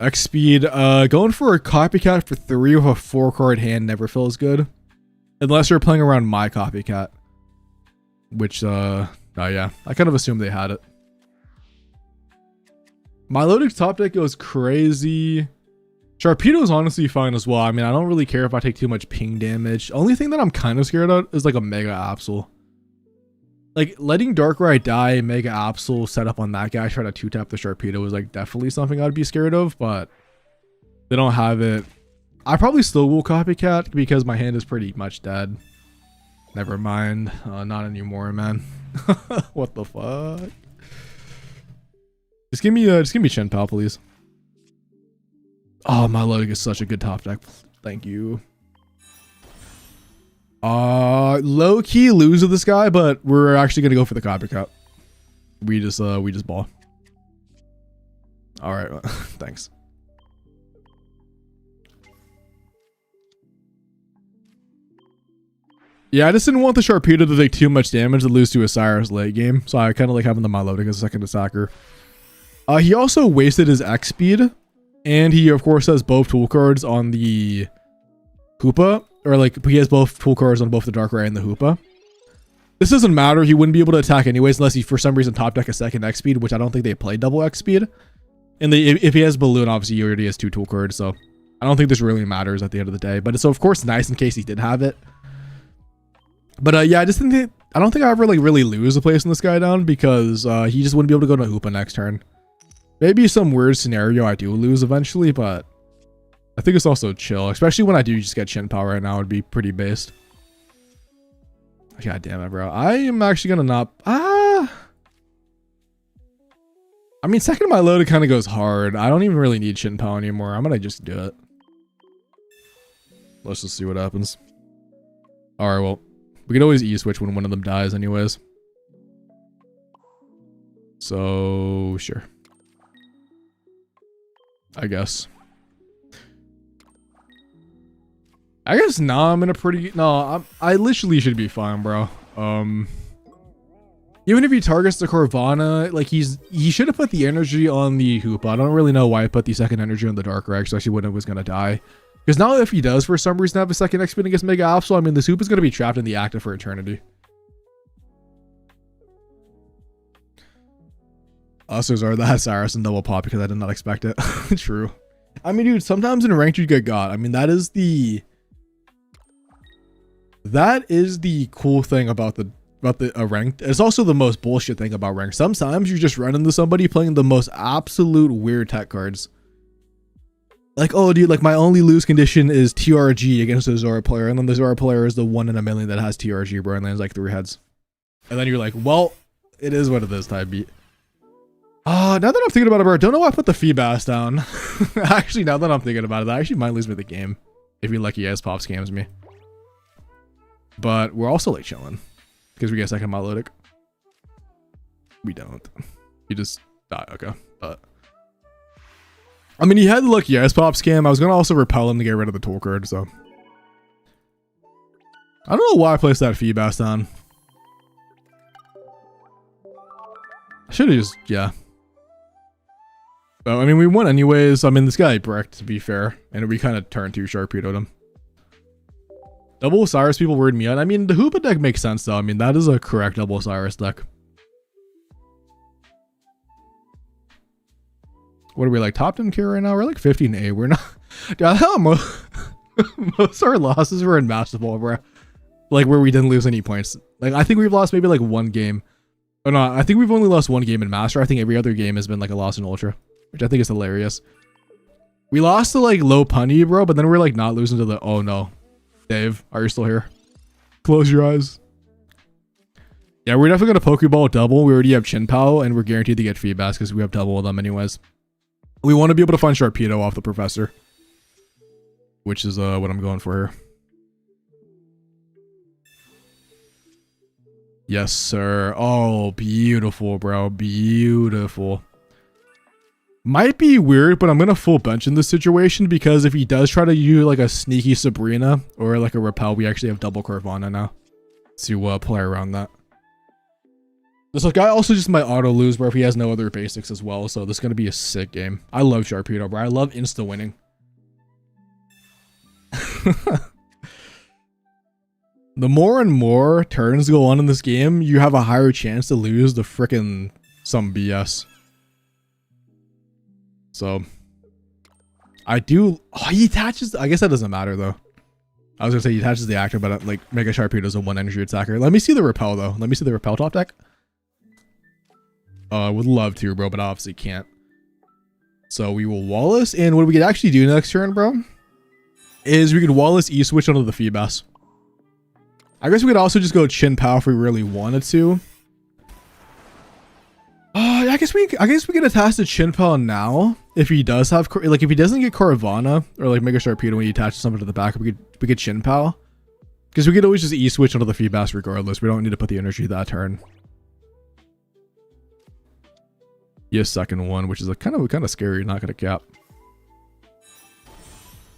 X speed, going for a copycat for 3 with a 4-card hand never feels good. Unless you're playing around my copycat. Which, oh yeah, I kind of assumed they had it. Milotic's top deck goes crazy. Sharpedo is honestly fine as well. I mean, I don't really care if I take too much ping damage. Only thing that I'm kind of scared of is like a Mega Absol. Like, letting Darkrai die, Mega Absol set up on that guy, try to 2-tap the Sharpedo is like definitely something I'd be scared of, but they don't have it. I probably still will copycat because my hand is pretty much dead. Never mind. Not anymore, man. What the fuck? Just give me Shen Pal, please. Oh, Milotic is such a good top deck. Thank you. Low key lose to this guy, but we're actually gonna go for the copycat. We just ball. All right, thanks. Yeah, I just didn't want the Sharpedo to take too much damage to lose to a Cyrus late game, so I kind of like having the Milotic as a second attacker. He also wasted his X speed, and he of course has both tool cards on the Hoopa, or like he has both tool cards on both the Darkrai and the Hoopa. This doesn't matter. He wouldn't be able to attack anyways unless he for some reason top deck a second X speed, which I don't think they play double X speed. And if he has Balloon, obviously he already has 2 tool cards, so I don't think this really matters at the end of the day. But it's of course nice in case he did have it. But yeah, I don't think I ever like really lose a place in this guy down because he just wouldn't be able to go to Hoopa next turn. Maybe some weird scenario I do lose eventually, but I think it's also chill, especially when I do just get Shen Pal right now. It'd be pretty based. God damn it, bro. I am actually gonna not. I mean, second Milotic kind of goes hard. I don't even really need Shen Pal anymore. I'm gonna just do it. Let's just see what happens. All right, well, we can always E-switch when one of them dies, anyways. So sure. I guess now I'm in a pretty I literally should be fine, bro. Even if he targets the Corvana, like he should have put the energy on the Hoopa. I don't really know why I put the second energy on the Darkrai, especially when it was gonna die. Because now if he does for some reason have a second X-Spin against Mega Absol, I mean this Hoopa is gonna be trapped in the active for eternity. That has Cyrus and double pop because I did not expect it. True. I mean, dude, sometimes in ranked you get got. I mean, that is the cool thing about the ranked. It's also the most bullshit thing about ranked. Sometimes you just run into somebody playing the most absolute weird tech cards. Like, oh, dude, like my only lose condition is TRG against a Zora player, and then the Zora player is the 1 in a million that has TRG, bro, and lands like 3 heads. And then you're like, well, it is what it is, type beat. Now that I'm thinking about it, bro, don't know why I put the Feebas down. Actually, now that I'm thinking about it, that actually might lose me the game. If you're lucky as Pop scams me. But we're also like chilling. Because we get second Milotic. We don't. He just died, okay. But I mean, he had the lucky as Pop scam. I was gonna also repel him to get rid of the tool card, so I don't know why I placed that Feebas down. I should have just, yeah. But I mean, we won anyways. I mean, this guy bricked, to be fair, and we kind of turned 2 Sharpedo'd him. Double Cyrus people weird me out. I mean, the Hoopa deck makes sense though. I mean, that is a correct double Cyrus deck. What are we like, top 10 tier right now? We're like 15A. We're not. Dude, I thought most of our losses were in Master Ball, bro. Like where we didn't lose any points. Like I think we've lost maybe like 1 game. Oh no, I think we've only lost 1 game in Master. I think every other game has been like a loss in Ultra, which I think is hilarious. We lost to like low punny, bro, but then we're like not losing to the, oh no. Dave, are you still here? Close your eyes. Yeah, we're definitely gonna Pokeball double. We already have Shen Pal, and we're guaranteed to get Feebas because we have double of them anyways. We want to be able to find Sharpedo off the Professor, which is what I'm going for here. Yes, sir. Oh, beautiful, bro. Beautiful. Might be weird, but I'm going to full bench in this situation because if he does try to use like a sneaky Sabrina or like a repel, we actually have double Carvanha now to play around that. This guy also just might auto lose, bro, if he has no other basics as well. So this is going to be a sick game. I love Sharpedo, bro. I love insta winning. The more and more turns go on in this game, you have a higher chance to lose the frickin' some BS. So I do. Oh, he attaches. I guess that doesn't matter though. I was gonna say he attaches the actor, but like Mega Sharpedo is a 1 energy attacker. Let me see the repel though. Let me see the repel top deck. I would love to, bro, but I obviously can't. So we will Wallace, and what we could actually do next turn, bro, is we could Wallace E-switch onto the Feebas. I guess we could also just go Chin-Pao if we really wanted to. I guess we could attach the Chin-Pao now if he does have like if he doesn't get Carvanha or like Mega Sharpedo when he attaches something to the back, we could Chin-Pao because we could always just E-switch onto the Feebas regardless. We don't need to put the energy that turn. Yes, second one, which is a kind of scary. Not gonna cap.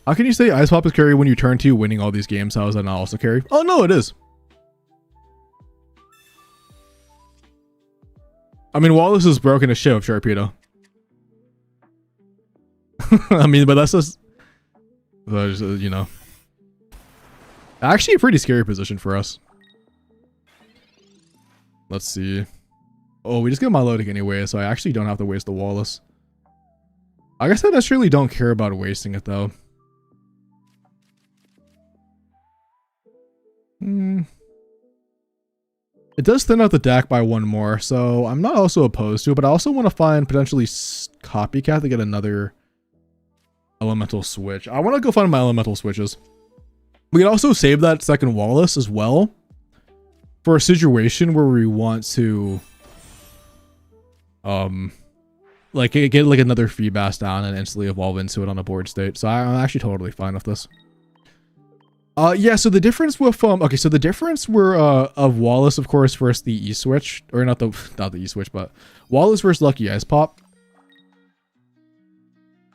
How can you say Ice Pop is carry when you turn 2 winning all these games? How is that not also carry? Oh no, it is. I mean, Wallace is broken as shit with Sharpedo. I mean, but that's just, you know, actually a pretty scary position for us. Let's see. Oh, we just get Milotic anyway, so I actually don't have to waste the Wallace. I guess I necessarily don't care about wasting it though. It does thin out the deck by 1 more, so I'm not also opposed to it, but I also want to find potentially Copycat to get another elemental switch. I want to go find my elemental switches. We can also save that second Wallace as well for a situation where we want to like get like another Feebas down and instantly evolve into it on a board state. So I'm actually totally fine with this. Yeah, so the difference with okay, so the difference were of Wallace, of course, versus the E-switch, or not the E-switch, but Wallace versus Lucky Ice Pop.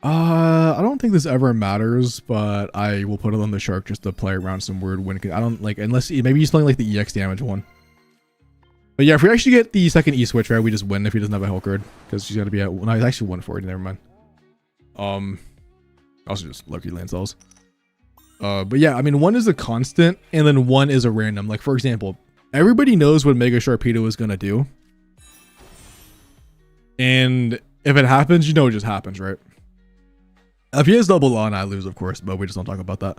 I don't think this ever matters, but I will put it on the Shark just to play around some weird win. I don't like, unless maybe he's playing like the EX damage one. But yeah, if we actually get the second E-switch, right, we just win if he doesn't have a Hulk card, because she's gonna be at, no, he's actually 140. Never mind. Also just Lucky land cells. But yeah, I mean, 1 is a constant and then 1 is a random. Like, for example, everybody knows what Mega Sharpedo is going to do. And if it happens, you know it just happens, right? If he has double on, I lose, of course, but we just don't talk about that.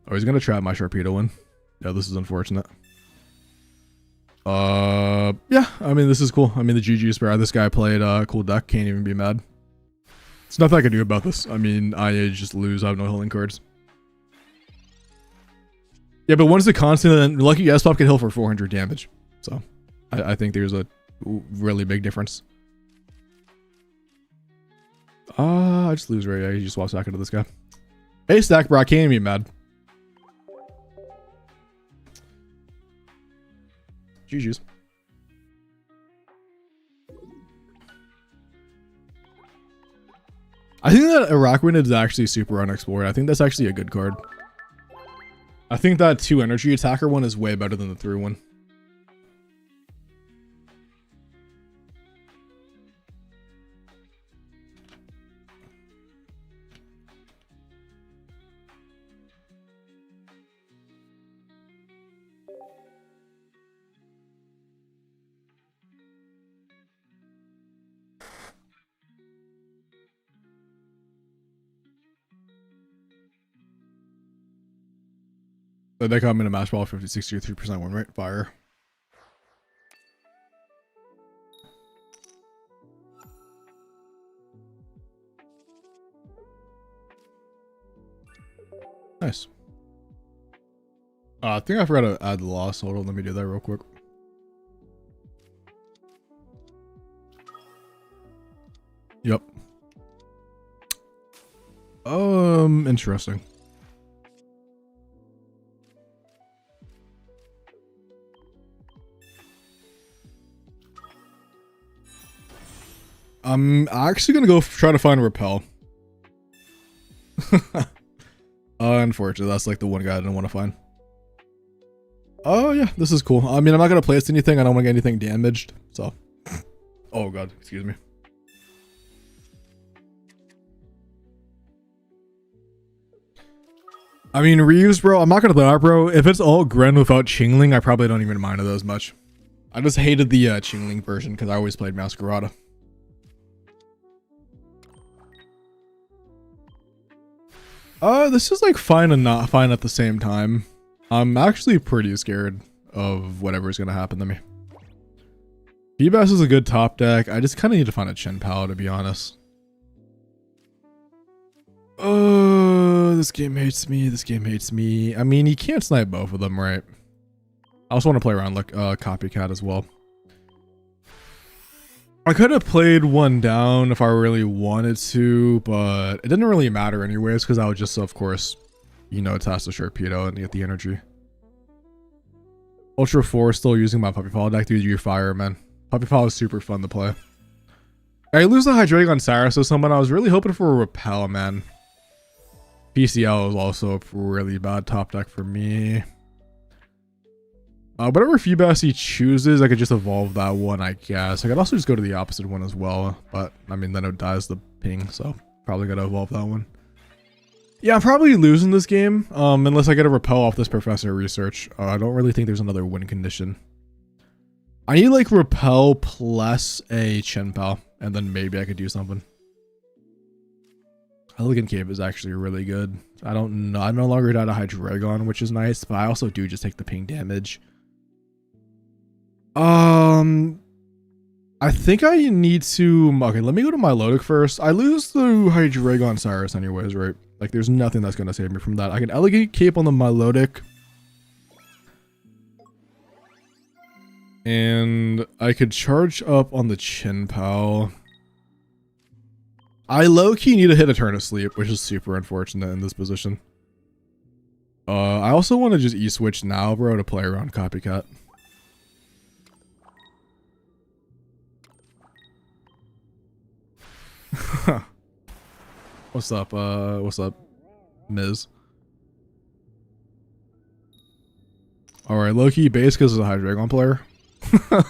Oh, he's going to trap my Sharpedo in. Yeah, this is unfortunate. Yeah, I mean, this is cool. I mean, the GG spare. This guy played a cool deck. Can't even be mad. There's nothing I can do about this. I mean, I just lose. I have no healing cards. Yeah, but 1's a constant, and Lucky Ice Pop can heal for 400 damage. So, I think there's a really big difference. I just lose right. Yeah, he just walks back into this guy. Hey, Stack, bro, I can't even be mad. GG's. I think that Araquanid is actually super unexplored. I think that's actually a good card. I think that 2 energy attacker one is way better than the 3 one. So they come in a match ball 50, 63% win rate. Fire. Nice. I think I forgot to add the loss. Hold on, let me do that real quick. Yep. Interesting. I'm actually gonna go try to find Repel. Unfortunately, that's like the one guy I didn't want to find. Oh yeah, this is cool. I mean, I'm not gonna place anything. I don't want to get anything damaged. So, oh god, excuse me. I mean, Reeves, bro. I'm not gonna lie, bro. If it's all Gren without Qingling, I probably don't even mind it as much. I just hated the Qingling version because I always played Masquerada. This is like fine and not fine at the same time. I'm actually pretty scared of whatever's gonna happen to me. Feebas is a good top deck. I just kind of need to find a Chien-Pao, to be honest. Oh, this game hates me. This game hates me. I mean, you can't snipe both of them, right? I also want to play around like Copycat as well. I could have played one down if I really wanted to, but it didn't really matter anyways because I would just, of course, you know, toss the Sharpedo and get the energy. Ultra 4 still using my Puppy Paw deck. Dude, you're fire, man. Puppy Paw is super fun to play. I lose the Hydreigon Cyrus to someone. I was really hoping for a Repel, man. PCL is also a really bad top deck for me. Whatever Feebas he chooses, I could just evolve that one, I guess. I could also just go to the opposite one as well, but I mean, then it dies the ping, so probably gotta evolve that one. Yeah, I'm probably losing this game, unless I get a Repel off this Professor Research. I don't really think there's another win condition. I need like Repel plus a Chien-Pao, and then maybe I could do something. Elegant Cape is actually really good. I don't know. I no longer died a Hydreigon, which is nice, but I also do just take the ping damage. I think I need to... Okay, let me go to Milotic first. I lose the Hydreigon Cyrus anyways, right? Like, there's nothing that's going to save me from that. I can Elegant Cape on the Milotic. And I could charge up on the Chien-Pao. I low-key need to hit Eternal Sleep, which is super unfortunate in this position. I also want to just E-switch now, bro, to play around Copycat. What's up, Miz? Alright, low-key base because it's a Hydreigon player.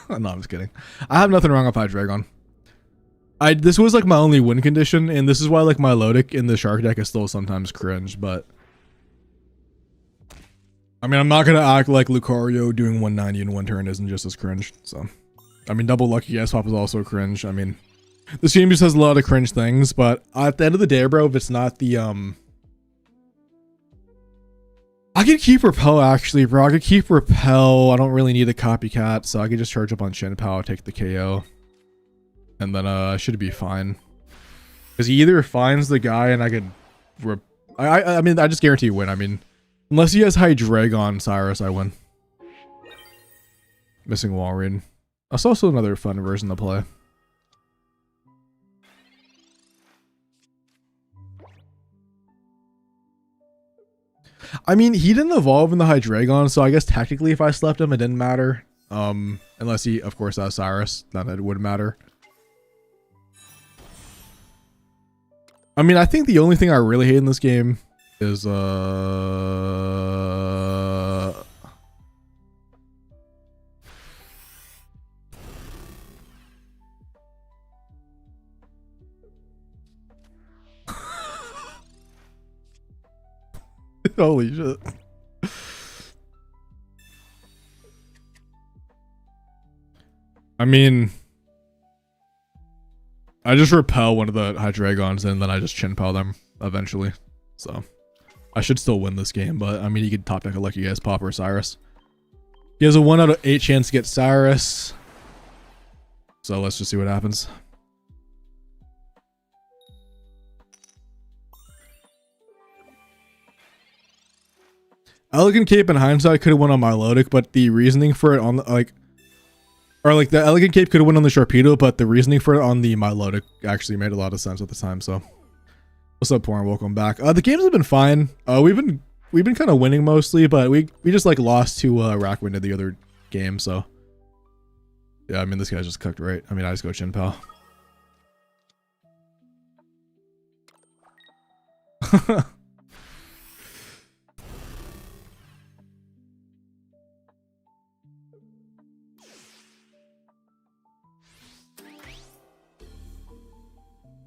No, I'm just kidding. I have nothing wrong with Hydreigon. This was like my only win condition, and this is why like my Milotic in the Shark deck is still sometimes cringe, but I mean, I'm not gonna act like Lucario doing 190 in one turn isn't just as cringe, so I mean, double lucky S-Pop is also cringe. I mean, this game just has a lot of cringe things, but at the end of the day, bro, if it's not the I could keep Repel actually, bro. I could keep Repel. I don't really need a Copycat, so I could just charge up on Chien-Pao, take the KO. And then I should be fine. Because he either finds the guy and I could... I mean, I just guarantee you win. I mean, unless he has Hydreigon Cyrus, I win. Missing Walrein. That's also another fun version to play. I mean, he didn't evolve in the Hydreigon, so I guess technically if I slept him, it didn't matter. Unless he, of course, has Cyrus, then it would matter. I mean, I think the only thing I really hate in this game is, holy shit. I mean, I just repel one of the Hydreigons and then I just Chien-Pao them eventually. So I should still win this game, but I mean, you could top deck a lucky guys, Pop or Cyrus. He has a 1 out of 8 chance to get Cyrus. So let's just see what happens. Elegant Cape in hindsight could have won on Milotic, but the reasoning for it on the, the Elegant Cape could have won on the Sharpedo, but the reasoning for it on the Milotic actually made a lot of sense at the time. So, what's up, Porn? Welcome back. The games have been fine. We've been kind of winning mostly, but we just like lost to Rackwind in the other game. So, yeah, I mean this guy's just cooked, right? I mean I just go Chien-Pao.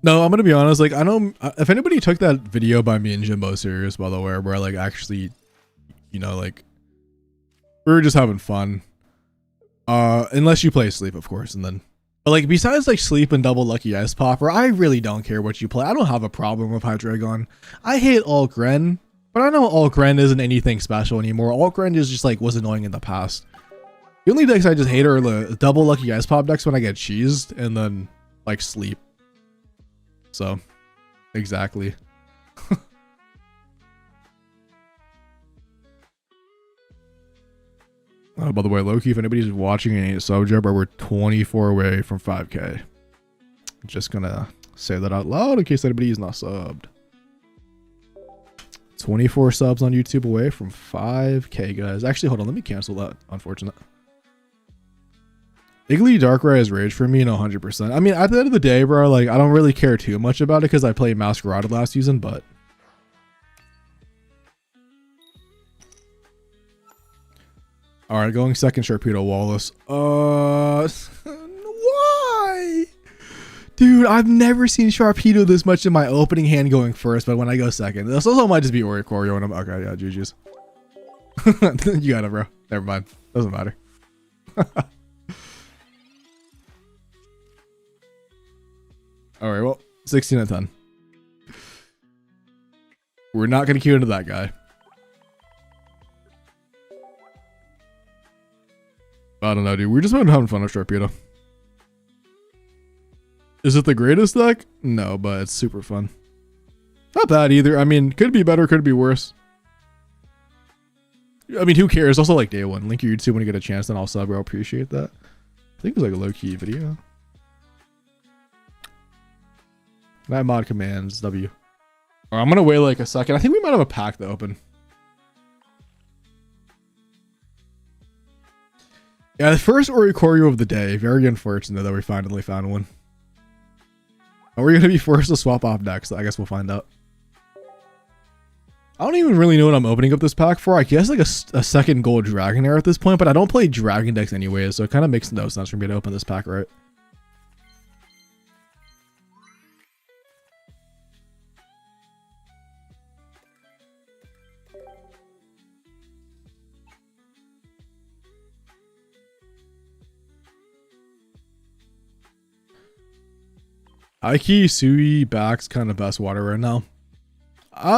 No, I'm gonna be honest. Like, I know if anybody took that video by me and Jimbo serious, by the way, where I like actually, you know, like we were just having fun. Unless you play Sleep, of course, and then. But like besides like Sleep and Double Lucky Ice Popper, I really don't care what you play. I don't have a problem with Hydreigon. I hate Alt-Gren, but I know Alt-Gren isn't anything special anymore. Alt-Gren is just like was annoying in the past. The only decks I just hate are the Double Lucky Ice Pop decks when I get cheesed, and then like Sleep. So, exactly. Oh, by the way, Loki, if anybody's watching and ain't sub job, we're 24 away from 5K. Just gonna say that out loud in case anybody's not subbed. 24 subs on YouTube away from 5K, guys. Actually, hold on, let me cancel that. Unfortunate. Iggly Darkrai is rage for me, no, 100%. I mean, at the end of the day, bro, like, I don't really care too much about it because I played Masquerade last season, but... Alright, going second, Sharpedo Wallace. Why? Dude, I've never seen Sharpedo this much in my opening hand going first, but when I go second. This also might just be Oricorio when I'm... Okay, yeah, GG's. You got it, bro. Never mind. Doesn't matter. Alright, well, 16 out of 10. We're not going to queue into that guy. I don't know, dude. We're just having fun with Sharpedo. Is it the greatest deck? No, but it's super fun. Not bad either. I mean, could be better, could be worse. I mean, who cares? Also, like day one. Link your YouTube when you get a chance, then I'll sub, bro. Appreciate that. I think it was like a low-key video. Night mod commands, W. Alright, I'm gonna wait like a second. I think we might have a pack to open. Yeah, the first Oricorio of the day. Very unfortunate that we finally found one. Are we gonna be forced to swap off decks? I guess we'll find out. I don't even really know what I'm opening up this pack for. I guess like a second gold Dragonair at this point, but I don't play Dragon decks anyways, so it kind of makes no sense for me to open this pack, right? High-key, Sui Back's kind of best water right now.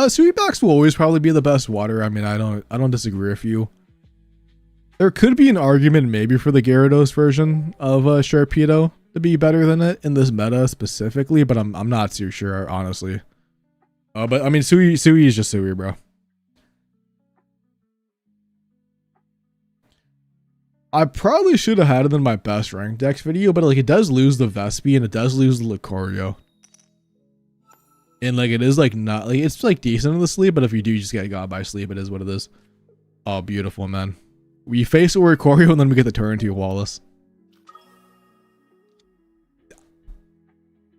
Sui Backs will always probably be the best water. I mean, I don't disagree with you. There could be an argument maybe for the Gyarados version of Sharpedo to be better than it in this meta specifically, but I'm not too sure, honestly. But I mean, Sui is just Sui, bro. I probably should have had it in my best ranked decks video, but like it does lose the Vespi and it does lose the Lucario. And like it is like not like it's like decent in the sleep, but if you do just get got by sleep, it is what it is. Oh, beautiful, man. We face Oricorio and then we get the turn to Wallace.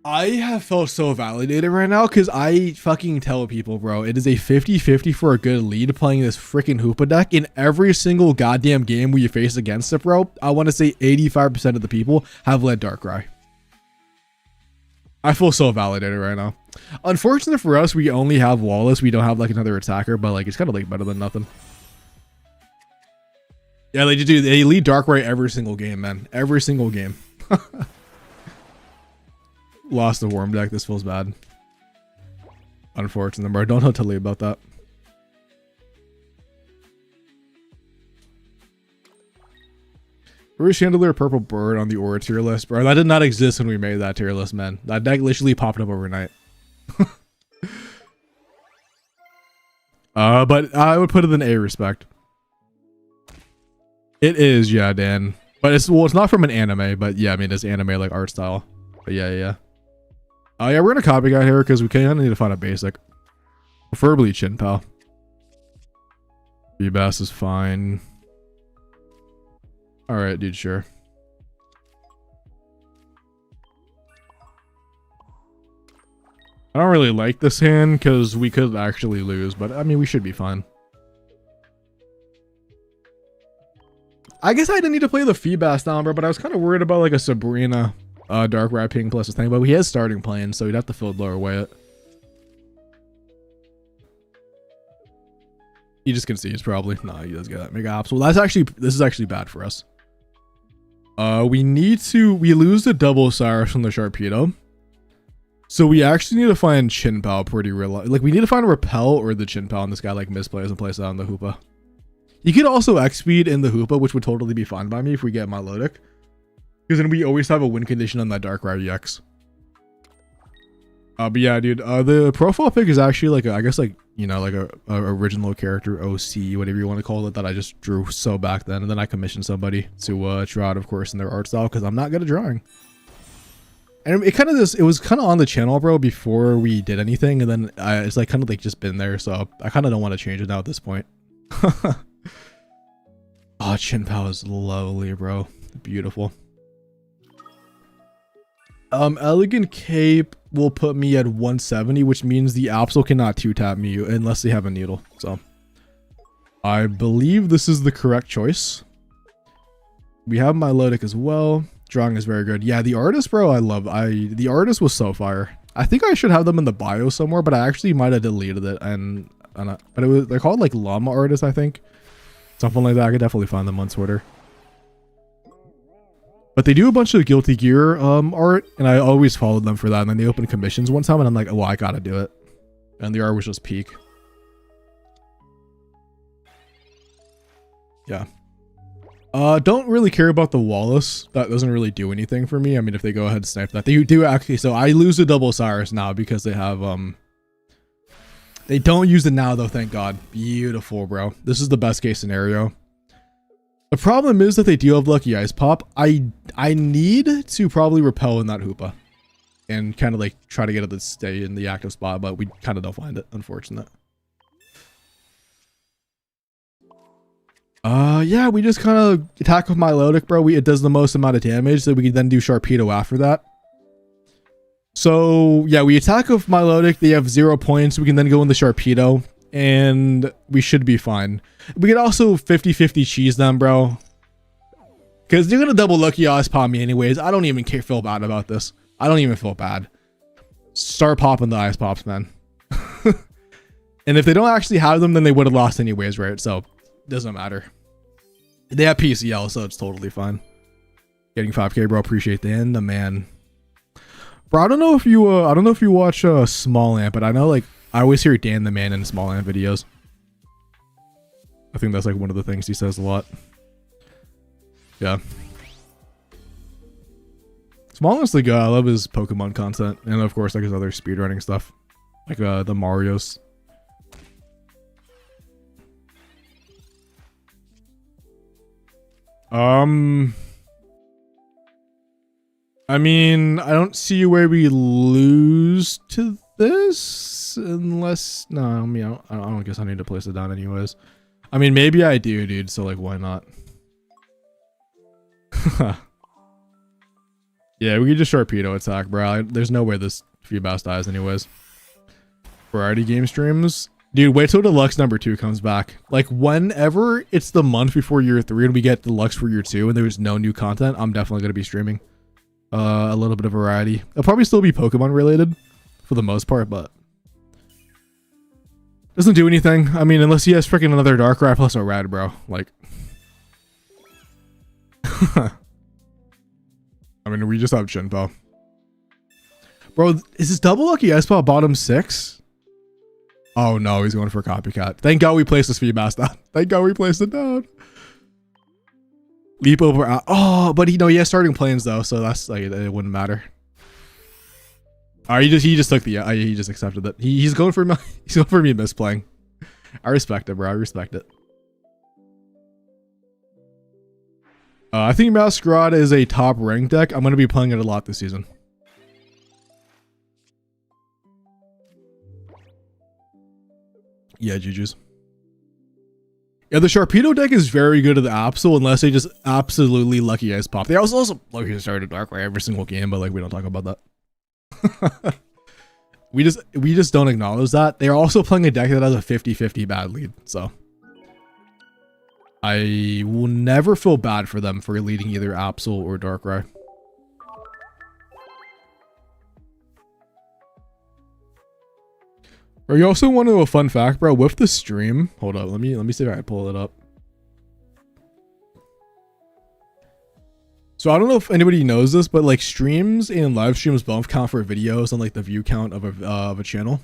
I have felt so validated right now because I fucking tell people, bro, it is a 50-50 for a good lead playing this freaking Hoopa deck in every single goddamn game we face against it, bro. I want to say 85% of the people have led Darkrai. I feel so validated right now. Unfortunate for us, we only have Wallace. We don't have like another attacker, but like it's kind of like better than nothing. Yeah, they do. They lead Darkrai every single game, man. Every single game. Lost the Worm deck. This feels bad. Unfortunate, bro. Don't tell me about that. Where's Chandelier Purple Bird on the Aura tier list, bro? That did not exist when we made that tier list, man. That deck literally popped up overnight. But I would put it in A respect. It is, yeah, Dan. But it's not from an anime, but yeah, I mean it's anime like art style. But yeah. Oh yeah, we're gonna copycat here because we kind of need to find a basic. Preferably Chin Pal. Feebas is fine. Alright, dude, sure. I don't really like this hand because we could actually lose, but I mean, we should be fine. I guess I didn't need to play the Feebas down, bro, but I was kind of worried about like a Sabrina Darkrai ping plus this thing, but he has starting plane, so he'd have to field lower way it. He just concedes probably. No, he does get that Mega Ops. Well, this is actually bad for us. We lose the double Cyrus from the Sharpedo. So we actually need to find Chinpao pretty real. Like we need to find a Repel or the Chinpao, and this guy like misplays and plays out on the Hoopa. You could also X-Speed in the Hoopa, which would totally be fine by me if we get Milotic. Because then we always have a win condition on that Darkrai EX. But yeah, dude, the profile pic is actually like I guess like, you know, like a original character OC, whatever you want to call it, that I just drew so back then. And then I commissioned somebody to draw it, of course, in their art style, because I'm not good at drawing. And it was kind of on the channel, bro, before we did anything. And then it's like kind of like just been there. So I kind of don't want to change it now at this point. Oh, Chinpao is lovely, bro. Beautiful. Elegant Cape will put me at 170, which means the Absol cannot 2-tap me unless they have a Needle. So I believe this is the correct choice. We have Milotic as well. Drawing is very good. Yeah, the artist, bro, the artist was so fire. I think I should have them in the bio somewhere, but I actually might have deleted it. But they're called like llama artists, I think. Something like that. I could definitely find them on Twitter. But they do a bunch of Guilty Gear art, and I always followed them for that. And then they opened commissions one time, and I'm like, well, I gotta do it. And the art was just peak. Yeah. Don't really care about the Wallace. That doesn't really do anything for me. I mean, if they go ahead and snipe that, they do actually. So I lose the double Cyrus now because they have they don't use it now though, thank God. Beautiful, bro. This is the best case scenario. The problem is that they do have Lucky Ice Pop. I need to probably repel in that Hoopa and kind of like try to get it to stay in the active spot, but we kind of don't find it. Unfortunate. Yeah, we just kind of attack with Milotic, bro. It does the most amount of damage, so we can then do Sharpedo after that. So yeah, we attack with Milotic. They have 0 points. We can then go in the Sharpedo, and we should be fine. We could also 50-50 cheese them, bro. Because they're going to double Lucky Ice Pop me anyways. I don't even feel bad about this. I don't even feel bad. Start popping the Ice Pops, man. And if they don't actually have them, then they would have lost anyways, right? So, doesn't matter. They have PCL, so it's totally fine. Getting 5K, bro. Appreciate the end, man. Bro, I don't know if you watch Small Ant, but I know like I always hear Dan the Man in Small Ant videos. I think that's like one of the things he says a lot. Yeah. Small Ant's the guy. I love his Pokemon content, and of course like his other speedrunning stuff, like the Marios. I mean, I don't see where we lose to this unless no, I mean, I don't guess I need to place it down anyways. I mean, maybe I do, dude, so like why not? Yeah, we could just Sharpedo attack, bro. There's no way this Feebas dies anyways. Variety game streams. Dude, wait till Deluxe number 2 comes back. Like, whenever it's the month before year 3 and we get Deluxe for year 2 and there's no new content, I'm definitely going to be streaming. A little bit of variety. It'll probably still be Pokemon related for the most part, but doesn't do anything. I mean, unless he has freaking another Darkrai plus a Rad, bro. Like, I mean, we just have Chinpao. Bro, is this double Lucky Ice Pop bottom 6? Oh no, he's going for a copycat. Thank God we placed this Feebas down. Thank God we placed it down. Leap over. Oh, but he has starting planes though, so that's like it wouldn't matter. Alright, he just took the he just accepted it. He's going for me. He's going for me misplaying. I respect it, bro. I respect it. I think Masquerade is a top ranked deck. I'm gonna be playing it a lot this season. Yeah, GG's. Yeah, the Sharpedo deck is very good at the Absol unless they just absolutely Lucky Ice Pop. They also Lucky started Darkrai every single game, but like we don't talk about that. we just don't acknowledge that. They're also playing a deck that has a 50-50 bad lead. So I will never feel bad for them for leading either Absol or Darkrai. Or you also want to know a fun fact, bro? With the stream, hold up, let me see if I can pull it up. So I don't know if anybody knows this, but like streams and live streams both count for videos on like the view count of a channel.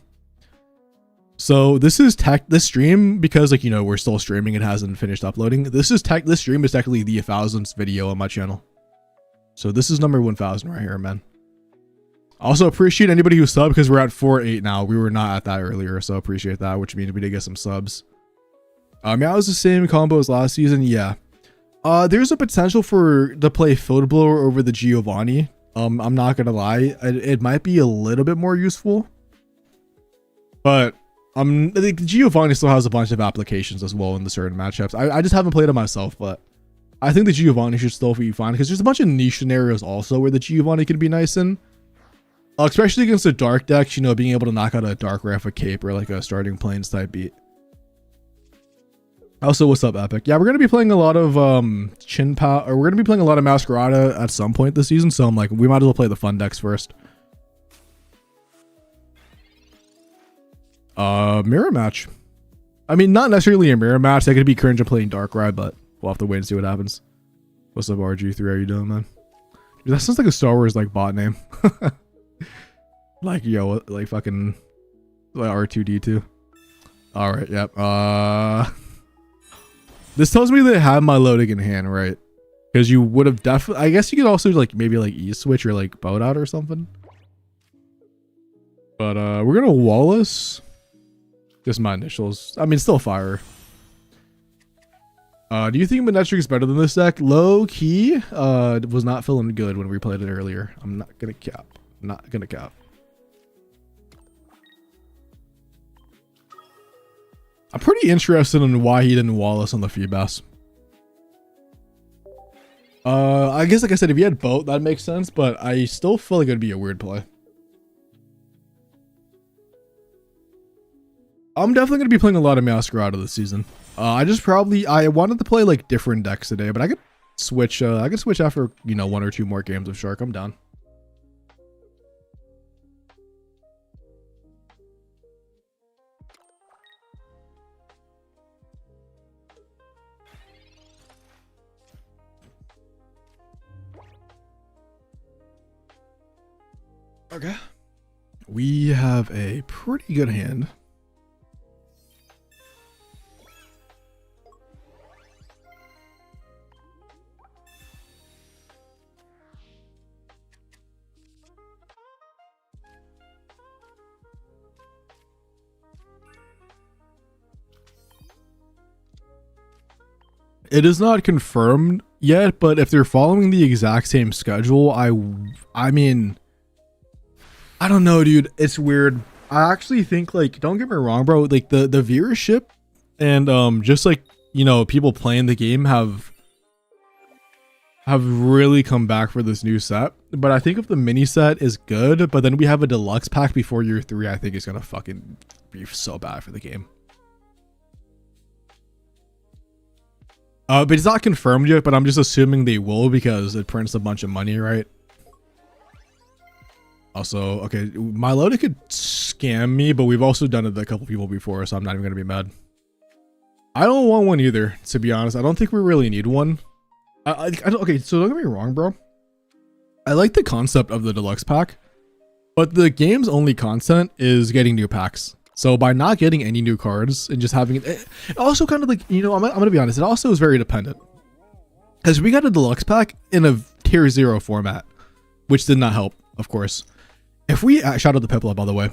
So this stream, because like, you know, we're still streaming, it hasn't finished uploading. This stream is technically the 1000th video on my channel. So this is number 1000 right here, man. Also appreciate anybody who subbed, because we're at 4-8 now. We were not at that earlier, so appreciate that, which means we did get some subs. Yeah, it was the same combo as last season. Yeah. There's a potential for to play Field Blower over the Giovanni. I'm not gonna lie, it might be a little bit more useful, but I think Giovanni still has a bunch of applications as well in the certain matchups. I just haven't played it myself, but I think the Giovanni should still be fine, because there's a bunch of niche scenarios also where the Giovanni can be nice in. Especially against the dark decks, you know, being able to knock out a Darkrai with a cape or like a starting plains type beat. Also, what's up, Epic? Yeah, we're gonna be playing a lot of we're gonna be playing a lot of Masquerada at some point this season, so I'm like, we might as well play the fun decks first. Mirror match. I mean, not necessarily a mirror match. That could be cringe of playing Darkrai, but we'll have to wait and see what happens. What's up, RG3? How are you doing, man? Dude, that sounds like a Star Wars like bot name. Like, yo, like fucking like R2D2. All right, yep. This tells me they have my loading in hand, right? Because you would have definitely, I guess you could also like maybe like E-switch or like boat out or something. But we're gonna Wallace. Just my initials. I mean, still fire. Do you think Manectric is better than this deck? Low key, was not feeling good when we played it earlier. I'm not gonna cap. Not gonna cap. I'm pretty interested in why he didn't Wallace on the Feebas. I guess, like I said, if he had boat, that makes sense, but I still feel like it'd be a weird play. I'm definitely going to be playing a lot of Masquerada this season. I wanted to play like different decks today, but I could switch after, you know, 1 or 2 more games of Shark. I'm down. Okay. We have a pretty good hand. It is not confirmed yet, but if they're following the exact same schedule, I mean, I don't know, dude. It's weird. I actually think, like, don't get me wrong, bro. Like the viewership and just like, you know, people playing the game have really come back for this new set. But I think if the mini set is good, but then we have a deluxe pack before year 3, I think it's gonna fucking be so bad for the game. But it's not confirmed yet, but I'm just assuming they will because it prints a bunch of money, right? Also, okay, Milotic could scam me, but we've also done it to a couple people before, so I'm not even gonna be mad. I don't want one either, to be honest. I don't think we really need one. I don't, okay, so don't get me wrong, bro. I like the concept of the deluxe pack, but the game's only content is getting new packs. So by not getting any new cards and just having it also kind of like, you know, I'm gonna be honest, it also is very dependent. Because we got a deluxe pack in a tier 0 format, which did not help, of course. If we shout out the Piplup, by the way,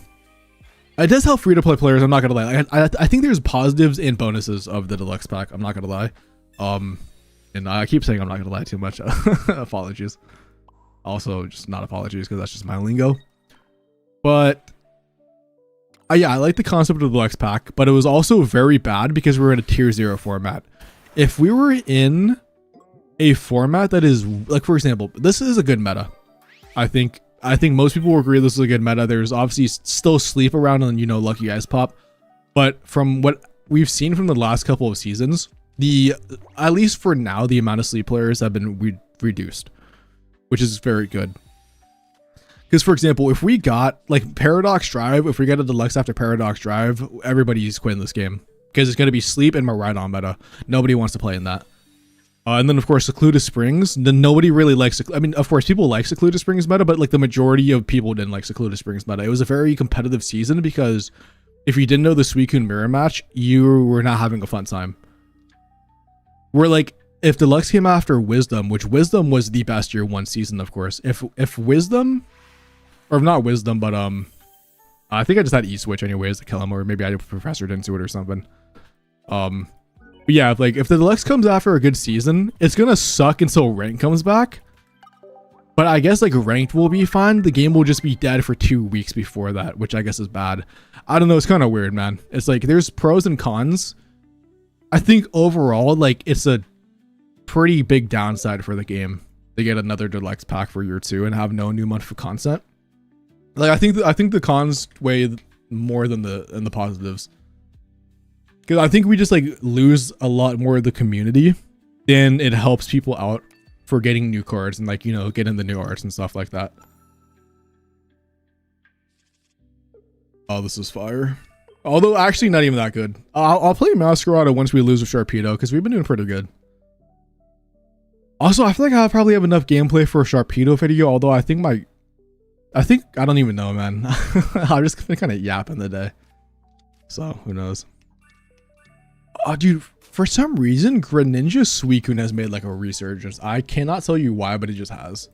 it does help free to play players. I'm not gonna lie. I think there's positives and bonuses of the deluxe pack. I'm not gonna lie. And I keep saying I'm not gonna lie too much. Apologies. Also, just not apologies because that's just my lingo. But yeah, I like the concept of the deluxe pack, but it was also very bad because we're in a tier 0 format. If we were in a format that is like, for example, this is a good meta. I think I think most people will agree this is a good meta. There's obviously still sleep around and, you know, lucky ice pop. But from what we've seen from the last couple of seasons, at least for now, the amount of sleep players have been reduced, which is very good. Because, for example, if we got like Paradox Drive, if we get a deluxe after Paradox Drive, everybody's quitting this game because it's going to be sleep and Maridon meta. Nobody wants to play in that. And then, of course, Secluded Springs. Then nobody really likes. I mean, of course, people like Secluded Springs meta, but like the majority of people didn't like Secluded Springs meta. It was a very competitive season because if you didn't know the Suicune mirror match, you were not having a fun time. Where like if Deluxe came after Wisdom, which Wisdom was the best year one season, of course. If Wisdom, or not Wisdom, but I think I just had E-Switch anyways to kill him, or maybe I professored into it or something. But yeah, like if the Deluxe comes after a good season, it's gonna suck until Ranked comes back. But I guess like Ranked will be fine. The game will just be dead for 2 weeks before that, which I guess is bad. I don't know. It's kind of weird, man. It's like there's pros and cons. I think overall, like it's a pretty big downside for the game to get another Deluxe pack for year 2 and have no new month of content. Like I think the cons weigh more than the positives. Because I think we just like lose a lot more of the community than it helps people out for getting new cards and like, you know, getting the new arts and stuff like that. Oh, this is fire. Although actually not even that good. I'll play Masquerada once we lose with Sharpedo because we've been doing pretty good. Also, I feel like I'll probably have enough gameplay for a Sharpedo video, although I think I don't even know, man. I'm just gonna kind of yapping the day. So who knows? Oh, dude, for some reason, Greninja Suicune has made like a resurgence. I cannot tell you why, but it just has.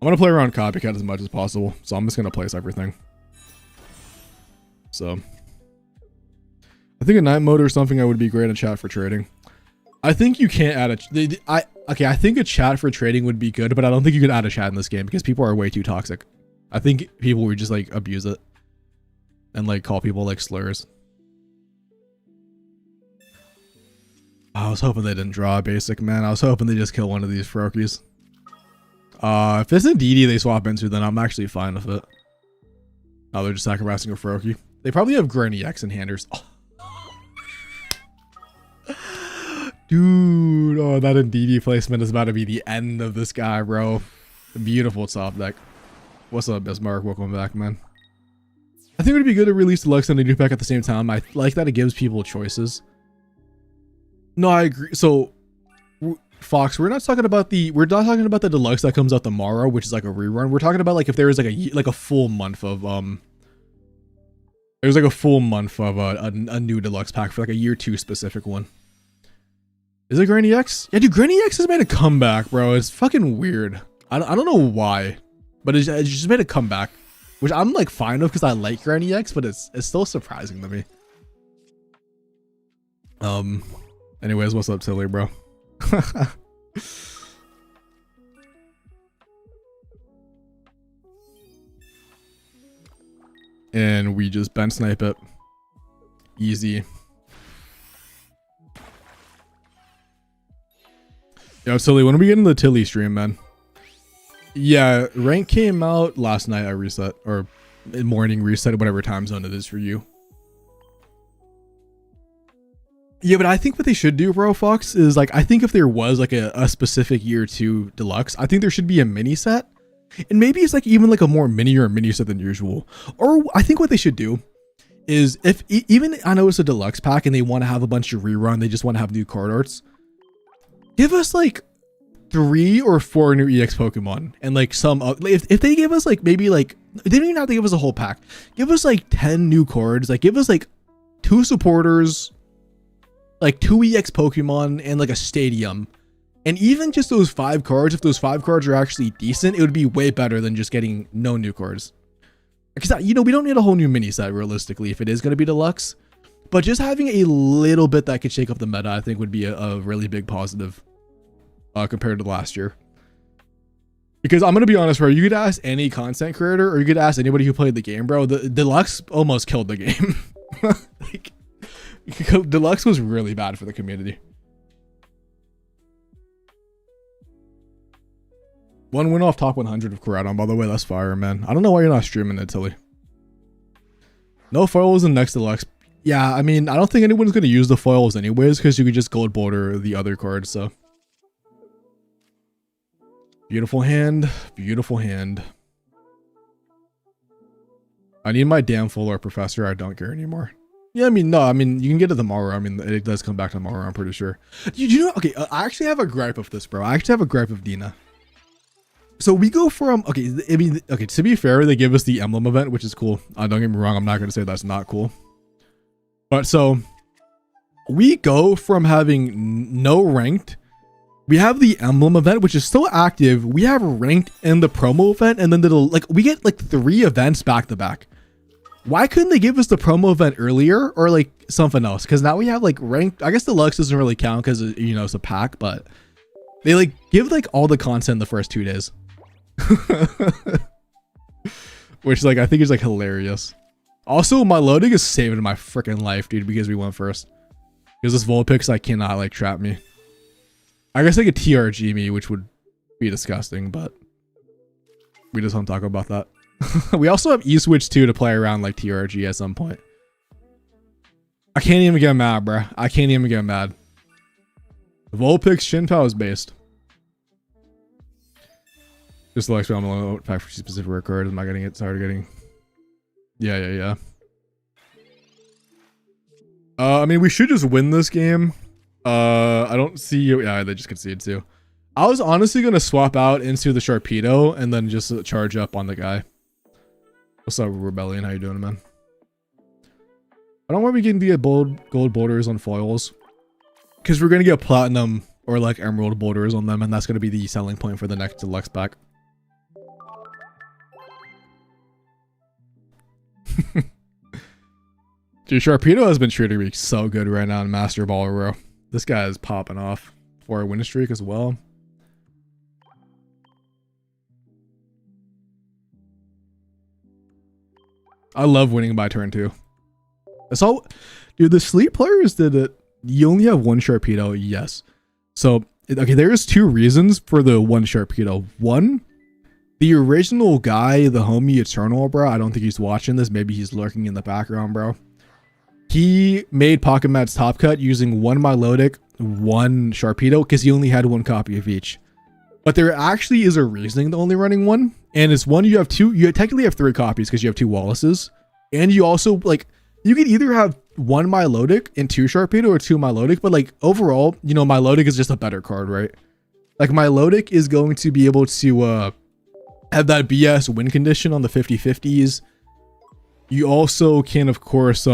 I'm gonna play around Copycat as much as possible, so I'm just gonna place everything. So, I think a night mode or something I would be great in chat for trading. I think you can't add I think a chat for trading would be good, but I don't think you could add a chat in this game because people are way too toxic. I think people would just like abuse it and like call people like slurs. I was hoping they didn't draw a basic, man. I was hoping they just kill one of these Froakies. If it's Indeedee they swap into, then I'm actually fine with it. Oh, they're just sacrificing a Froakie. They probably have Granny X in handers. Oh. Dude, oh, that Indeedee placement is about to be the end of this guy, bro. Beautiful top deck. What's up, Bismarck? Welcome back, man. I think it would be good to release Deluxe and a new pack at the same time. I like that it gives people choices. No, I agree. So, Fox, we're not talking about the Deluxe that comes out tomorrow, which is like a rerun. We're talking about like if there was like a full month of there's like a full month of a new Deluxe pack for like a year 2 specific one. Is it Granny X? Yeah, dude, Granny X has made a comeback, bro. It's fucking weird. I don't know why, but it just made a comeback, which I'm like fine with because I like Granny X, but it's still surprising to me. Anyways, what's up, Tilly, bro? And we just bench snipe it. Easy. Yo, Tilly, when are we getting the Tilly stream, man? Yeah, rank came out last night. I reset, or morning reset, whatever time zone it is for you. Yeah, but I think what they should do, bro, Fox, is like, I think if there was like a specific year 2 Deluxe, I think there should be a mini set. And maybe it's like even like a more mini or a mini set than usual. Or I think what they should do is if even I know it's a Deluxe pack and they want to have a bunch of rerun, they just want to have new card arts. Give us like 3 or 4 new EX Pokemon and like some, if they give us like maybe like, they don't even have to give us a whole pack. Give us like 10 new cards, like give us like 2 supporters, like 2 EX Pokemon and like a stadium. And even just those 5 cards, if those 5 cards are actually decent, it would be way better than just getting no new cards. Because, you know, we don't need a whole new mini set realistically if it is going to be Deluxe. But just having a little bit that could shake up the meta, I think would be a really big positive compared to last year. Because I'm going to be honest, bro, you could ask any content creator or you could ask anybody who played the game, bro. The Deluxe almost killed the game. Like, Deluxe was really bad for the community. One win off top 100 of Koraidon, by the way. That's fire, man. I don't know why you're not streaming it, Tilly. No foils in next deluxe. Yeah, I mean, I don't think anyone's going to use the foils anyways, because you could just gold border the other cards, so. Beautiful hand. Beautiful hand. I need my damn full art professor. I don't care anymore. Yeah, I mean, no, I mean, you can get it tomorrow. I mean, it does come back tomorrow, I'm pretty sure. You know, okay, I actually have a gripe of this, bro. I actually have a gripe of Dina. So we go from, okay, I mean, okay, to be fair, they give us the emblem event, which is cool. Don't get me wrong, I'm not going to say that's not cool. But so, we go from having no ranked, we have the emblem event, which is still active, we have ranked in the promo event, and then like, we get like 3 events back to back. Why couldn't they give us the promo event earlier, or like something else? Because now we have like ranked, I guess deluxe doesn't really count because, you know, it's a pack, but they like give like all the content the first 2 days. Which like I think is like hilarious. Also, my loading is saving my freaking life, dude, because we went first. Because this Vulpix, I cannot like trap me. I guess they could TRG me, which would be disgusting, but we just don't talk about that. We also have E-Switch too to play around like TRG at some point. I can't even get mad, bruh. I can't even get mad. Vulpix Shinpao is based. Just the next one, pack for specific rare card. Am I getting it? Sorry, getting. Yeah. I mean, we should just win this game. I don't see you. Yeah, they just conceded too. I was honestly gonna swap out into the Sharpedo and then just charge up on the guy. What's up, Rebellion? How you doing, man? I don't want to be getting the gold borders on foils, because we're gonna get platinum or like emerald borders on them, and that's gonna be the selling point for the next deluxe pack. Dude, Sharpedo has been treating me so good right now in Master Ball, bro. This guy is popping off for a win streak as well. I love winning by turn 2. That's all. Dude, the sleep players did it. You only have 1 Sharpedo, yes. So, okay, there's 2 reasons for the 1 Sharpedo. 1, the original guy, the homie Eternal, bro. I don't think he's watching this. Maybe he's lurking in the background, bro. He made Pocket Mad's Top Cut using 1 Milotic, 1 Sharpedo, because he only had 1 copy of each. But there actually is a reasoning to only running 1, and it's 1, you have 2, you technically have 3 copies because you have 2 Wallaces, and you also, like, you could either have 1 Milotic and 2 Sharpedo or 2 Milotic, but like, overall, you know, Milotic is just a better card, right? Like, Milotic is going to be able to have that BS win condition on the 50/50s. You also can, of course,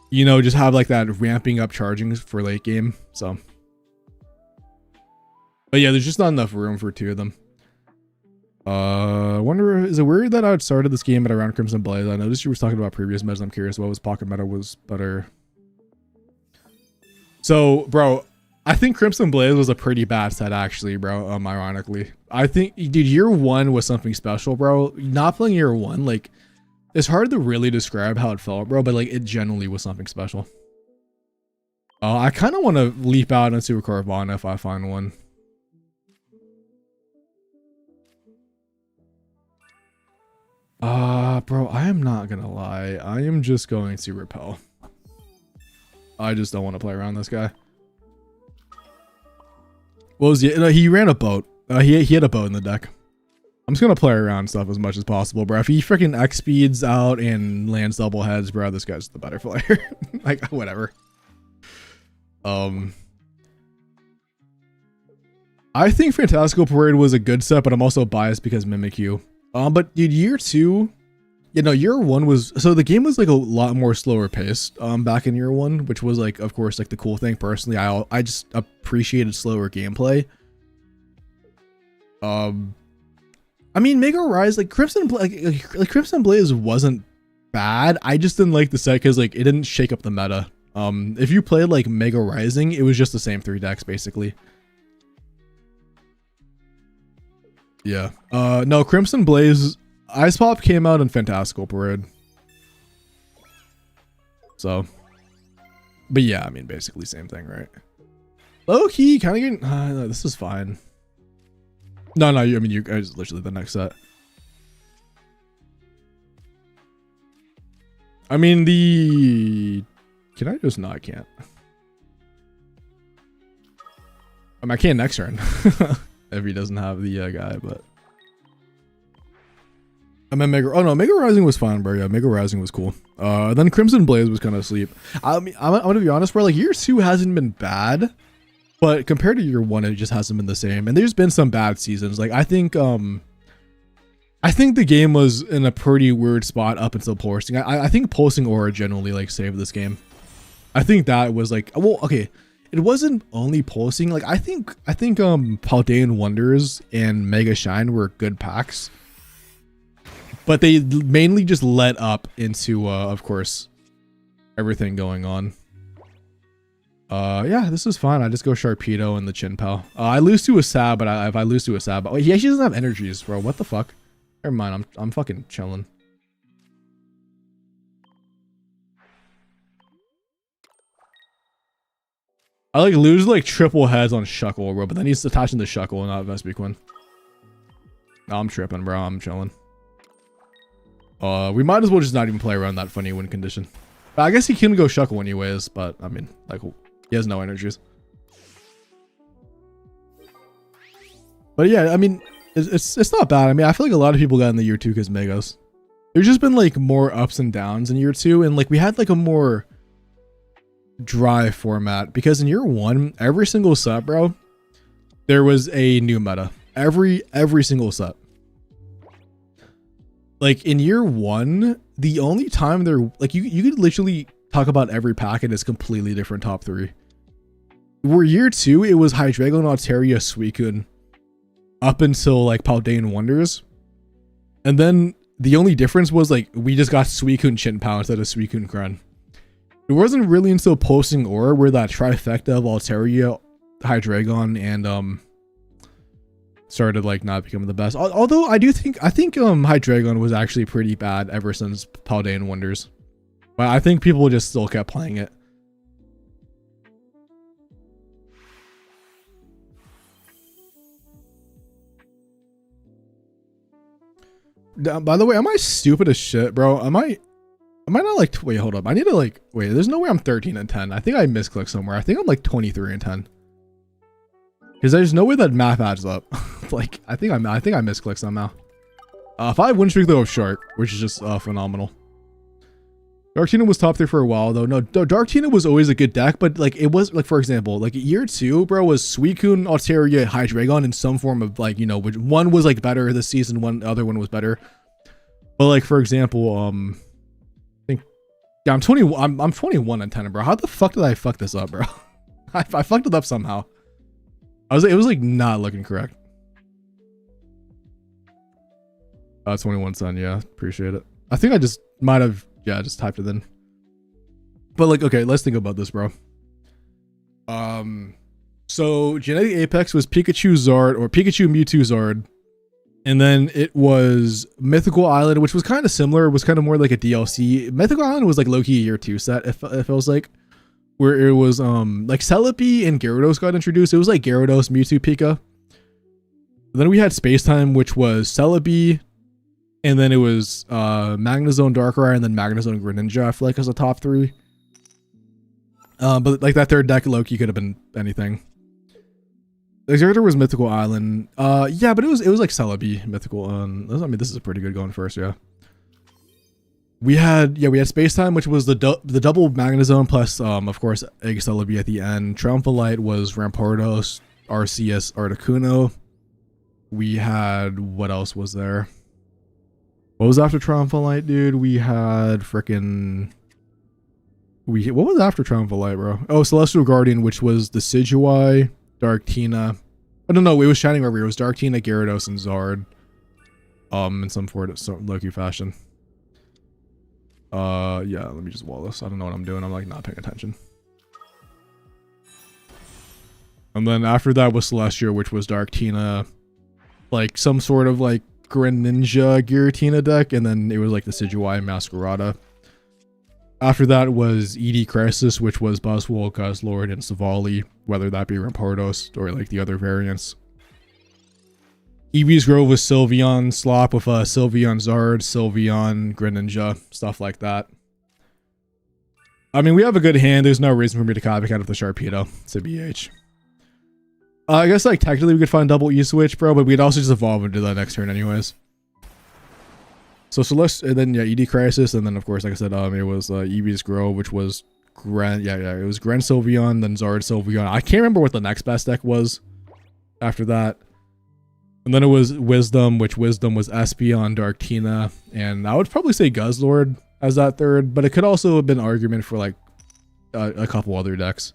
you know, just have like that ramping up charging for late game. So, but yeah, there's just not enough room for 2 of them. I wonder, is it weird that I had started this game at around Crimson Blaze? I noticed you were talking about previous metas. I'm curious what was pocket meta was better. So, bro, I think Crimson Blaze was a pretty bad set actually, bro. Ironically, I think, dude, year 1 was something special, bro. Not playing year 1, like, it's hard to really describe how it felt, bro, but like, it genuinely was something special. I kind of want to leap out into a Carvana if I find one. Bro, I am not gonna lie. I am just going to repel. I just don't want to play around this guy. What was he ran a boat. He had a boat in the deck. I'm just gonna play around stuff as much as possible, bro. If he freaking X speeds out and lands double heads, bro, this guy's the better player. Like, whatever. I think Fantastical Parade was a good set, but I'm also biased because Mimikyu. But dude, year 2, you know, year 1 was, so the game was like a lot more slower paced back in year 1, which was like, of course, like the cool thing. Personally, I just appreciated slower gameplay. I mean, Mega Rise, like Crimson, like Crimson Blaze wasn't bad. I just didn't like the set because like it didn't shake up the meta. If you played like Mega Rising, it was just the same 3 decks basically. Yeah. No, Crimson Blaze, Ice Pop came out in Fantastical Parade. So, but yeah, I mean, basically same thing, right? Low key, kind of getting, no, this is fine. No, I mean, you guys literally the next set. I mean, can I just, no, I can't. I mean, I can next turn if he doesn't have the guy, but. I mean, Mega Rising was fine, bro. Yeah, Mega Rising was cool. Then Crimson Blaze was kind of sleep. I mean, I'm gonna be honest, bro. Like, year 2 hasn't been bad, but compared to year 1, it just hasn't been the same. And there's been some bad seasons. Like, I think the game was in a pretty weird spot up until pulsing. I think pulsing aura generally like saved this game. I think that was like, well, okay, it wasn't only pulsing. Like, I think Paldean Wonders and Mega Shine were good packs. But they mainly just led up into, of course, everything going on. Yeah, this is fine. I just go Sharpedo and the Chin Pal. I lose to a Sab, but if I lose to a Sab, he actually doesn't have energies, bro. What the fuck? Never mind. I'm fucking chilling. I like lose like triple heads on Shuckle, bro, but then he's attaching the Shuckle and not Vespiquen. No, I'm tripping, bro. I'm chilling. We might as well just not even play around that funny win condition. But I guess he can go Shuckle anyways, but I mean, like, he has no energies. But yeah, I mean, it's not bad. I mean, I feel like a lot of people got in the year 2 because Megas. There's just been like more ups and downs in year 2, and like we had like a more dry format because in year 1, every single set, bro, there was a new meta. Every single set. Like in year 1, the only time there, like you could literally talk about every pack and it's completely different top 3. Where year 2, it was Hydreigon, Altaria, Suicune up until like Paldean Wonders. And then the only difference was like we just got Suicune Chin Pal instead of Suicune Kren. It wasn't really until posting Aura where that trifecta of Altaria, Hydreigon, and started like not becoming the best. Although I think Hydreigon was actually pretty bad ever since Paldean Wonders. But I think people just still kept playing it. By the way, am I stupid as shit, bro? Am I not like, wait, hold up. I need to like, wait, there's no way I'm 13 and 10. I think I misclicked somewhere. I think I'm like 23 and 10. Because there's no way that math adds up. Like, I think I misclicked somehow. 5 win streak though of Shark, which is just phenomenal. Darktina was top 3 for a while though. No, Darktina was always a good deck, but like it was like, for example, like year 2, bro, was Suicune, Altaria, Hydreigon in some form of like, you know, which one was like better this season, other one was better. But like, for example, I think, yeah, I'm 21 and 10, bro. How the fuck did I fuck this up, bro? I fucked it up somehow. It was like not looking correct. 21 Sun, yeah, appreciate it. I think I just might have, yeah, just typed it in. But like, okay, let's think about this, bro. So Genetic Apex was Pikachu Zard, or Pikachu Mewtwo Zard. And then it was Mythical Island, which was kind of similar. It was kind of more like a DLC. Mythical Island was like low-key a year 2 set, it feels like. Where it was like Celebi and Gyarados got introduced. It was like Gyarados, Mewtwo, Pika. Then we had Space Time, which was Celebi, and then it was Magnezone, Darkrai, and then Magnezone, Greninja. I feel like as a top 3. But like that third deck, Loki could have been anything. Exerter was Mythical Island. Yeah, but it was like Celebi, Mythical. I mean, this is a pretty good going first, yeah. We had Space Time, which was the double Magnezone plus of course Egg Celebi at the end. Triumphant was Rampardos, Arceus, Articuno. We had, what else was there? What was after Triumphant, dude? We had freaking, what was after Triumphant, bro? Oh, Celestial Guardian, which was the Decidueye, Darktina. Oh no, it was Shining River. It was Darktina, Gyarados, and Zard. In some Loki fashion. Yeah, let me just wall this. I don't know what I'm doing. I'm like not paying attention. And then after that was Celestia, which was Darktina, like some sort of like Greninja Giratina deck, and then it was like the Decidueye Masquerada. After that was ED Crisis, which was Buzzwole, Guzzlord, and Savali, whether that be Rampardos or like the other variants. EV's Grove with Sylveon, Slop with Sylveon Zard, Sylveon, Greninja, stuff like that. I mean, we have a good hand. There's no reason for me to copycat with the Sharpedo. It's a BH. I guess, like, technically we could find double E-Switch, bro, but we'd also just evolve into that next turn anyways. So Celeste, and then, yeah, ED Crisis, and then, of course, like I said, it was EV's Grove, which was it was Gren Sylveon, then Zard Sylveon. I can't remember what the next best deck was after that. And then it was Wisdom, which Wisdom was Espeon, Darktina, and I would probably say Guzzlord as that third, but it could also have been an argument for like a couple other decks.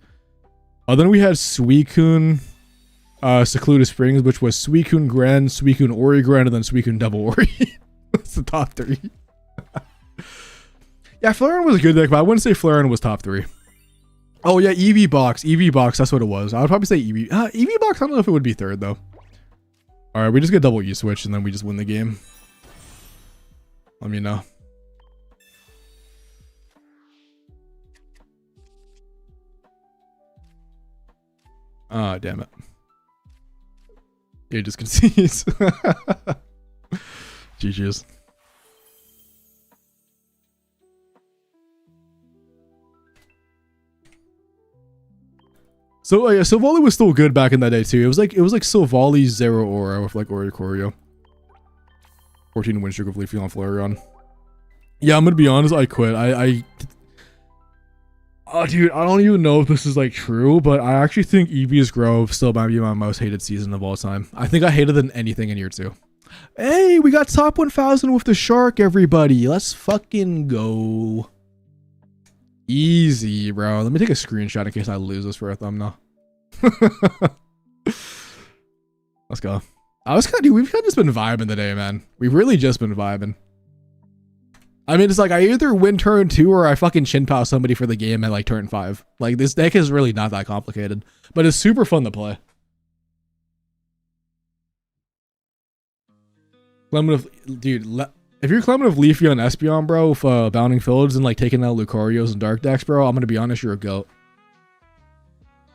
Then we had Suicune, Secluded Springs, which was Suicune Gren, Suicune Origren, and then Suicune Double Ori. That's the top three. Yeah, Flareon was a good deck, but I wouldn't say Flareon was top three. Oh yeah, EV Box, that's what it was. I would probably say EV. EV Box, I don't know if it would be third though. All right, we just get double E-Switch and then we just win the game. Let me know. Ah, damn it. It just concedes. GG's. So yeah, Silvally was still good back in that day too. It was like Silvally Zero Aura with like Oricorio. 14 win streak of Leafeon on Flareon. Yeah, I'm gonna be honest, I quit. Oh dude, I don't even know if this is like true, but I actually think EV's Grove still might be my most hated season of all time. I think I hated than anything in year 2. Hey, we got top 1000 with the shark, everybody. Let's fucking go. Easy, bro. Let me take a screenshot in case I lose this for a thumbnail. Let's go. We've kind of just been vibing today, man. We've really just been vibing. I mean, it's like I either win turn 2 or I fucking chin-pow somebody for the game at like turn 5. Like, this deck is really not that complicated, but it's super fun to play. Dude, if you're Clement of Leafeon Espeon, bro, with Bounding Fields and like taking out Lucarios and Dark decks, bro, I'm gonna be honest, you're a goat.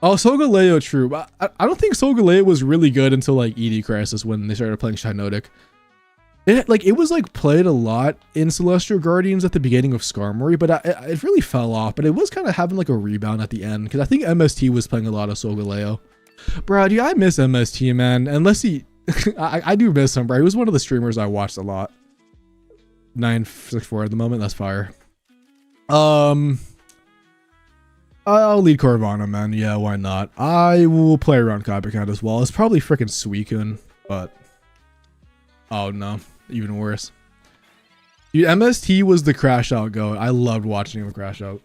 Oh, Solgaleo, true. I don't think Solgaleo was really good until like ED Crisis when they started playing Shinotic. It was like played a lot in Celestial Guardians at the beginning of Skarmory, but it really fell off. But it was kind of having like a rebound at the end because I think MST was playing a lot of Solgaleo. Bro, dude, I miss MST, man. Unless he, I do miss him, bro. He was one of the streamers I watched a lot. 964 at the moment. That's fire. I'll lead Corvana, man. Yeah, why not? I will play around Copycat as well. It's probably freaking Suicune, but oh no, even worse. Dude, MST was the crash out goat. I loved watching him crash out.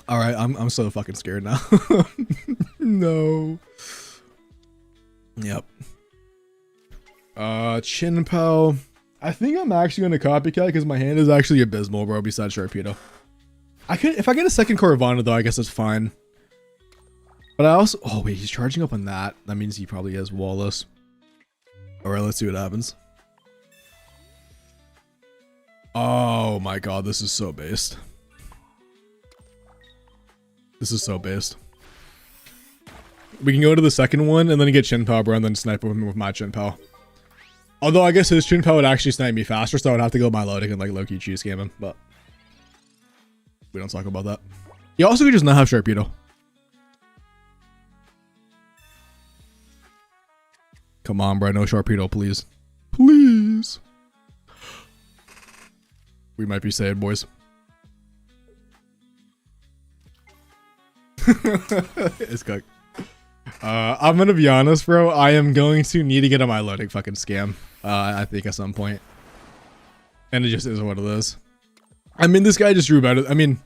All right, I'm so fucking scared now. No. Yep. Chin-pow. I think I'm actually gonna Copycat because my hand is actually abysmal, bro. Besides Sharpedo, if I get a second Corvana though, I guess that's fine. But I also, oh wait, he's charging up on that. That means he probably has Wallace. All right, let's see what happens. Oh my god, this is so based. This is so based. We can go to the second one and then get Chin-pow, bro, and then snipe him with my Chin-pow. Although I guess his Chin-pow would actually snipe me faster, so I would have to go Milotic and like low-key cheese game him, but we don't talk about that. He also could just not have Sharpedo. Come on, bro, no Sharpedo, please. Please. We might be saved, boys. It's cooked. I'm gonna be honest, bro. I am going to need to get a Milotic fucking scam. I think at some point. And it just is what it is. I mean, this guy just drew better. I mean,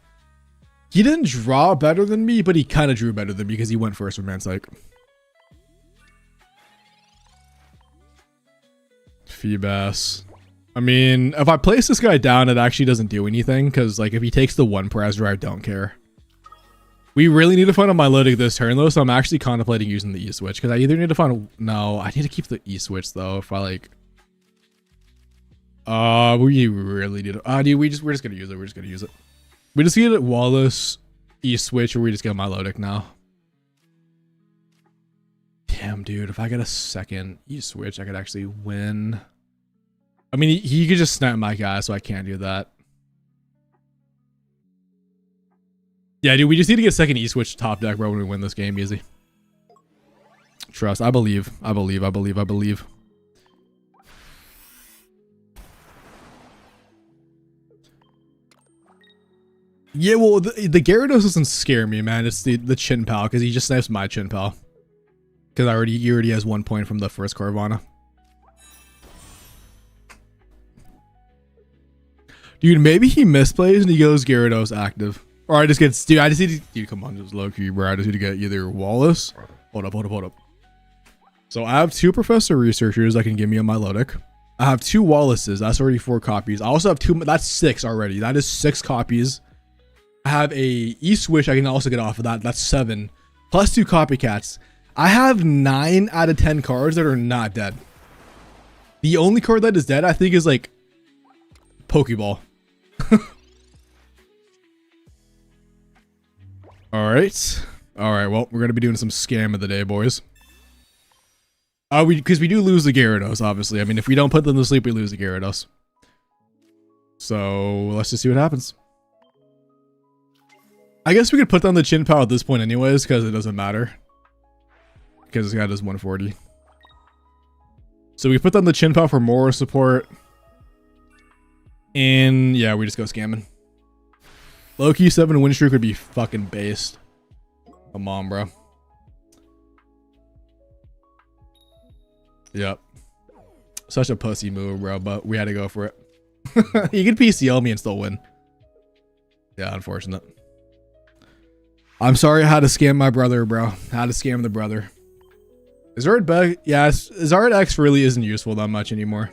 he didn't draw better than me, but he kind of drew better than me because he went first with Manphysic. Feebas. I mean, if I place this guy down, it actually doesn't do anything because, like, if he takes the one Parazra, I don't care. We really need to find a Milotic this turn, though, so I'm actually contemplating using the E-Switch, because I either need to find no, I need to keep the E-Switch, though, if I, like... we really need to... dude, we're just gonna use it, We just get Wallace, E-Switch, or we just get Milotic now. Damn, dude. If I get a second E-switch, I could actually win. I mean, he could just snipe my guy, so I can't do that. Yeah, dude, we just need to get second E-switch top deck, bro, when we win this game easy. Trust. I believe. I believe. I believe. I believe. Yeah, well, the Gyarados doesn't scare me, man. It's the Chien-Pao, because he just snipes my Chien-Pao. Because he already has 1 point from the first Carvana. Dude, maybe he misplays and he goes Gyarados active. Or I just get, dude, I just need to, dude, come on, just low key, bro. I just need to get either Wallace. Hold up. So I have 2 Professor Researchers that can give me a Milotic. I have 2 Wallaces. That's already 4 copies. I also have 2, that's 6 already. That is 6 copies. I have a E-switch I can also get off of that. That's 7. Plus 2 copycats. I have 9 out of 10 cards that are not dead. The only card that is dead, I think, is like Pokeball. Alright. Alright, well, we're gonna be doing some scam of the day, boys. Because we do lose the Gyarados, obviously. I mean, if we don't put them to sleep, we lose the Gyarados. So, let's just see what happens. I guess we could put down the Chien-Pao at this point anyways, because it doesn't matter. Because this guy does 140. So we put down the Chien-Pao for more support. And yeah, we just go scamming. Low-key 7 win streak would be fucking based. Come on, bro. Yep. Such a pussy move, bro, but we had to go for it. You could PCL me and still win. Yeah, unfortunate. I'm sorry I had to scam my brother, bro. I had to scam the brother. Zard Bug, yeah, Zard X really isn't useful that much anymore.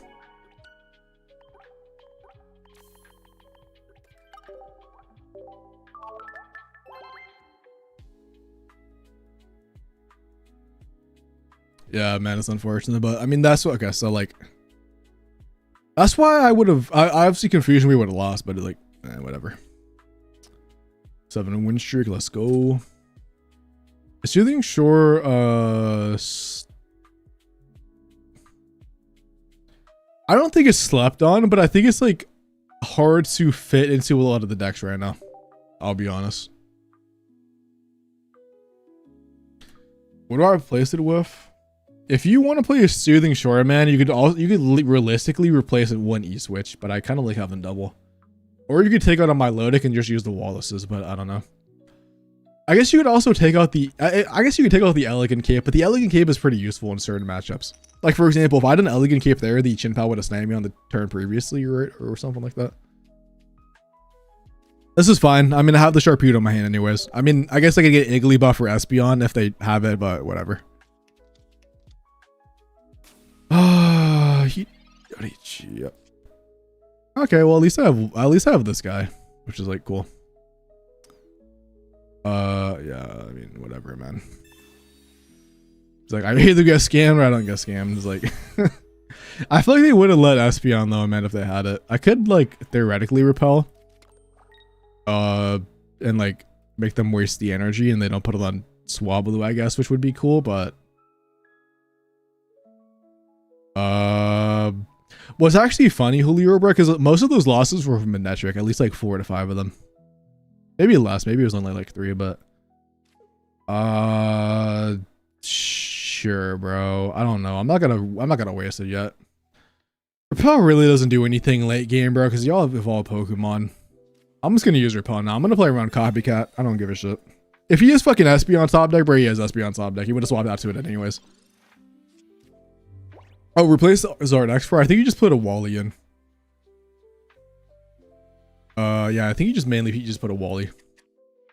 Yeah, man, it's unfortunate, but I mean, that's what, okay, so like, that's why I would have, I obviously confusion we would have lost, but like, whatever. 7 win streak, let's go. Soothing Shore, I don't think it's slept on, but I think it's like hard to fit into a lot of the decks right now. I'll be honest. What do I replace it with? If you want to play a Soothing Shore, man, you could realistically replace it 1 E-switch, but I kind of like having double. Or you could take out a Milotic and just use the Wallaces, but I don't know. I guess you could also take out the I guess you could take out the Elegant Cape, but the Elegant Cape is pretty useful in certain matchups. Like for example, if I had an Elegant Cape there, the Chien-Pao would have sniped me on the turn previously, or something like that. This is fine. I mean, I have the Sharpedo in my hand anyways. I mean, I guess I could get Igglybuff or Espeon if they have it, but whatever. Okay, well at least I have this guy, which is like cool. Yeah, I mean, whatever, man. It's like I either get scammed or I don't get scammed. It's like I feel like they would have let Espeon though, man, if they had it. I could like theoretically repel. And like make them waste the energy and they don't put it on Swablu, I guess, which would be cool, but what's actually funny, Julio, bro, because most of those losses were from Manectric, at least like 4 to 5 of them. Maybe less, maybe it was only like 3, but sure, bro. I don't know. I'm not gonna waste it yet. Repel really doesn't do anything late game, bro, because y'all have evolved Pokemon. I'm just gonna use Repel now. I'm gonna play around Copycat. I don't give a shit. If he is fucking Espeon top deck, bro, he has Espeon top deck. He would have swapped out to it anyways. Oh, replace Zard X for? I think you just put a Wally in. Yeah, I think he just put a Wally.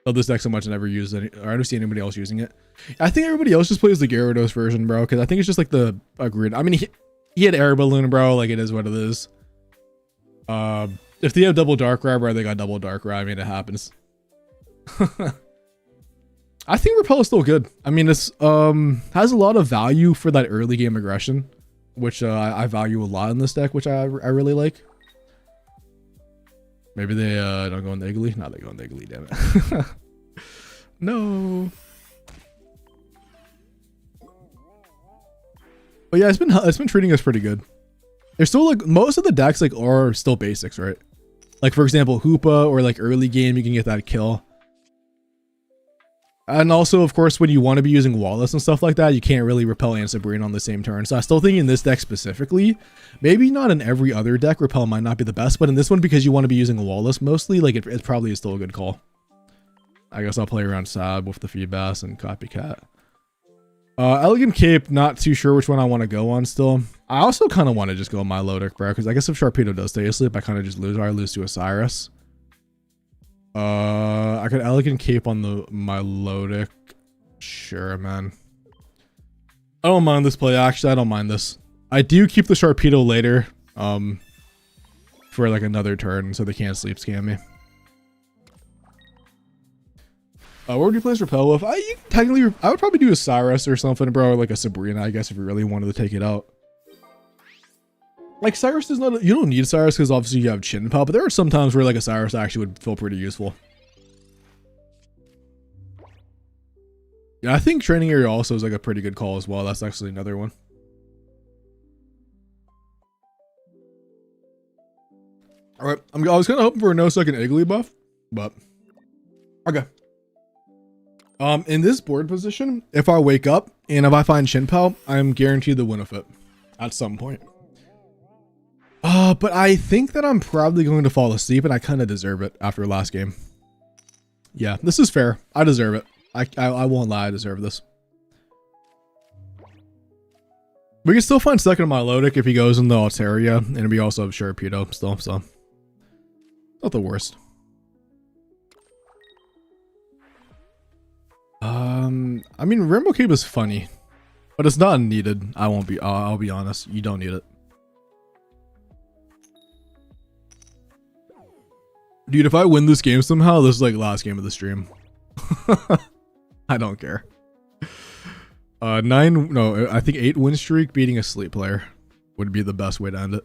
Love this deck so much I never used any, or I don't see anybody else using it. I think everybody else just plays the Gyarados version, bro, because I think it's just like the grid. I mean, he had Air Balloon, bro, like it is what it is. If they have double Darkrai, bro, they got double Darkrai. I mean, it happens. I think Repel is still good. I mean, it's has a lot of value for that early game aggression, which I value a lot in this deck, which I really like. Maybe they don't go in the Iggly. No, they go in the Iggly, damn it. No. But yeah, it's been treating us pretty good. There's still like most of the decks like are still basics, right? Like for example, Hoopa or like early game, you can get that kill. And also, of course, when you want to be using Wallace and stuff like that, you can't really repel and Sabrina on the same turn. So I still think in this deck specifically, maybe not in every other deck, repel might not be the best, but in this one, because you want to be using Wallace mostly, like it probably is still a good call. I guess I'll play around Sab with the Feedbass and Copycat. Elegant Cape, not too sure which one I want to go on still. I also kind of want to just go Milotic, bro, because I guess if Sharpedo does stay asleep, I kind of just lose, or I lose to Osiris. I could Elegant Cape on the Milotic. Sure, man. I don't mind this play, actually. I don't mind this. I do keep the Sharpedo later, for like another turn, so they can't sleep scam me. What would you place Repel with? I would probably do a Cyrus or something, bro, or like a Sabrina, I guess, if you really wanted to take it out. Like Cyrus is not, you don't need Cyrus because obviously you have Chin-Pao, but there are some times where like a Cyrus actually would feel pretty useful. Yeah, I think Training Area also is like a pretty good call as well. That's actually another one. All right, I was kind of hoping for a no second Iggly buff, but okay. In this board position, if I wake up and if I find Chin-Pao, I'm guaranteed the win of it at some point. But I think that I'm probably going to fall asleep, and I kind of deserve it after last game. Yeah, this is fair. I deserve it. I won't lie, I deserve this. We can still find second Milotic if he goes in the Altaria, and we also have Sharpedo still, so not the worst. I mean, Rainbow Cape is funny, but it's not needed. I'll be honest. You don't need it. Dude, if I win this game somehow, this is like last game of the stream. I don't care. I think 8 win streak beating a sleep player would be the best way to end it.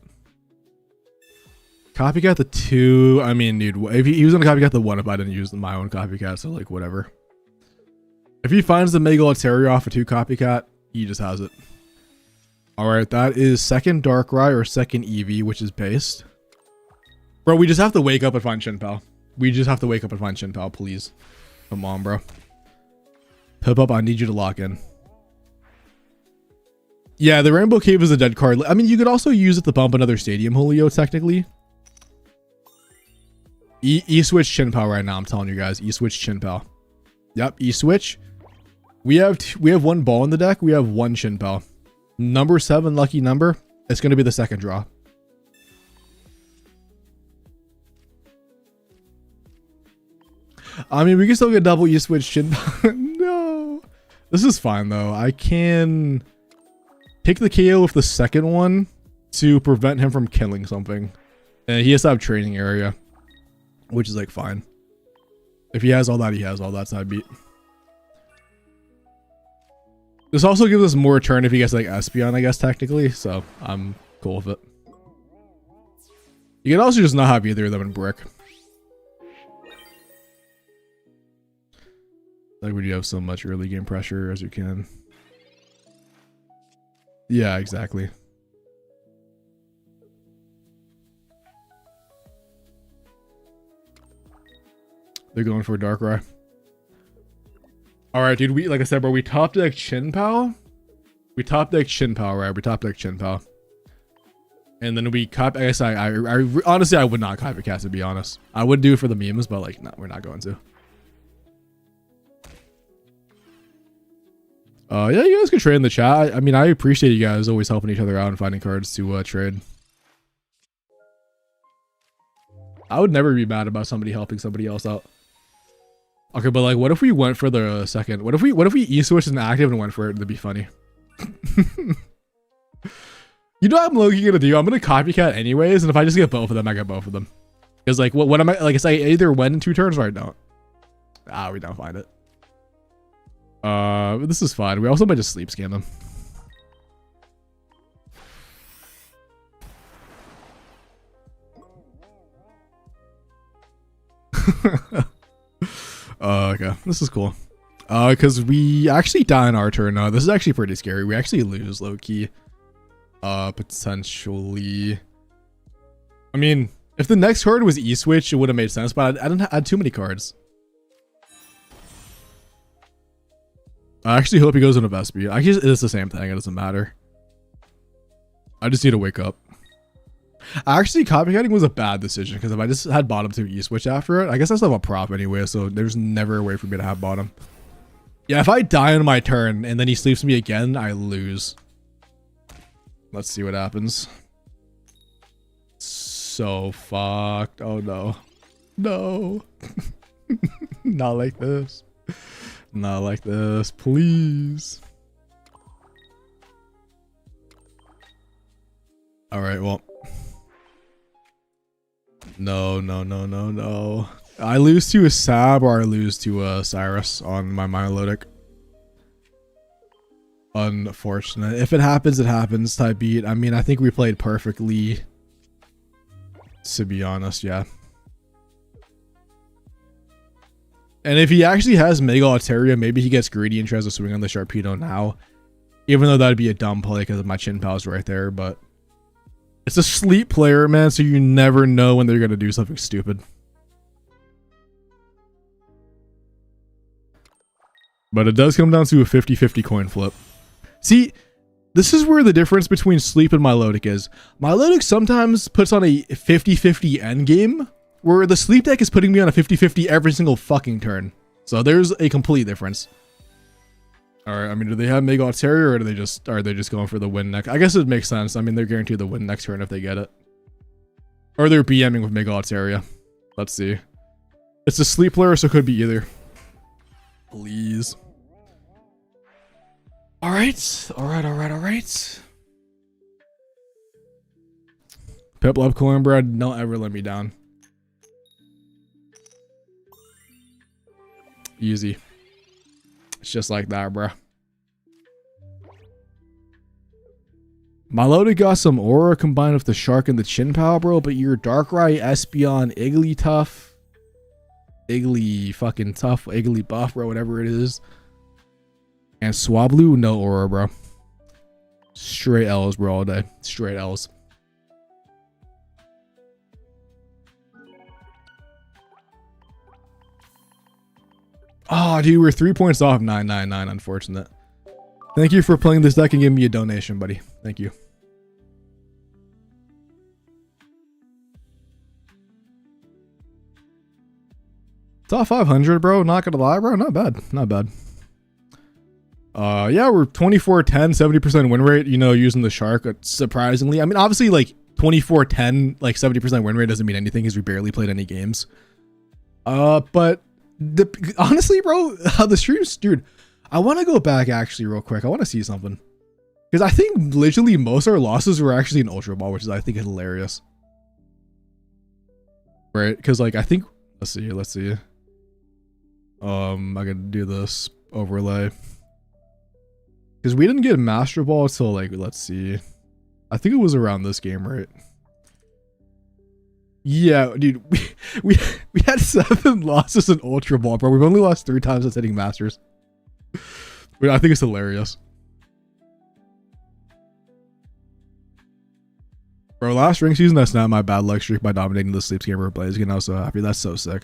Copycat the 2. I mean, dude, if he was gonna copycat the 1 if I didn't use my own copycat, so like whatever. If he finds the Mega Altaria off a 2 copycat, he just has it. Alright, that is second Darkrai or second Eevee, which is based. Bro, we just have to wake up and find Chin-Pao. We just have to wake up and find Chin-Pao, please. Come on, bro. Pip-Up, I need you to lock in. Yeah, the Rainbow Cave is a dead card. I mean, you could also use it to bump another Stadium Julio, technically. E-Switch Chin-Pao right now, I'm telling you guys. E-Switch Chin-Pao. Yep, E-Switch. We have 1 ball in the deck. We have 1 Chin-Pao. Number 7 lucky number. It's going to be the second draw. I mean, we can still get double E-Switch Chin-Pao. No. This is fine, though. I can take the KO with the second one to prevent him from killing something. And he has to have Training Area, which is, like, fine. If he has all that, he has all that side beat. This also gives us more turn if he gets, like, Espeon, I guess, technically. So, I'm cool with it. You can also just not have either of them in Brick. Like when you have so much early game pressure as you can. Yeah, exactly. They're going for a Darkrai. Alright, dude, like I said, bro, we top deck Chin-Pao. We top deck Chin-Pao, right? We top deck Chin-Pao. And then we copy. I guess I honestly, I would not copycat, to be honest. I would do it for the memes, but like, no, we're not going to. Yeah, you guys can trade in the chat. I mean, I appreciate you guys always helping each other out and finding cards to trade. I would never be mad about somebody helping somebody else out. Okay, but like, what if we went for the second? What if we E-Switch and active and went for it? That'd be funny. You know what I'm low-key gonna do? I'm gonna copycat anyways, and if I just get both of them, I get both of them. Because like, what am I like? It's like either win in 2 turns or I don't. Ah, we don't find it. This is fine. We also might just sleep scan them. Okay, this is cool. Because we actually die in our turn. This is actually pretty scary. We actually lose low key. Potentially. I mean, if the next card was E-Switch, it would have made sense, but I didn't add too many cards. I actually hope he goes into Vespi. I guess it's the same thing. It doesn't matter. I just need to wake up. Actually, copycatting was a bad decision because if I just had bottom 2 E-Switch after it, I guess I still have a prop anyway, so there's never a way for me to have bottom. Yeah, if I die on my turn and then he sleeps me again, I lose. Let's see what happens. So fucked. Oh no. No. Not like this. Not like this, please. All right, well. No. I lose to a Sab or I lose to a Cyrus on my Milotic. Unfortunate. If it happens, it happens type beat. I mean, I think we played perfectly. To be honest, yeah. And if he actually has Mega Altaria, maybe he gets greedy and tries to swing on the Sharpedo now. Even though that'd be a dumb play because my Chin Pal's right there, but it's a sleep player, man, so you never know when they're gonna do something stupid. But it does come down to a 50-50 coin flip. See, this is where the difference between Sleep and Milotic is. Milotic sometimes puts on a 50-50 endgame, where the Sleep deck is putting me on a 50-50 every single fucking turn. So there's a complete difference. Alright, I mean, do they have Mega Altaria or are they just going for the win next? I guess it makes sense. I mean, they're guaranteed the win next turn if they get it. Or they're BMing with Mega Altaria. Let's see. It's a Sleep player, so it could be either. Please. Alright. Piplup Cornbread, don't ever let me down. Easy. It's just like that, bro. Milotic got some aura combined with the shark and the Chin Pal, bro, but your Darkrai, Espeon, Igglybuff, Igglybuff, bro, whatever it is. And Swablu, no aura, bro. Straight L's, bro, all day. Straight L's. Oh, dude, we're 3 points off 999. Unfortunate. Thank you for playing this deck and giving me a donation, buddy. Thank you. Top 500, bro. Not gonna lie, bro. Not bad. Not bad. Yeah, we're 24-10, 70% win rate, you know, using the shark. Surprisingly, I mean, obviously, like 24-10, like 70% win rate doesn't mean anything because we barely played any games. But honestly, bro, the streams, dude, I want to go back actually real quick. I want to see something because I think literally most of our losses were actually in Ultra Ball, which is I think hilarious. Right? Because like I think let's see. I can do this overlay. Because we didn't get Master Ball until like, let's see. I think it was around this game, right? Yeah, dude, we had 7 losses in Ultra Ball, bro. We've only lost 3 times since hitting Masters. But I think it's hilarious. Bro, last ring season, I snapped my bad luck streak by dominating the Sleep Scammer Blaziken. I was so happy. That's so sick.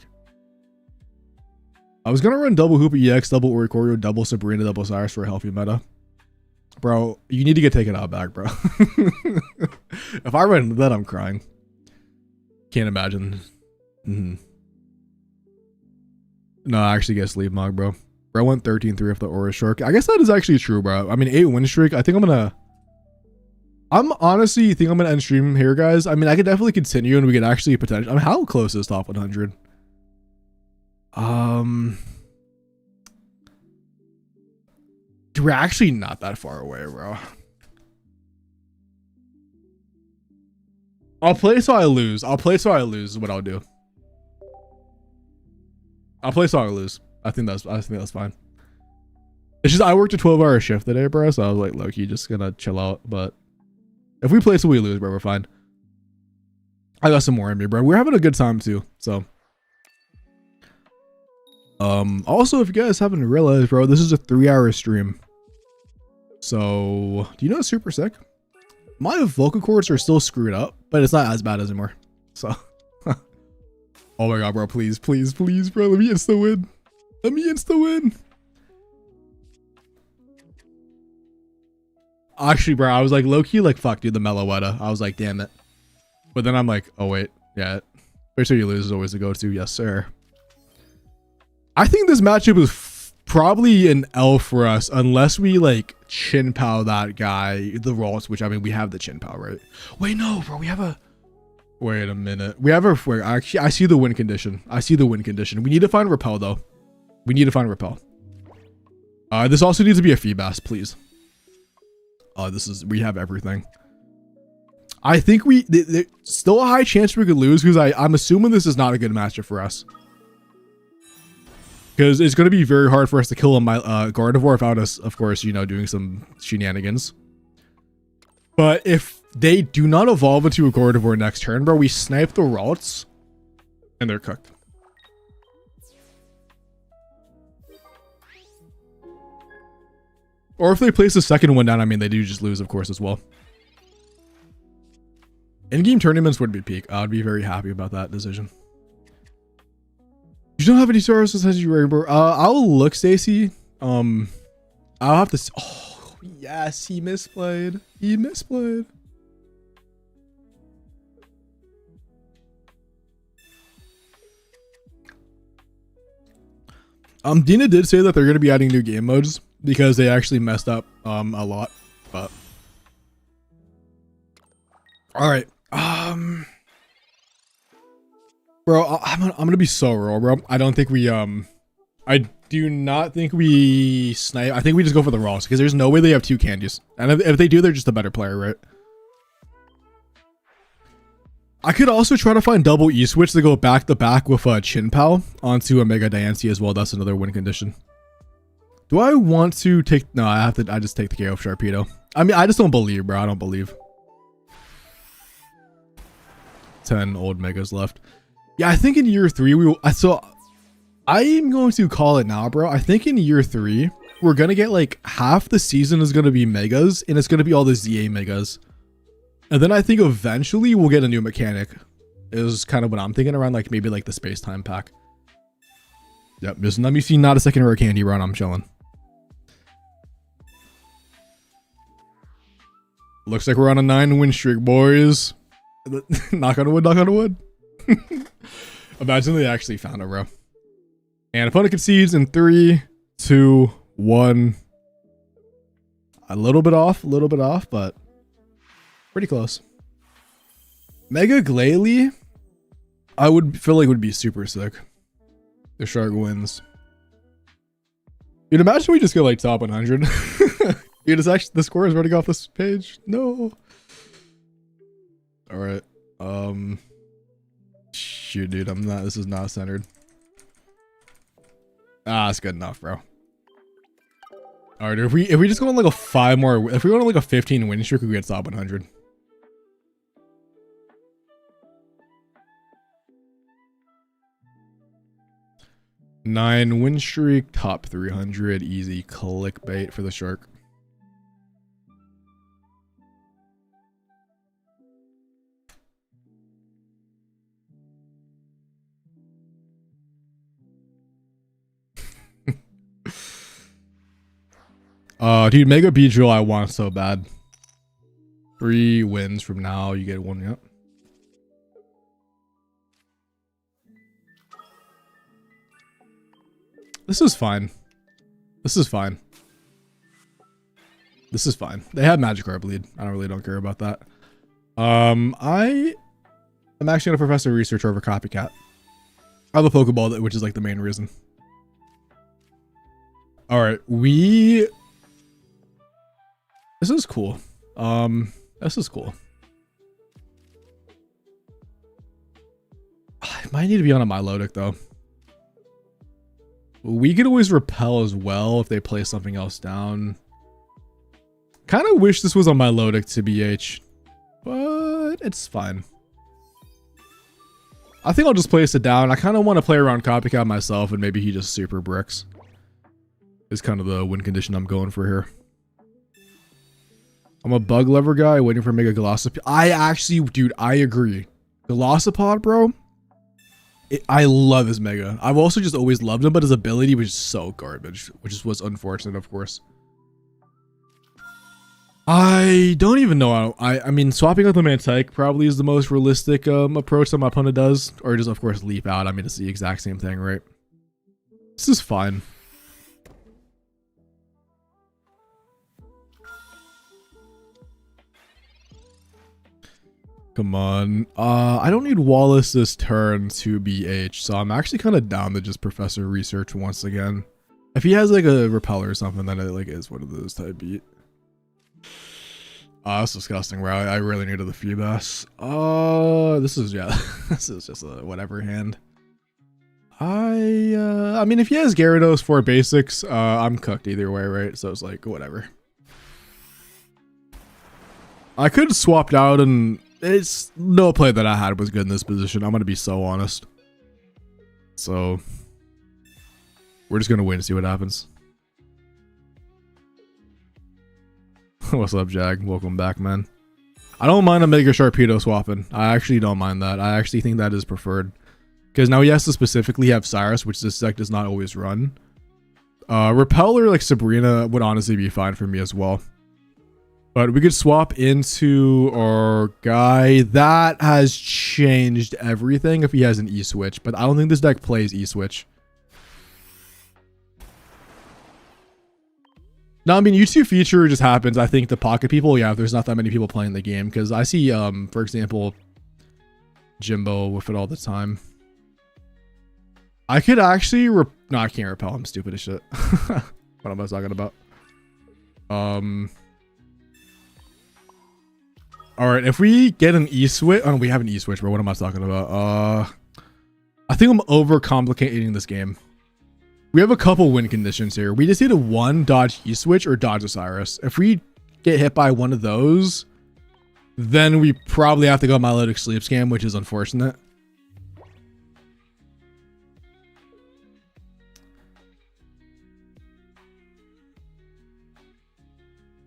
I was gonna run double Hoopa EX, double Oricorio, double Sabrina, double Cyrus for a healthy meta. Bro, you need to get taken out back, bro. If I run that, I'm crying. Can't imagine. No, I actually get Sleep Mog, bro. Bro went 13-3 off the Aura Shark. I guess that is actually true, bro. I mean, 8 win streak. I think I'm honestly think I'm gonna end stream here, guys. I mean, I could definitely continue and we could actually potentially. I mean, how close is top 100? Dude, we're actually not that far away, bro. I'll play so I lose. I'll play so I lose is what I'll do. I'll play so I lose. I think that's fine. It's just I worked a 12-hour shift today, bro, so I was like, low-key just gonna chill out. But if we play so we lose, bro, we're fine. I got some more in me, bro. We're having a good time too, so. Also, if you guys haven't realized, bro, this is a 3-hour stream. So, do you know what's super sick? My vocal cords are still screwed up, but it's not as bad as anymore. So, oh my god, bro, please, please, please, bro, let me insta win. Let me insta win. Actually, bro, I was like low key, like fuck, dude, the Meloetta. I was like, damn it. But then I'm like, oh wait, yeah, make sure you lose is always the go-to. Yes, sir. I think this matchup is probably an L for us unless we like chin pow that guy, the Ralts, which I mean we have the chin pow, right? Wait, no, bro, we have a. Wait a minute, we have a. Wait, actually, I see the win condition. I see the win condition. We need to find repel though. We need to find repel. This also needs to be a Feebas, please. We have everything. I think there's still a high chance we could lose because I'm assuming this is not a good matchup for us. Because it's going to be very hard for us to kill a Gardevoir without us, of course, you know, doing some shenanigans. But if they do not evolve into a Gardevoir next turn, bro, we snipe the Ralts and they're cooked. Or if they place the second one down, I mean, they do just lose, of course, as well. In-game tournaments would be peak. I would be very happy about that decision. You don't have any stars that says you Rainbow. I'll look, Stacy. I'll have to. Oh, yes, he misplayed. He misplayed. Dina did say that they're going to be adding new game modes because they actually messed up a lot. But all right. Bro, I'm gonna be so raw, bro. I don't think we I do not think we snipe. I think we just go for the Ralts because there's no way they have two candies. And if they do, they're just a better player, right? I could also try to find double E-switch to go back to back with a Chin Pao onto a Mega Diancie as well. That's another win condition. Do I want to take? No, I just take the KO of Sharpedo. I mean, I just don't believe, bro. I don't believe. 10 old Megas left. Yeah, I think in year 3 we will. So I'm going to call it now, bro. I think in year 3 we're gonna get like half the season is gonna be Megas, and it's gonna be all the ZA Megas. And then I think eventually we'll get a new mechanic. Is kind of what I'm thinking, around like maybe like the space time pack. Yep, just let me see not a second rare candy run. I'm chilling. Looks like we're on a 9-win streak, boys. Knock on wood, knock on wood. Imagine they actually found it, bro. And opponent concedes in 3, 2, 1. A little bit off, but pretty close. Mega Glalie, I would feel like would be super sick. The Shark wins. Dude, imagine we just go like top 100. Dude, it's actually, the score is running off this page. No. All right. Shoot, dude, this is not centered. That's good enough, bro. All right, if we just go on like a 5 more, if we go on like a 15 win streak, we get top 100. Nine win streak, top 300, easy clickbait for the Shark. Dude, Mega Beedrill I want so bad. 3 wins from now, you get 1, yep. This is fine. This is fine. This is fine. They have Magikarp lead. I don't care about that. I am actually gonna Professor Research over Copycat. I have a Pokeball, which is like the main reason. All right, this is cool. This is cool. I might need to be on a Milotic though. We could always repel as well if they play something else down. Kind of wish this was on Milotic to BH, but it's fine. I think I'll just place it down. I kind of want to play around Copycat myself, and maybe he just super bricks. Is kind of the win condition I'm going for here. I'm a bug lover guy waiting for Mega Glossopod. I actually, dude, I agree. Glossopod, bro. I love his Mega. I've also just always loved him, but his ability was so garbage, which was unfortunate, of course. I don't even know. I mean, swapping out the Mantike probably is the most realistic approach that my opponent does, or just of course leap out. I mean, it's the exact same thing, right? This is fine. Come on. I don't need Wallace this turn to BH, so I'm actually kind of down to just Professor Research once again. If he has like a Repeller or something, then it like is one of those type beat. That's disgusting, bro. I really needed the Feebas. This is, yeah, this is just a whatever hand. I mean, if he has Gyarados for basics, I'm cooked either way, right? So it's like, whatever. I could have swapped out, and it's no play that I had was good in this position. I'm going to be so honest. So we're just going to wait and see what happens. What's up, Jag? Welcome back, man. I don't mind a Mega Sharpedo swapping. I actually don't mind that. I actually think that is preferred. Because now he has to specifically have Cyrus, which this deck does not always run. Repeller like Sabrina would honestly be fine for me as well. But we could swap into our guy. That has changed everything if he has an E-Switch. But I don't think this deck plays E-Switch. No, I mean, YouTube feature just happens. I think the pocket people, yeah, there's not that many people playing the game. Because I see, for example, Jimbo with it all the time. I could actually, no, I can't repel. I'm stupid as shit. What am I talking about? All right, if we get an E-Switch, oh, we have an E-Switch, bro. What am I talking about? I think I'm overcomplicating this game. We have a couple win conditions here. We just need a one dodge E-Switch or dodge Osiris. If we get hit by one of those, then we probably have to go Milotic Sleep Scam, which is unfortunate.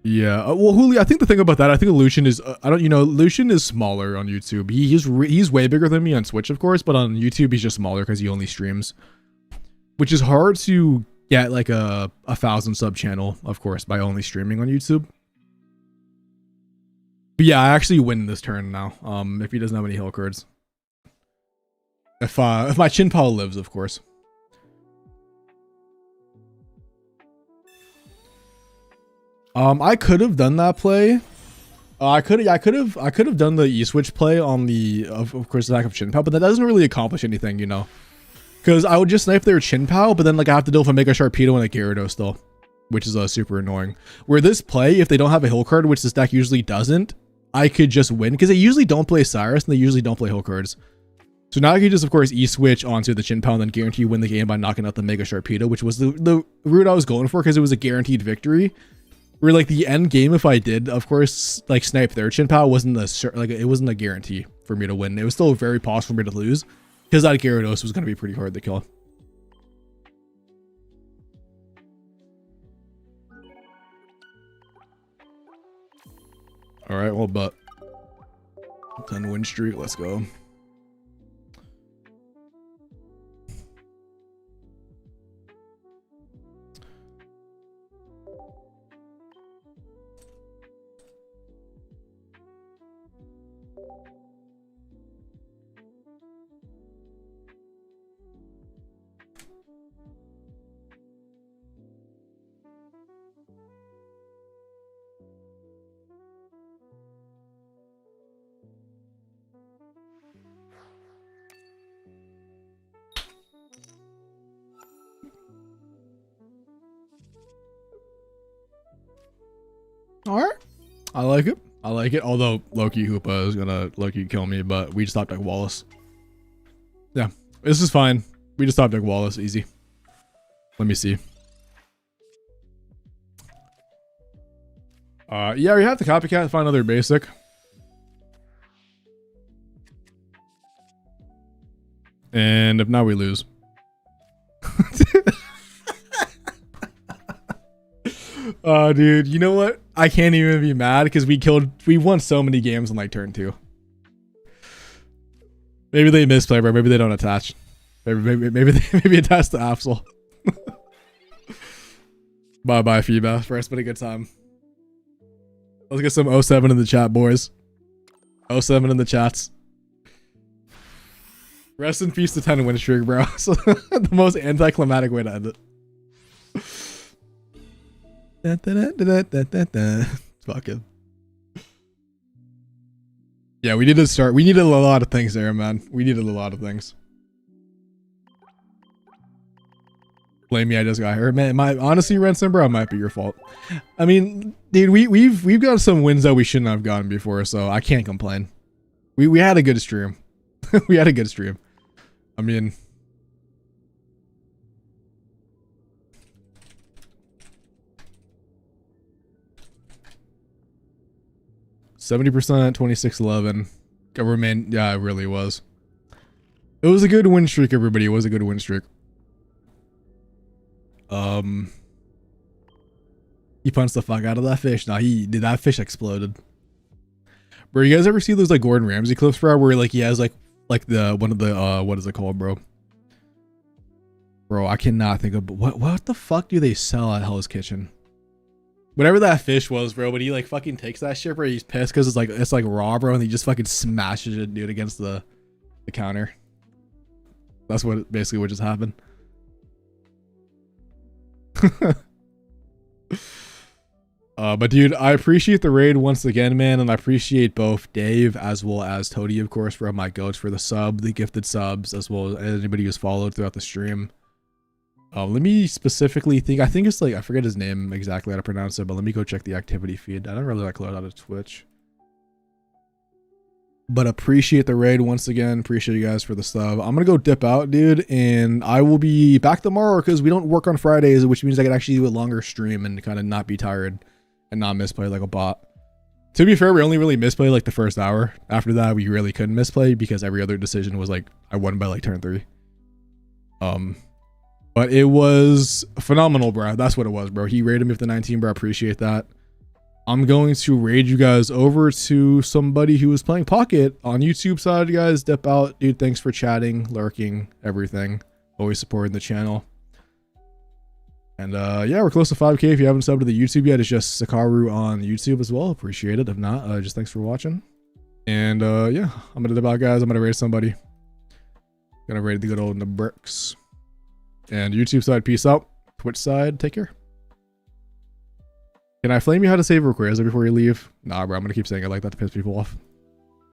Yeah, well, Huli, I think the thing about that, I think Lucian is, Lucian is smaller on YouTube. He's way bigger than me on Switch, of course, but on YouTube he's just smaller because he only streams, which is hard to get like a 1,000 sub channel, of course, by only streaming on YouTube. But yeah, I actually win this turn now. If he doesn't have any heal cards, if my Chin-Pao lives, of course. I could have done that play. I could have done the E-Switch play on the of course the back of Chin-Pao, but that doesn't really accomplish anything, you know. Because I would just snipe their Chin-Pao, but then like I have to deal with a Mega Sharpedo and a Gyarados still, which is super annoying. Where this play, if they don't have a hill card, which this deck usually doesn't, I could just win because they usually don't play Cyrus and they usually don't play hill cards. So now I can just of course E-Switch onto the Chin-Pao and then guarantee you win the game by knocking out the Mega Sharpedo, which was the route I was going for because it was a guaranteed victory. Where like the end game, if I did, of course, like snipe their Chin-Pao, wasn't it wasn't a guarantee for me to win. It was still very possible for me to lose because that Gyarados was going to be pretty hard to kill. All right, well, but 10 win streak. Let's go. All right, I like it. I like it. Although Loki Hoopa is gonna Loki kill me, but we just stopped like Wallace. Yeah, this is fine. We just stopped like Wallace, easy. Let me see. Yeah, we have to copycat, find another basic. And if not, we lose. Oh, dude, you know what? I can't even be mad because we won so many games on like turn 2. Maybe they misplay, bro. Maybe they don't attach. Maybe attach to Absol. Bye bye, FIBA. First, been a good time. Let's get some 07 in the chat, boys. 07 in the chats. Rest in peace to 10 win streak, bro. So, the most anticlimactic way to end it. Fucking. Yeah, we needed to start. We needed a lot of things there, man. We needed a lot of things. Blame me, I just got hurt, man. Honestly, Ransom, bro, it might be your fault. I mean, dude, we've got some wins that we shouldn't have gotten before, so I can't complain. We had a good stream. We had a good stream. I mean, %, 26-11. Government, yeah, it really was. It was a good win streak, everybody. It was a good win streak. He punched the fuck out of that fish. Nah, that fish exploded. Bro, you guys ever see those like Gordon Ramsay clips, bro, where like he has like the one of the what is it called, bro? Bro, I cannot think of what the fuck do they sell at Hell's Kitchen? Whatever that fish was, bro, but he like fucking takes that shit, bro. He's pissed because it's like raw, bro, and he just fucking smashes it, dude, against the counter. That's basically what just happened. But dude, I appreciate the raid once again, man, and I appreciate both Dave as well as Toady, of course, for my goats for the sub, the gifted subs, as well as anybody who's followed throughout the stream. Let me specifically think. I think it's like, I forget his name exactly how to pronounce it, but let me go check the activity feed. I don't really like load out of Twitch. But appreciate the raid once again. Appreciate you guys for the sub. I'm gonna go dip out, dude, and I will be back tomorrow because we don't work on Fridays, which means I can actually do a longer stream and kind of not be tired and not misplay like a bot. To be fair, we only really misplay like the first hour. After that, we really couldn't misplay because every other decision was like I won by like turn 3. But it was phenomenal, bro. That's what it was, bro. He raided me with the 19, bro. I appreciate that. I'm going to raid you guys over to somebody who was playing Pocket on YouTube side, guys. Dip out. Dude, thanks for chatting, lurking, everything. Always supporting the channel. And yeah, we're close to 5K. If you haven't subbed to the YouTube yet, it's just Sakaru on YouTube as well. Appreciate it. If not, just thanks for watching. And yeah, I'm gonna dip out, guys. I'm gonna raid somebody. Gonna raid the good old Nabrix. And YouTube side, peace out. Twitch side, take care. Can I flame you how to save real quick before you leave? Nah, bro, I'm gonna keep saying it like that to piss people off.